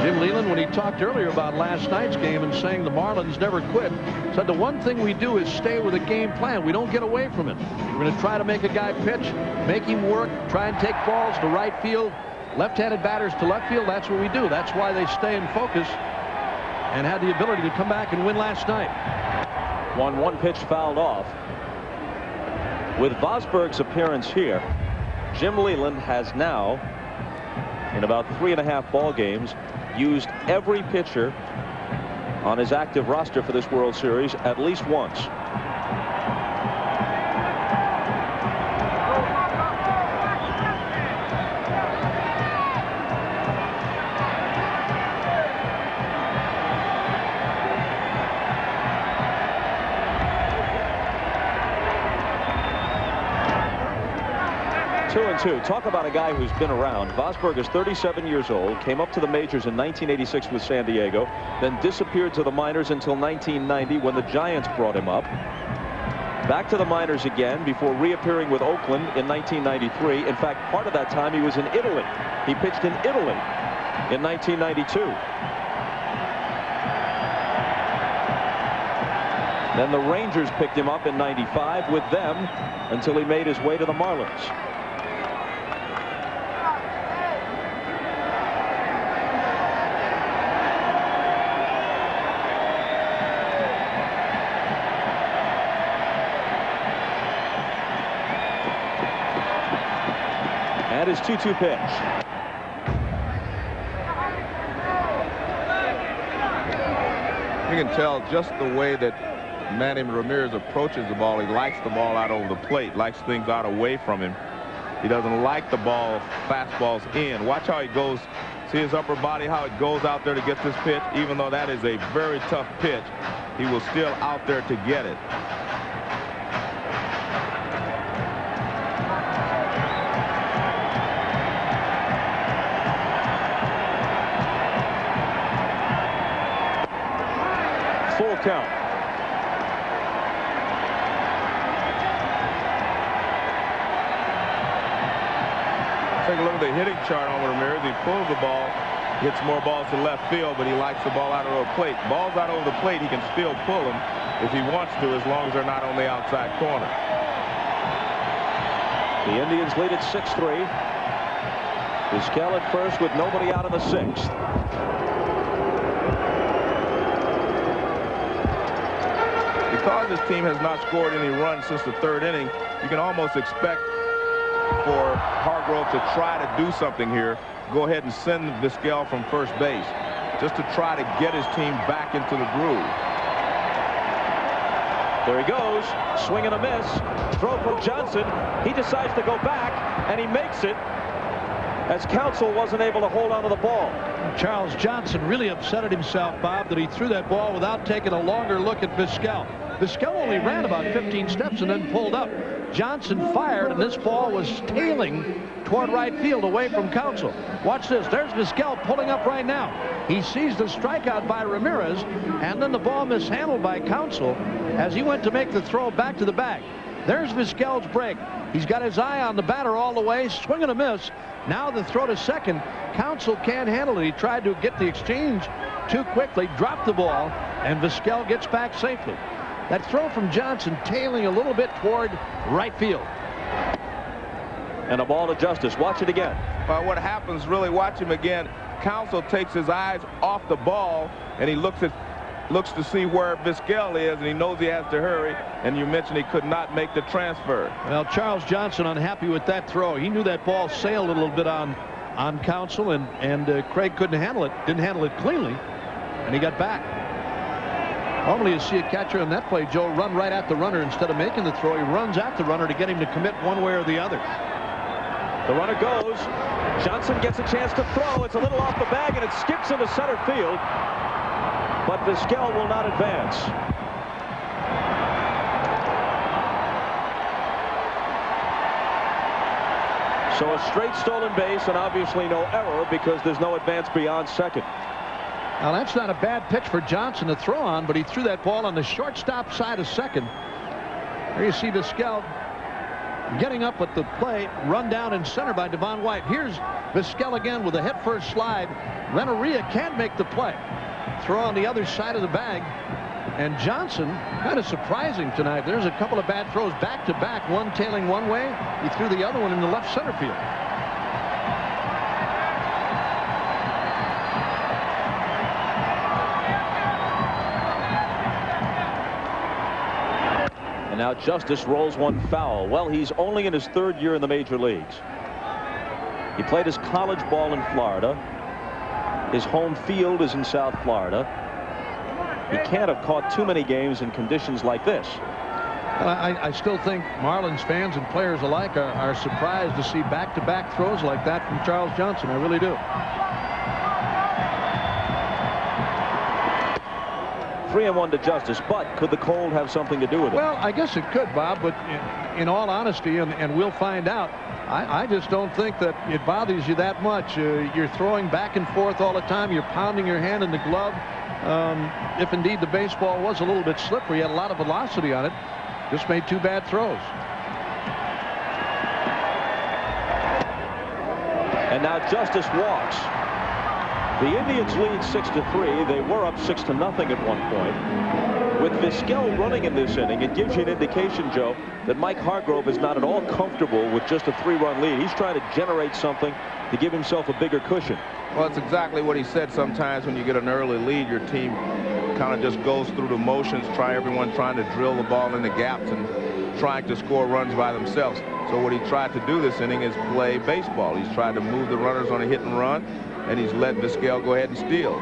Jim Leyland, when he talked earlier about last night's game and saying the Marlins never quit, said the one thing we do is stay with a game plan. We don't get away from it. We're going to try to make a guy pitch, make him work, try and take balls to right field, left-handed batters to left field. That's what we do. That's why they stay in focus and had the ability to come back and win last night. One pitch fouled off. With Vosburgh's appearance here, Jim Leyland has now, in about 3.5 ball games, used every pitcher on his active roster for this World Series at least once. Talk about a guy who's been around. Vosburgh is 37 years old, came up to the majors in 1986 with San Diego, then disappeared to the minors until 1990 when the Giants brought him up. Back to the minors again before reappearing with Oakland in 1993. In fact, part of that time he was in Italy. He pitched in Italy in 1992. Then the Rangers picked him up in '95 with them until he made his way to the Marlins. And his 2-2 pitch. You can tell just the way that Manny Ramirez approaches the ball. He likes the ball out over the plate, likes things out away from him. He doesn't like the ball, fastballs in. Watch how he goes. See his upper body, how it goes out there to get this pitch. Even though that is a very tough pitch, he was still out there to get it. Full count. Take a look at the hitting chart on Ramirez. He pulls the ball, hits more balls to left field, but he likes the ball out over the plate. Balls out over the plate, he can still pull them if he wants to, as long as they're not on the outside corner. The Indians lead at 6-3. Vizquel at first with nobody out in the 6th. Because this team has not scored any runs since the 3rd inning, you can almost expect for Hargrove to try to do something here. Go ahead and send Vizquel from first base just to try to get his team back into the groove. There he goes. Swing and a miss. Throw from Johnson. He decides to go back, and he makes it as Counsell wasn't able to hold on to the ball. Charles Johnson really upset at himself, Bob, that he threw that ball without taking a longer look at Vizquel. Vizquel only ran about 15 steps and then pulled up. Johnson fired, and this ball was tailing toward right field away from Counsell. Watch this. There's Vizquel pulling up right now. He sees the strikeout by Ramirez, and then the ball mishandled by Counsell as he went to make the throw back to the bag. There's Vizquel's break. He's got his eye on the batter all the way. Swing and a miss. Now the throw to second. Counsell can't handle it. He tried to get the exchange too quickly, dropped the ball, and Vizquel gets back safely. That throw from Johnson tailing a little bit toward right field. And a ball to Justice. Watch it again. Well, what happens, really, watch him again. Counsell takes his eyes off the ball, and he looks to see where Vizquel is, and he knows he has to hurry. And you mentioned he could not make the transfer. Well, Charles Johnson unhappy with that throw. He knew that ball sailed a little bit on Counsell, and Craig couldn't handle it. Didn't handle it cleanly, and he got back. Normally you see a catcher on that play, Joe, run right at the runner instead of making the throw. He runs at the runner to get him to commit one way or the other. The runner goes. Johnson gets a chance to throw. It's a little off the bag, and it skips into center field. But Vizquel will not advance. So a straight stolen base and obviously no error because there's no advance beyond second. Now that's not a bad pitch for Johnson to throw on, but he threw that ball on the shortstop side of second. There you see Vizquel getting up at the plate, run down in center by Devon White. Here's Vizquel again with a head-first slide. Renteria can't make the play. Throw on the other side of the bag. And Johnson, kind of surprising tonight. There's a couple of bad throws back-to-back, one tailing one way. He threw the other one in the left center field. And now Justice rolls one foul. Well, he's only in his 3rd year in the major leagues. He played his college ball in Florida. His home field is in South Florida. He can't have caught too many games in conditions like this. I still think Marlins fans and players alike are surprised to see back-to-back throws like that from Charles Johnson. I really do. 3-1 to Justice, but could the cold have something to do with it? Well, I guess it could, Bob, but in all honesty, and we'll find out, I just don't think that it bothers you that much. You're throwing back and forth all the time. You're pounding your hand in the glove. If indeed the baseball was a little bit slippery, had a lot of velocity on it, just made 2 bad throws. And now Justice walks. The Indians lead 6-3. They were up 6-0 at one point. With Vizquel running in this inning, it gives you an indication, Joe, that Mike Hargrove is not at all comfortable with just a 3-run lead. He's trying to generate something to give himself a bigger cushion. Well, it's exactly what he said. Sometimes when you get an early lead, your team kind of just goes through the motions, everyone trying to drill the ball in the gaps and trying to score runs by themselves. So what he tried to do this inning is play baseball. He's tried to move the runners on a hit and run, and he's let Vizquel go ahead and steal.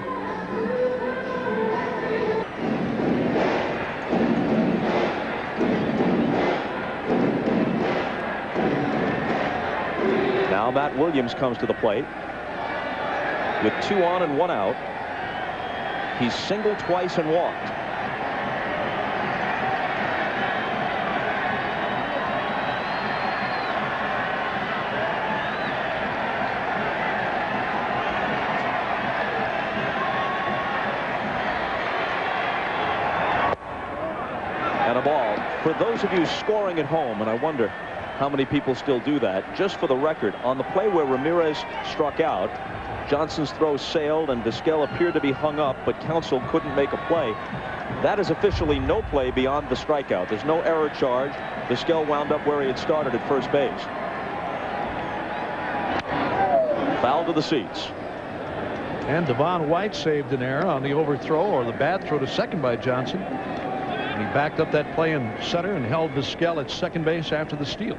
Now Matt Williams comes to the plate. With 2 on and 1 out. He's singled twice and walked. And a ball. For those of you scoring at home, and I wonder how many people still do that, just for the record, on the play where Ramirez struck out, Johnson's throw sailed and Vizquel appeared to be hung up, but counsel couldn't make a play. That is officially no play beyond the strikeout. There's no error charge. Vizquel wound up where he had started at first base. Foul to the seats. And Devon White saved an error on the overthrow, or the bad throw to second by Johnson. And he backed up that play in center and held Vizquel at second base after the steal.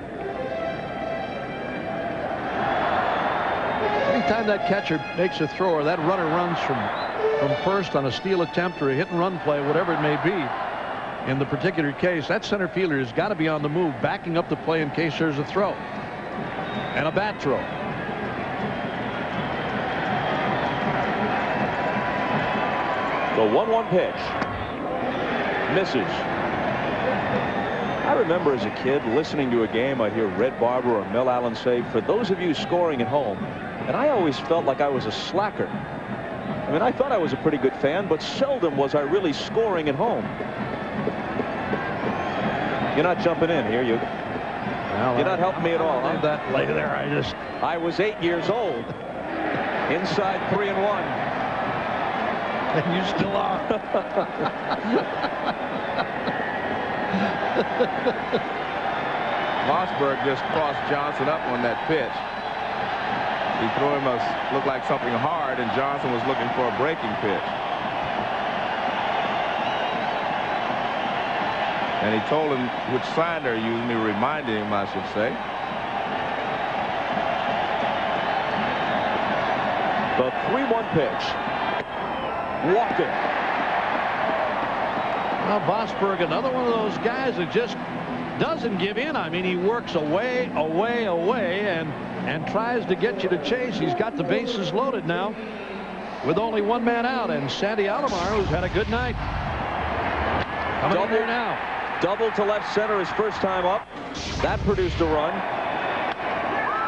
Anytime that catcher makes a throw or that runner runs from first on a steal attempt or a hit and run play, whatever it may be, in the particular case, that center fielder has got to be on the move, backing up the play in case there's a throw. And a bat throw. The 1-1 pitch. Misses. I remember as a kid listening to a game, I'd hear Red Barber or Mel Allen say, for those of you scoring at home, and I always felt like I was a slacker. I mean, I thought I was a pretty good fan, but seldom was I really scoring at home. You're not jumping in here. You're not helping me at all. I love that play there. I was 8 years old. Inside 3-1. And you still are. Mossberg just crossed Johnson up on that pitch. He threw him looked like something hard, and Johnson was looking for a breaking pitch. And he told him which sign they're using. He reminded him, I should say. The 3-1 pitch. Walked it. Well, Mossberg, another one of those guys that just doesn't give in. I mean, he works away, and tries to get you to chase. He's got the bases loaded now with only 1 man out, and Sandy Alomar, who's had a good night, coming in there now. Double to left center his first time up. That produced a run.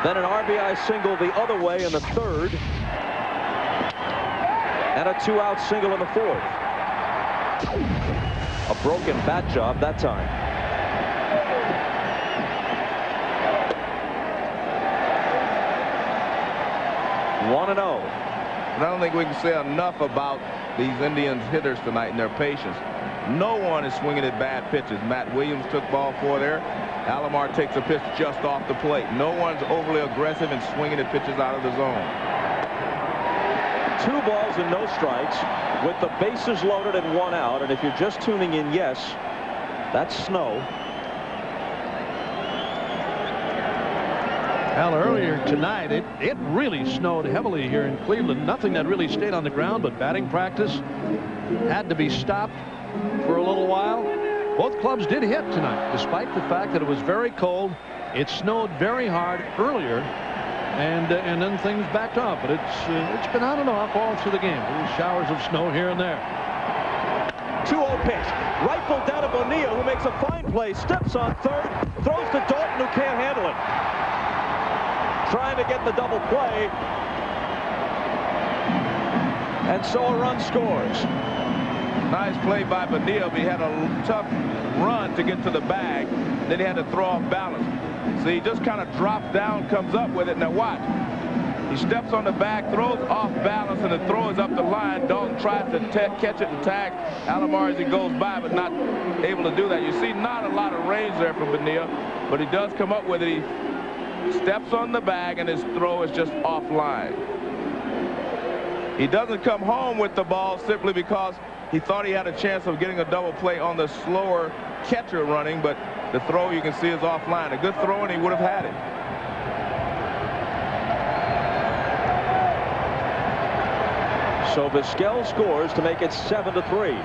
Then an RBI single the other way in the third. And a 2-out single in the fourth. A broken bat job that time. One and 0. And I don't think we can say enough about these Indians hitters tonight and their patience. No one is swinging at bad pitches. Matt Williams took ball 4 there. Alomar takes a pitch just off the plate. No one's overly aggressive and swinging at pitches out of the zone. 2 balls and no strikes with the bases loaded and 1 out. And if you're just tuning in, yes, that's snow. Well, earlier tonight, it really snowed heavily here in Cleveland. Nothing that really stayed on the ground, but batting practice had to be stopped for a little while. Both clubs did hit tonight, despite the fact that it was very cold. It snowed very hard earlier, and then things backed off. But it's been on and off all through the game. Little showers of snow here and there. 2-0 pitch. Rifled down to Bonilla, who makes a fine play. Steps on third. Throws to Dalton, who can't handle it. Trying to get the double play. And so a run scores. Nice play by Bonilla. He had a tough run to get to the bag. Then he had to throw off balance. So he just kind of drops down, comes up with it. Now watch. He steps on the bag, throws off balance, and the throw is up the line. Dalton tries to catch it and tag Alomar as he goes by, but not able to do that. You see not a lot of range there from Bonilla, but he does come up with it. He steps on the bag, and his throw is just offline. He doesn't come home with the ball simply because he thought he had a chance of getting a double play on the slower catcher running, but the throw you can see is offline. A good throw, and he would have had it. So Vizquel scores to make it 7-3.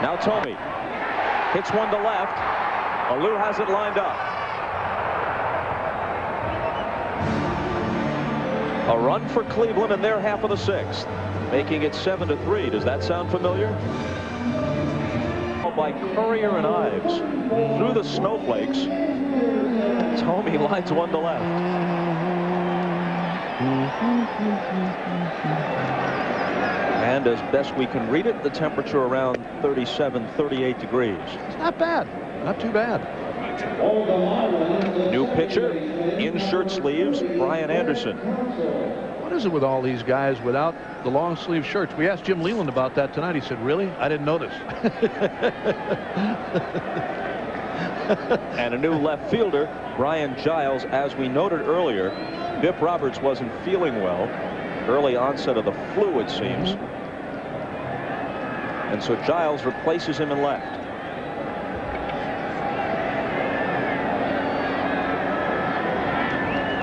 Now Tomey hits one to left. Alou has it lined up. A run for Cleveland in their half of the 6th, making it 7-3. Does that sound familiar? By Courier and Ives through the snowflakes. Tomey lines one to left. And as best we can read it, the temperature around 37, 38 degrees. It's not bad. Not too bad. New pitcher in shirt sleeves, Brian Anderson. What is it with all these guys without the long sleeve shirts? We asked Jim Leland about that tonight. He said, really? I didn't notice. And a new left fielder, Brian Giles. As we noted earlier, Bip Roberts wasn't feeling well. Early onset of the flu, it seems. And so Giles replaces him in left.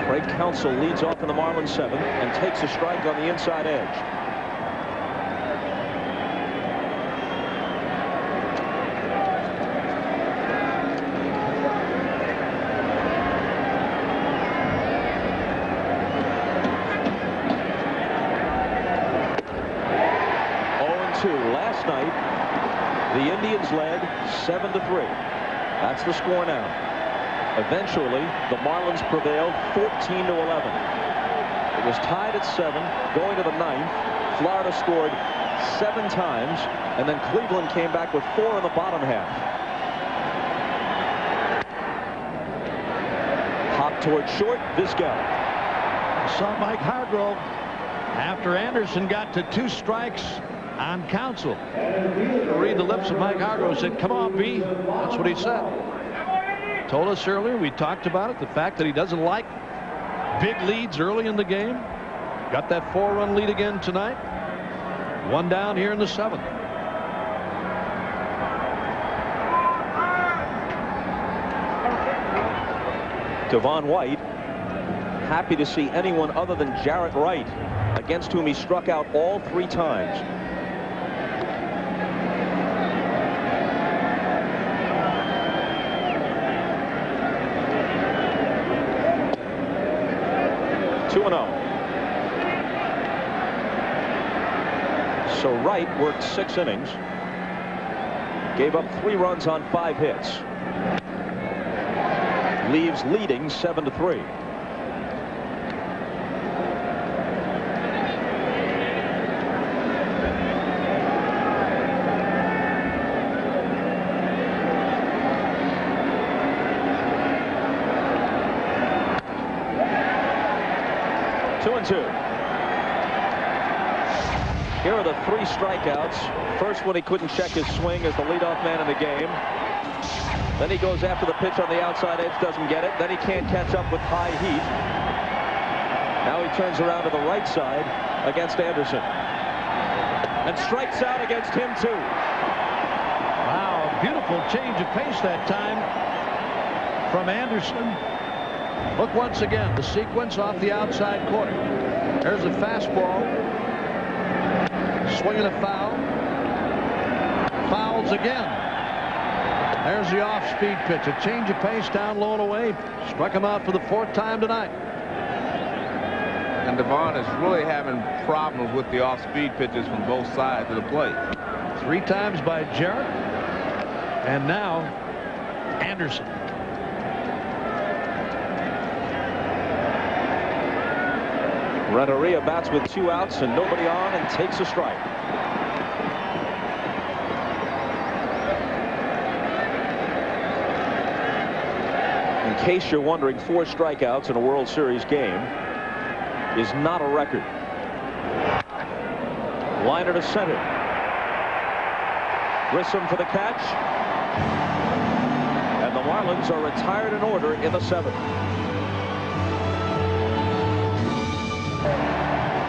Craig Counsell leads off in the Marlins 7th and takes a strike on the inside edge. Last night, the Indians led 7-3. That's the score now. Eventually, the Marlins prevailed 14-11. It was tied at 7 going to the 9th. Florida scored 7 times, and then Cleveland came back with 4 in the bottom half. Hop toward short, Vizquel. Saw Mike Hargrove after Anderson got to 2 strikes on Counsell. Read the lips of Mike Hargrove. Said, come on, B. That's what he said. Told us earlier, we talked about it, the fact that he doesn't like big leads early in the game. Got that 4-run lead again tonight. 1 down here in the 7th. Devon White happy to see anyone other than Jarrett Wright, against whom he struck out all 3 times. So Wright worked 6 innings, gave up 3 runs on 5 hits. leaves leading 7-3. Here are the 3 strikeouts. First one, he couldn't check his swing as the leadoff man in the game. Then he goes after the pitch on the outside edge, doesn't get it. Then he can't catch up with high heat. Now he turns around to the right side against Anderson and strikes out against him too. Wow, beautiful change of pace that time from Anderson. Look once again, the sequence off the outside corner. There's a fastball. Swinging a foul. Fouls again. There's the off-speed pitch. A change of pace down low and away. Struck him out for the 4th time tonight. And Devon is really having problems with the off-speed pitches from both sides of the plate. 3 times by Jarrett. And now Anderson. Renteria bats with 2 outs and nobody on and takes a strike. In case you're wondering, 4 strikeouts in a World Series game is not a record. Liner to center. Grissom for the catch. And the Marlins are retired in order in the 7th.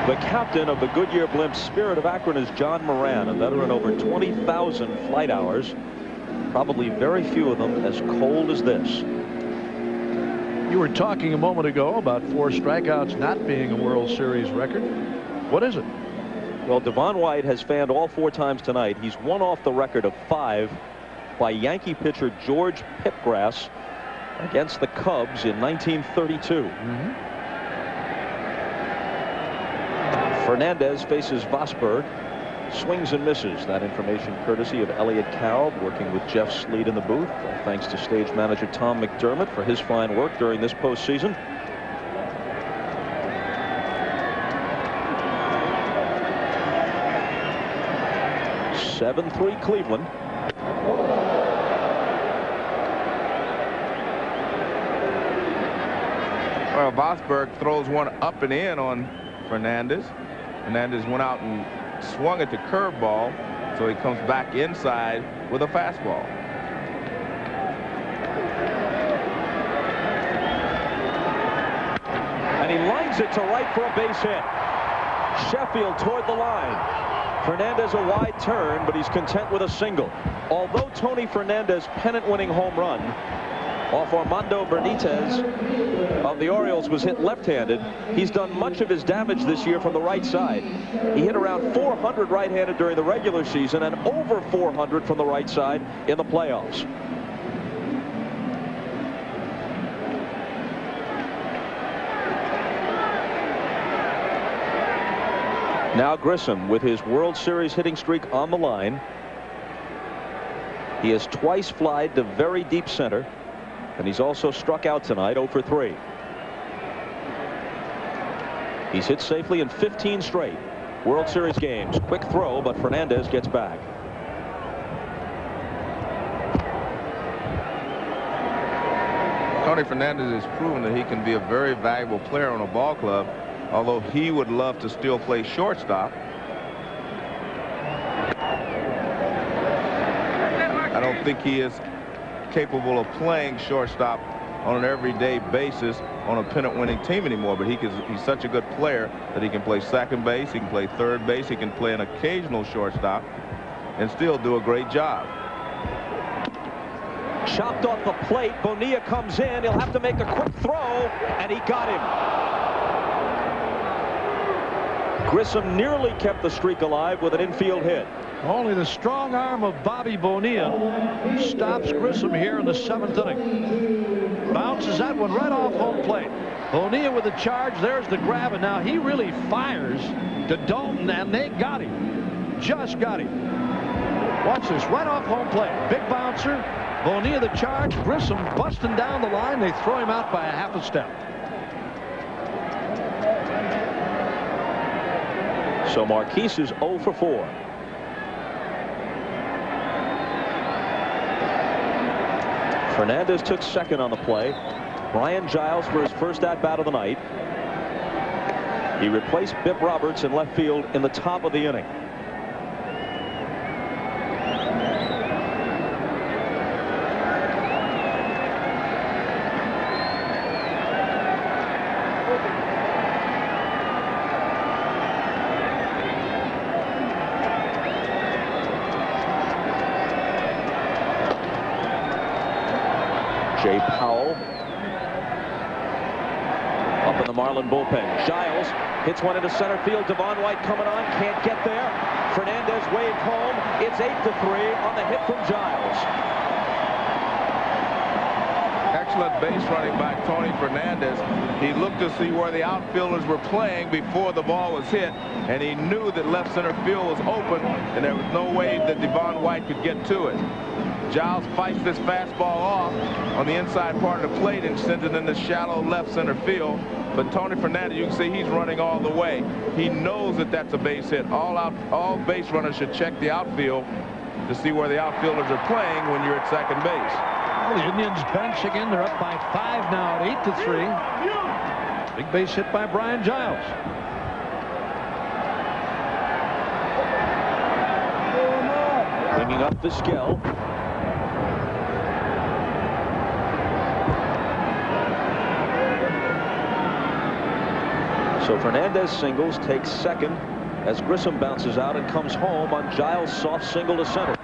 The captain of the Goodyear Blimp Spirit of Akron is John Moran, a veteran over 20,000 flight hours. Probably very few of them as cold as this. You were talking a moment ago about 4 strikeouts not being a World Series record. What is it? Well, Devon White has fanned all 4 times tonight. He's one off the record of 5 by Yankee pitcher George Pipgrass against the Cubs in 1932. Fernandez faces Vosberg. Swings and misses. That information courtesy of Elliot Kalb, working with Jeff Sleet in the booth. Thanks to stage manager Tom McDermott for his fine work during this postseason. (7-3) Cleveland. Well, Vosberg throws one up and in on Fernandez. Fernandez went out and swung at the curveball, so he comes back inside with a fastball. And he lines it to right for a base hit. Sheffield toward the line. Fernandez a wide turn, but he's content with a single. Although Tony Fernandez pennant-winning home run off Armando Benitez of the Orioles was hit left-handed, he's done much of his damage this year from the right side. He hit around 400 right-handed during the regular season and over 400 from the right side in the playoffs. Now Grissom with his World Series hitting streak on the line. He has twice flied to very deep center. And he's also struck out tonight, 0 for 3. He's hit safely in 15 straight World Series games. Quick throw, but Fernandez gets back. Tony Fernandez has proven that he can be a very valuable player on a ball club, although he would love to still play shortstop. I don't think he is capable of playing shortstop on an everyday basis on a pennant-winning team anymore, but he's such a good player that he can play second base, he can play third base, he can play an occasional shortstop and still do a great job. Chopped off the plate. Bonilla comes in. He'll have to make a quick throw, and he got him. Grissom nearly kept the streak alive with an infield hit. Only the strong arm of Bobby Bonilla stops Grissom here in the 7th inning. Bounces that one right off home plate. Bonilla with the charge. There's the grab, and now he really fires to Dalton, and they got him. Just got him. Watch this, right off home plate. Big bouncer. Bonilla the charge. Grissom busting down the line. They throw him out by a half a step. So Marquise is 0 for 4. Fernandez took second on the play. Brian Giles for his first at-bat of the night. He replaced Bip Roberts in left field in the top of the inning. Jay Powell up in the Marlin bullpen. Giles hits one into center field. Devon White coming on, can't get there. Fernandez waved home. It's 8-3 on the hit from Giles. Excellent base running by Tony Fernandez. He looked to see where the outfielders were playing before the ball was hit, and he knew that left center field was open, and there was no way that Devon White could get to it. Giles fights this fastball off on the inside part of the plate and sends it in the shallow left center field. But Tony Fernandez, you can see he's running all the way. He knows that that's a base hit. All base runners should check the outfield to see where the outfielders are playing when you're at second base. Well, the Indians bench again. They're up by 5 now at 8-3. Big base hit by Brian Giles. Bringing up Vizquel. So Fernandez singles, takes second as Grissom bounces out and comes home on Giles' soft single to center.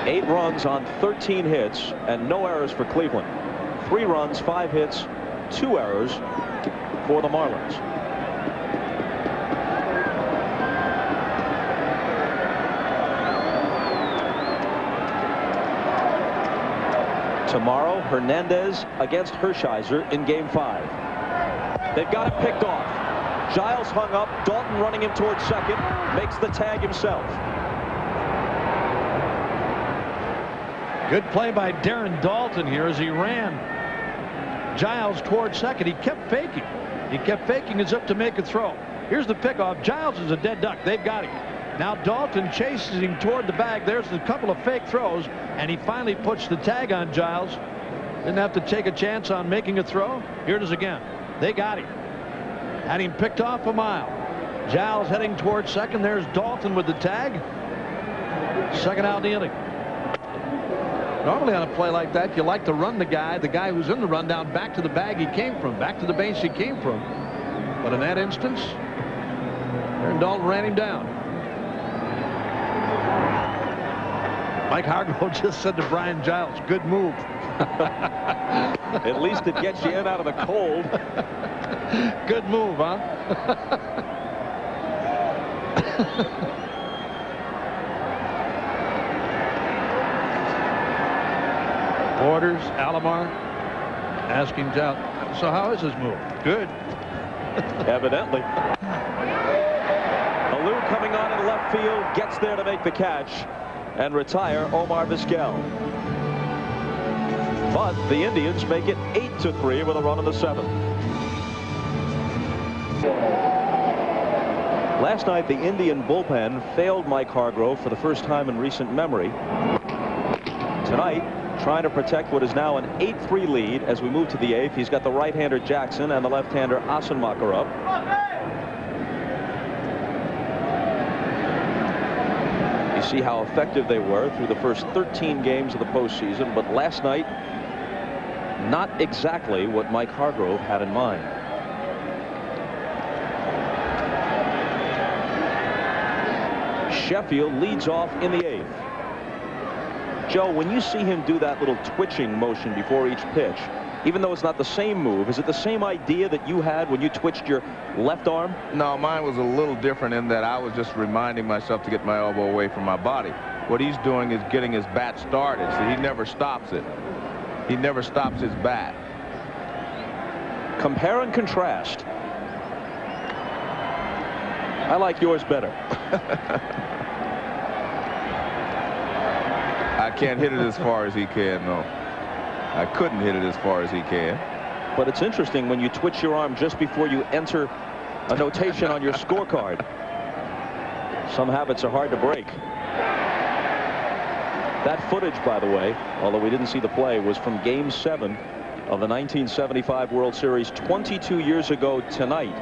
8 runs on 13 hits and no errors for Cleveland. 3 runs, 5 hits, 2 errors for the Marlins. Tomorrow, Hernandez against Hershiser in Game 5. They've got it picked off. Giles hung up. Dalton running him towards second. Makes the tag himself. Good play by Darren Dalton here as he ran Giles towards second. He kept faking. He kept faking as if to make a throw. Here's the pickoff. Giles is a dead duck. They've got him. Now Dalton chases him toward the bag. There's a couple of fake throws, and he finally puts the tag on Giles. Didn't have to take a chance on making a throw. Here it is again. They got him. Had him picked off a mile. Giles heading towards second. There's Dalton with the tag. Second out in the inning. Normally on a play like that, you like to run the guy who's in the rundown back to the bag he came from, back to the base he came from. But in that instance, Darren Dalton ran him down. Mike Hargrove just said to Brian Giles, good move. At least it gets you in out of the cold. Good move, huh? Borders, Alomar asking Giles, so how is his move? Good. Evidently. Alou coming on in left field, gets there to make the catch and retire Omar Vizquel. But the Indians make it 8-3 with a run in the 7th. Last night, the Indian bullpen failed Mike Hargrove for the first time in recent memory. Tonight, trying to protect what is now an 8-3 lead as we move to the 8th. He's got the right-hander Jackson and the left-hander Assenmacher up. You see how effective they were through the first 13 games of the postseason, but last night, not exactly what Mike Hargrove had in mind. Sheffield leads off in the 8th. Joe, when you see him do that little twitching motion before each pitch, even though it's not the same move, is it the same idea that you had when you twitched your left arm? No, mine was a little different in that I was just reminding myself to get my elbow away from my body. What he's doing is getting his bat started, so he never stops it. He never stops his bat. Compare and contrast. I like yours better. I can't hit it as far as he can, no. I couldn't hit it as far as he can. But it's interesting when you twitch your arm just before you enter a notation on your scorecard. Some habits are hard to break. That footage, by the way, although we didn't see the play, was from Game 7 of the 1975 World Series 22 years ago tonight.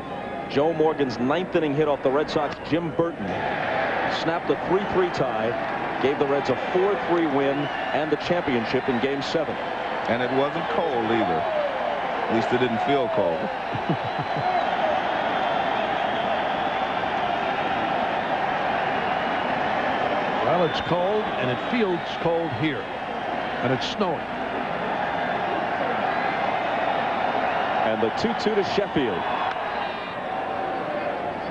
Joe Morgan's 9th inning hit off the Red Sox Jim Burton snapped a 3-3 tie, gave the Reds a 4-3 win and the championship in Game 7. And it wasn't cold either. At least it didn't feel cold. Well, it's cold, and it feels cold here. And it's snowing. And the 2-2 to Sheffield.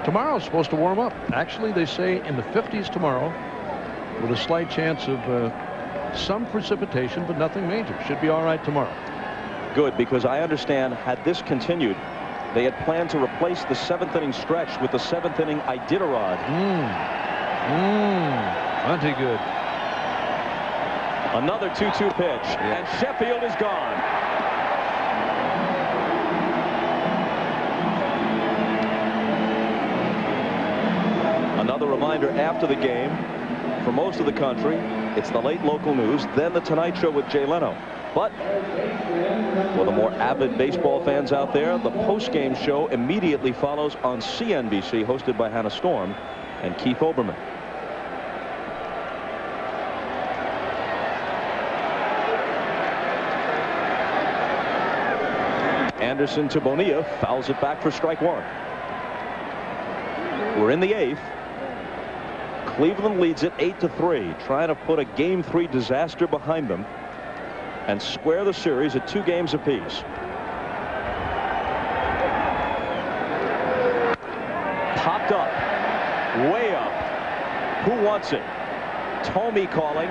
Tomorrow's supposed to warm up. Actually, they say in the 50s tomorrow, with a slight chance of some precipitation, but nothing major. Should be all right tomorrow. Good, because I understand had this continued, they had planned to replace the 7th inning stretch with the 7th inning Iditarod. Plenty good. Another 2-2 pitch, and Sheffield is gone. Another reminder after the game, for most of the country, it's the late local news, then the Tonight Show with Jay Leno. But for the more avid baseball fans out there, the post-game show immediately follows on CNBC, hosted by Hannah Storm and Keith Olbermann. Anderson to Bonilla, fouls it back for strike 1. We're in the 8th. Cleveland leads it 8-3, trying to put a Game 3 disaster behind them and square the series at 2 games apiece. Popped up, way up. Who wants it? Tomey calling.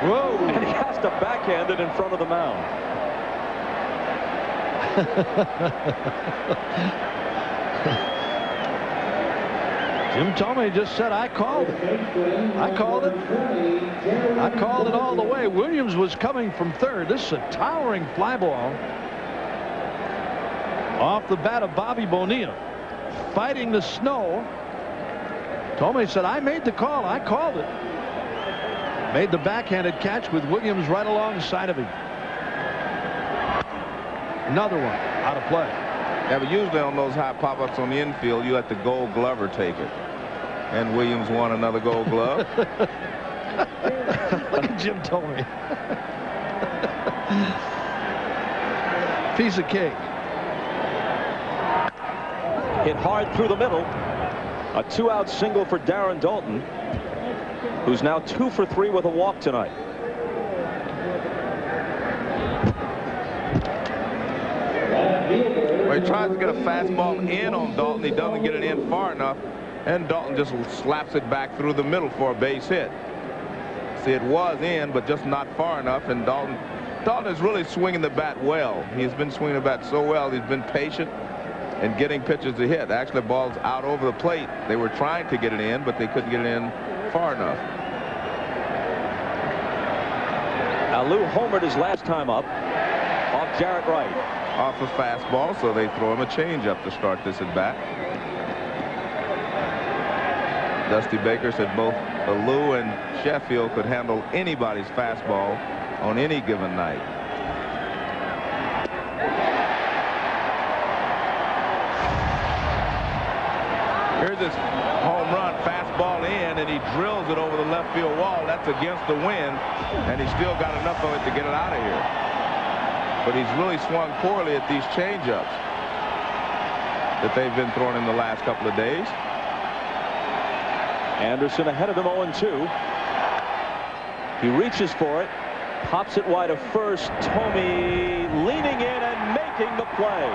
Whoa! And he has to backhand it in front of the mound. Jim Tomey just said, I called it. I called it. I called it all the way. Williams was coming from third. This is a towering fly ball off the bat of Bobby Bonilla, fighting the snow. Tomey said, I made the call. I called it. Made the backhanded catch with Williams right alongside of him. Another one out of play. Yeah, but usually on those high pop-ups on the infield, you let the Gold Glover take it. And Williams won another Gold Glove. Look at Jim Tomey. Piece of cake. Hit hard through the middle. A 2-out single for Darren Daulton, who's now 2 for 3 with a walk tonight. Well, he tries to get a fastball in on Daulton. He doesn't get it in far enough, and Daulton just slaps it back through the middle for a base hit. See, it was in, but just not far enough, and Daulton is really swinging the bat well. He's been swinging the bat so well. He's been patient and getting pitches to hit. Actually, the ball's out over the plate. They were trying to get it in, but they couldn't get it in far enough. Now Lou homered his last time up off Jarrett Wright. Off a fastball, so they throw him a changeup to start this at bat. Dusty Baker said both Lou and Sheffield could handle anybody's fastball on any given night. Here's this home run, fastball in, and he drills it over the left field wall. That's against the wind, and he's still got enough of it to get it out of here. But he's really swung poorly at these changeups that they've been throwing in the last couple of days. Anderson ahead of him 0-2. He reaches for it, pops it wide of first. Tomey leaning in and making the play.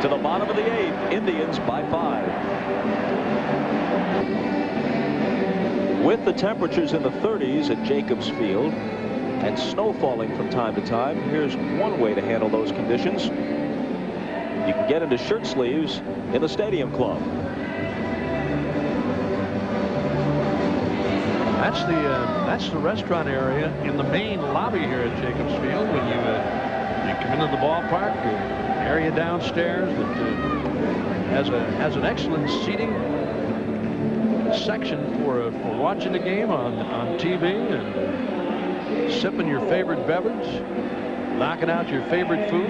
To the bottom of the 8th, Indians by 5. With the temperatures in the 30s at Jacobs Field and snow falling from time to time, here's one way to handle those conditions. You can get into shirt sleeves in the Stadium Club. That's the restaurant area in the main lobby here at Jacobs Field. When you come into the ballpark, area downstairs that has an excellent seating section for watching the game on TV and sipping your favorite beverage, knocking out your favorite food.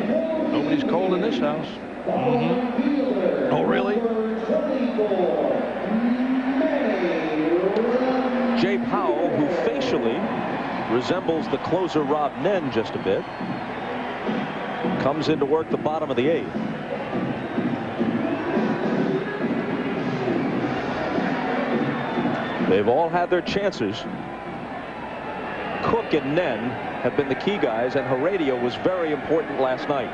Nobody's cold in this house. Oh, really? Jay Powell, who facially resembles the closer Rob Nen just a bit, comes in to work the bottom of the 8th. They've all had their chances. Cook and Nen have been the key guys, and Heredia was very important last night,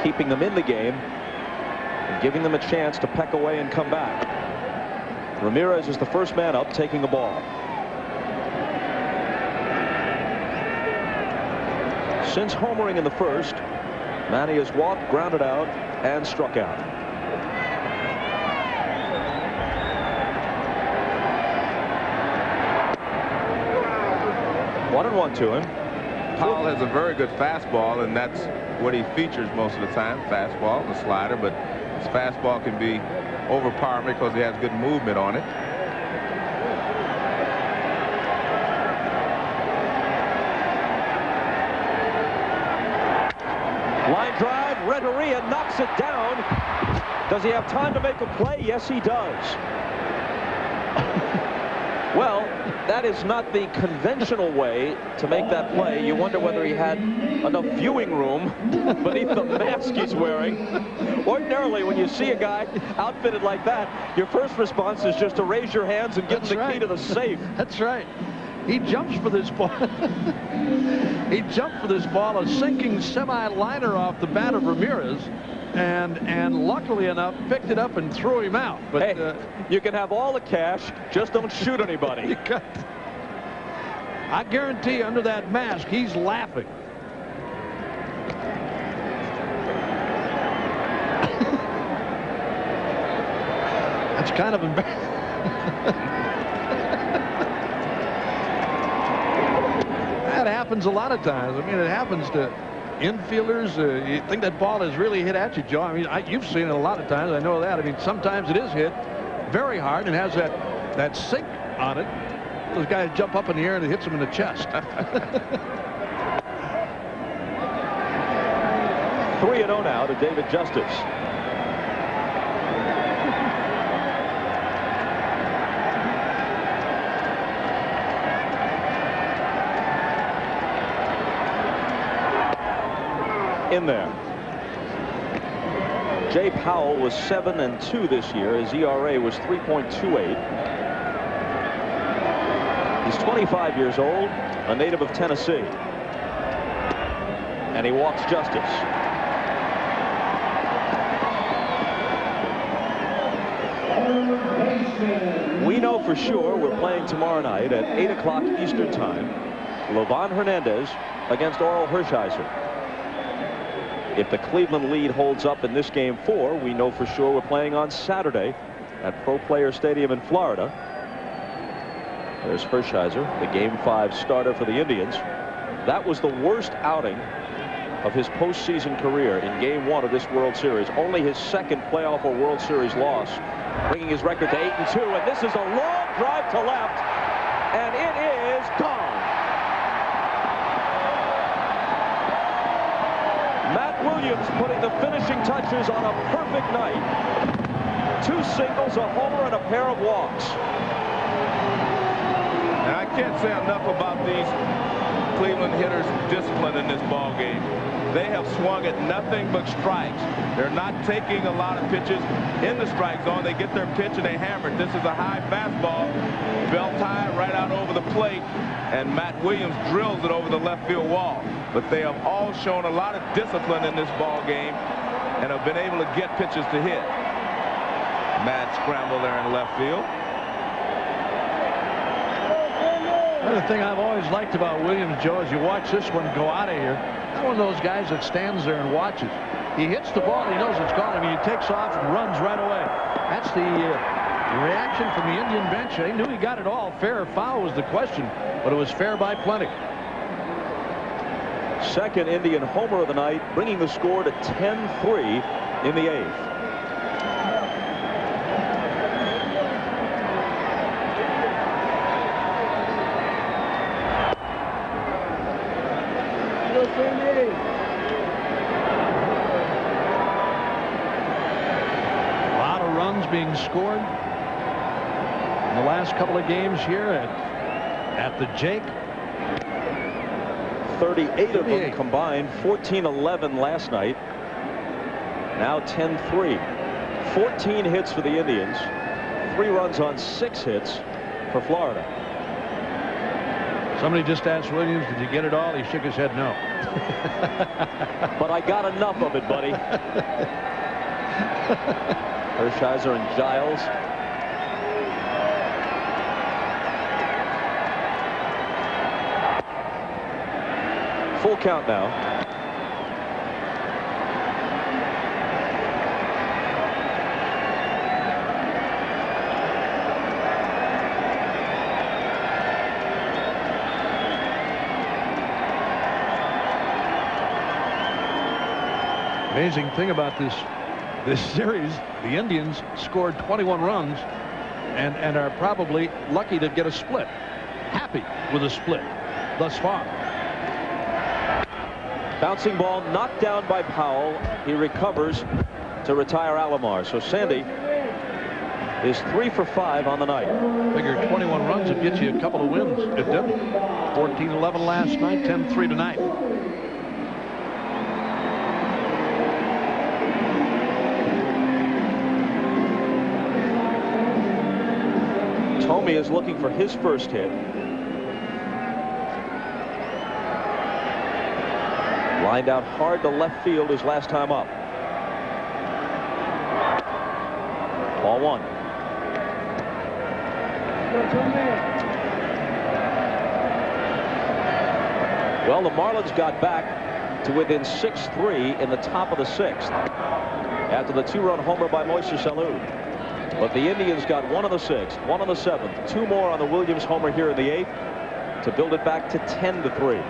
keeping them in the game and giving them a chance to peck away and come back. Ramirez is the first man up, taking the ball. Since homering in the first, Manny has walked, grounded out, and struck out. One and one to him. Powell has a very good fastball, and that's what he features most of the time, fastball, the slider, but his fastball can be overpowering because he has good movement on it. Line drive, Renteria knocks it down. Does he have time to make a play? Yes, he does. Well, that is not the conventional way to make that play. You wonder whether he had enough viewing room beneath the mask he's wearing. Ordinarily, when you see a guy outfitted like that, your first response is just to raise your hands and give him the key to the safe. That's right. He jumps for this ball. He jumped for this ball, a sinking semi-liner off the bat of Ramirez, and luckily enough picked it up and threw him out. But hey, you can have all the cash, just don't shoot anybody. I guarantee under that mask he's laughing. That's kind of embarrassing. That happens a lot of times. I mean, it happens to infielders. You think that ball has really hit at you, Joe? I mean, you've seen it a lot of times. I know that. I mean, sometimes it is hit very hard and has that sink on it. Those guys jump up in the air and it hits them in the chest. 3-0 now to David Justice. In there. Jay Powell was 7-2 this year. His ERA was 3.28. He's 25 years old, a native of Tennessee. And he walks Justice. We know for sure we're playing tomorrow night at 8 o'clock Eastern Time. Lovan Hernandez against Oral Hershiser. If the Cleveland lead holds up in this game 4, we know for sure we're playing on Saturday at Pro Player Stadium in Florida. There's Hershiser, the game 5 starter for the Indians. That was the worst outing of his postseason career in game 1 of this World Series. Only his second playoff or World Series loss, bringing his record to 8-2. And this is a long drive to left, and it is gone. Matt Williams putting the finishing touches on a perfect night. 2 singles, a homer, and a pair of walks. And I can't say enough about these Cleveland hitters' discipline in this ball game. They have swung at nothing but strikes. They're not taking a lot of pitches in the strike zone. They get their pitch and they hammer it. This is a high fastball, belt high right out over the plate, and Matt Williams drills it over the left field wall. But they have all shown a lot of discipline in this ball game and have been able to get pitches to hit. Mad scramble there in left field. Another thing I've always liked about Williams, Joe, is you watch this one go out of here. Not one of those guys that stands there and watches. He hits the ball, he knows it's gone. I mean, he takes off and runs right away. That's the The reaction from the Indian bench, they knew he got it all. Fair or foul was the question, but it was fair by plenty. Second Indian homer of the night, bringing the score to 10-3 in the 8th. A lot of runs being scored in the last couple of games here at the Jake. 38 of them combined, 14-11 last night. Now 10-3. 14 hits for the Indians, 3 runs on 6 hits for Florida. Somebody just asked Williams, did you get it all? He shook his head no. But I got enough of it, buddy. Hershiser and Giles. Full count now. Amazing thing about this series, the Indians scored 21 runs and are probably lucky to get a split. Happy with a split thus far. Bouncing ball knocked down by Powell. He recovers to retire Alomar. So Sandy is 3 for 5 on the night. Figure 21 runs would get you a couple of wins. It didn't. 14-11 last night, 10-3 tonight. Tomey is looking for his first hit. Lined out hard to left field his last time up. Ball 1. Well, the Marlins got back to within 6-3 in the top of the 6th after the 2-run homer by Moises Alou. But the Indians got 1 on the 6th, 1 on the 7th, 2 more on the Williams homer here in the 8th to build it back to 10-3.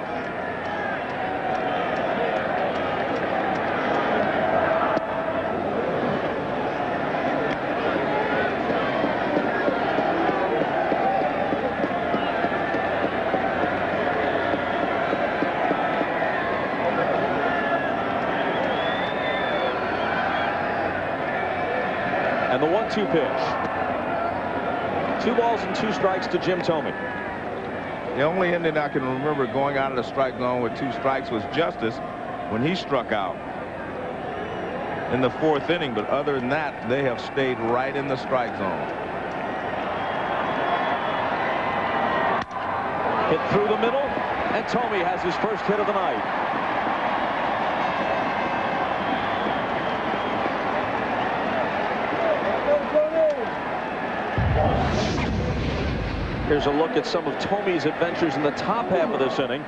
And the 1-2 pitch. 2 balls and 2 strikes to Jim Tomey. The only Indian I can remember going out of the strike zone with 2 strikes was Justice when he struck out in the 4th inning. But other than that, they have stayed right in the strike zone. Hit through the middle, and Tomey has his first hit of the night. Here's a look at some of Tomey's adventures in the top half of this inning.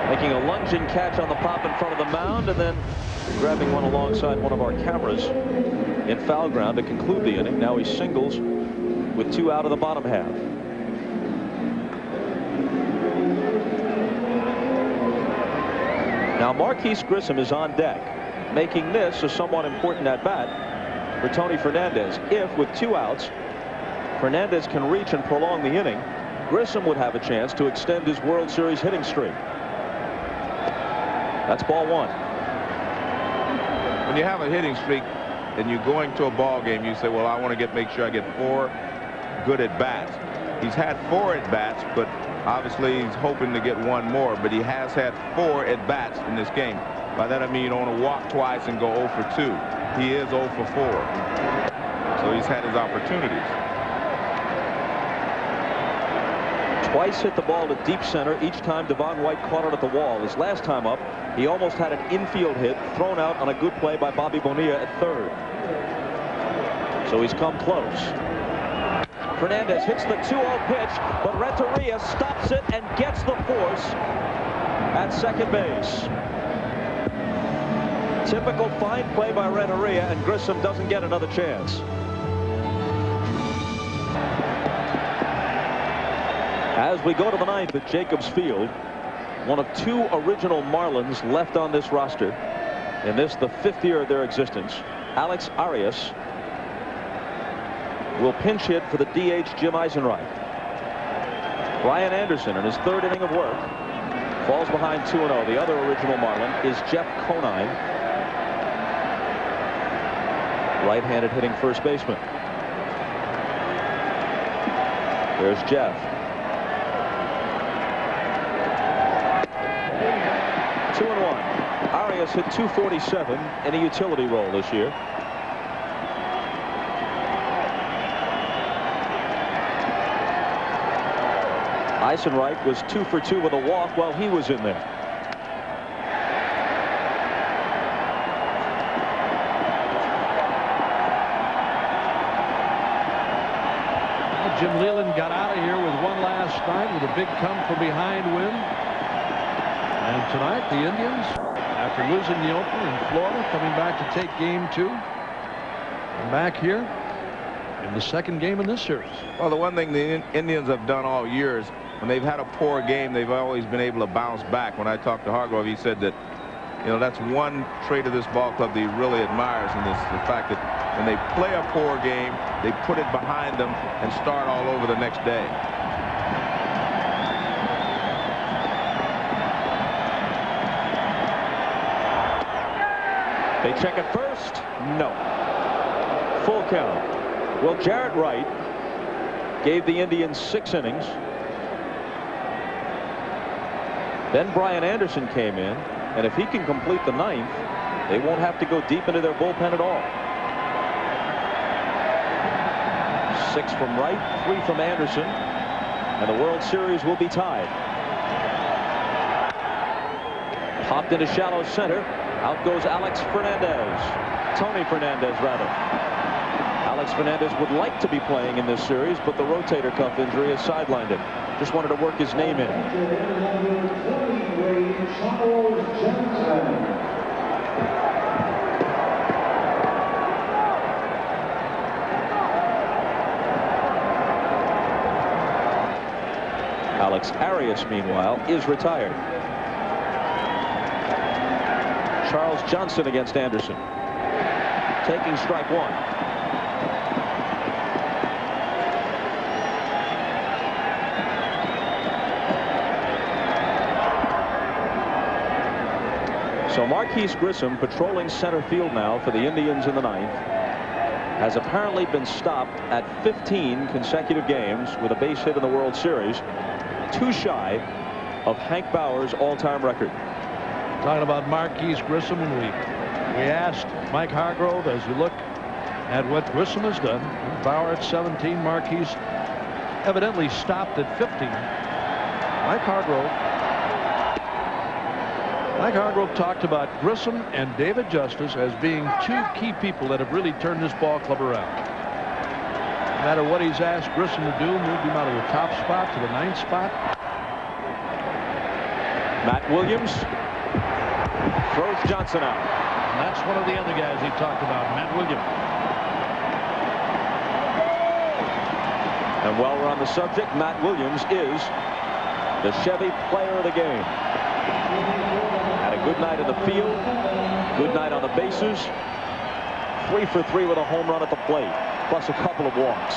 Making a lunging catch on the pop in front of the mound, and then grabbing one alongside one of our cameras in foul ground to conclude the inning. Now he singles with 2 out of the bottom half. Now Marquise Grissom is on deck, making this a somewhat important at-bat for Tony Fernandez. If, with 2 outs, Fernandez can reach and prolong the inning, Grissom would have a chance to extend his World Series hitting streak. That's ball 1. When you have a hitting streak and you're going to a ball game, you say, well, I want to make sure I get 4 good at-bats. He's had 4 at-bats, but obviously he's hoping to get 1 more, but he has had 4 at-bats in this game. By that I mean you don't want to walk twice and go 0 for 2. He is 0 for 4. So he's had his opportunities. Twice hit the ball to deep center. Each time Devon White caught it at the wall. His last time up, he almost had an infield hit thrown out on a good play by Bobby Bonilla at 3rd. So he's come close. Fernandez hits the 2-0 pitch, but Renteria stops it and gets the force at second base. Typical fine play by Renteria, and Grissom doesn't get another chance. As we go to the ninth at Jacobs Field, one of two original Marlins left on this roster. In this, the 5th year of their existence, Alex Arias will pinch hit for the DH Jim Eisenreich. Brian Anderson, in his 3rd inning of work, falls behind 2-0. The other original Marlin is Jeff Conine, right-handed hitting first baseman. There's Jeff. 2-1. Arias hit .247 in a utility role this year. Eisenreich was 2 for 2 with a walk while he was in there. Well, Jim Leland got out of here with one last night with a big come-from-behind win. And tonight, the Indians, after losing the opener in Florida, coming back to take game 2. And back here in the 2nd game in this series. Well, the one thing the Indians have done all year is when they've had a poor game, they've always been able to bounce back. When I talked to Hargrove, he said that, you know, that's one trait of this ball club that he really admires, and this the fact that when they play a poor game, they put it behind them and start all over the next day. They check it first. No. Full count. Well, Jarrett Wright gave the Indians 6 innings. Then Brian Anderson came in, and if he can complete the 9th, they won't have to go deep into their bullpen at all. 6 from Wright, 3 from Anderson, and the World Series will be tied. Popped into shallow center. Out goes Alex Fernandez. Tony Fernandez, rather. Alex Fernandez would like to be playing in this series, but the rotator cuff injury has sidelined him. Just wanted to work his name in. Alex Arias, meanwhile, is retired. Charles Johnson against Anderson. Taking strike 1. So Marquise Grissom, patrolling center field now for the Indians in the 9th, has apparently been stopped at 15 consecutive games with a base hit in the World Series, 2 shy of Hank Bauer's all-time record. Talking about Marquise Grissom, and we asked Mike Hargrove, as you look at what Grissom has done, Bauer at 17, Marquise evidently stopped at 15. Mike Hargrove talked about Grissom and David Justice as being 2 key people that have really turned this ball club around. No matter what he's asked Grissom to do, moved him out of the top spot to the 9th spot. Matt Williams throws Johnson out. And that's one of the other guys he talked about, Matt Williams. And while we're on the subject, Matt Williams is the Chevy player of the game. Had a good night in the field, good night on the bases, 3 for 3 with a home run at the plate, plus a couple of walks.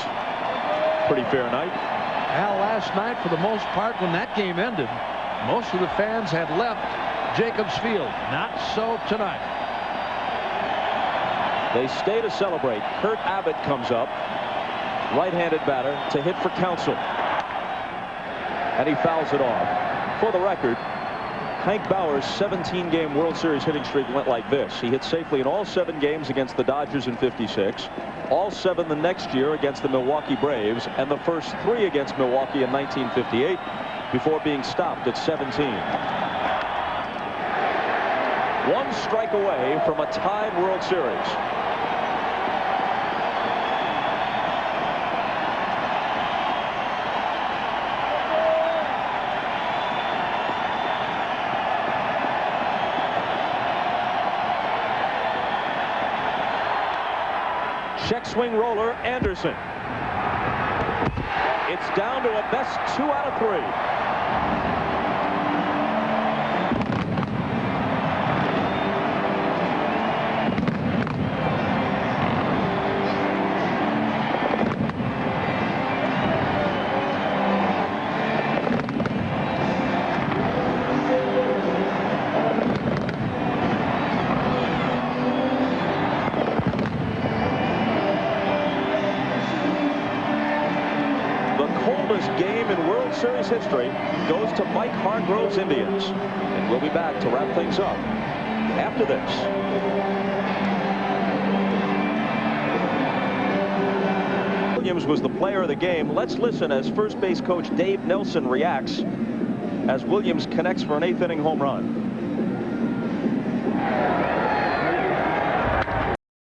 Pretty fair night. Al, last night, for the most part, when that game ended, most of the fans had left Jacobs Field. Not so tonight. They stay to celebrate. Kurt Abbott comes up, right-handed batter, to hit for Counsell. And he fouls it off. For the record, Hank Bauer's 17-game World Series hitting streak went like this. He hit safely in all 7 games against the Dodgers in '56, all 7 the next year against the Milwaukee Braves, and the first 3 against Milwaukee in 1958 before being stopped at 17. 1 strike away from a tied World Series. Check swing roller, Anderson. It's down to a best 2 out of 3. Game in World Series history goes to Mike Hargrove's Indians. And we'll be back to wrap things up after this. Williams was the player of the game. Let's listen as first base coach Dave Nelson reacts as Williams connects for an 8th inning home run.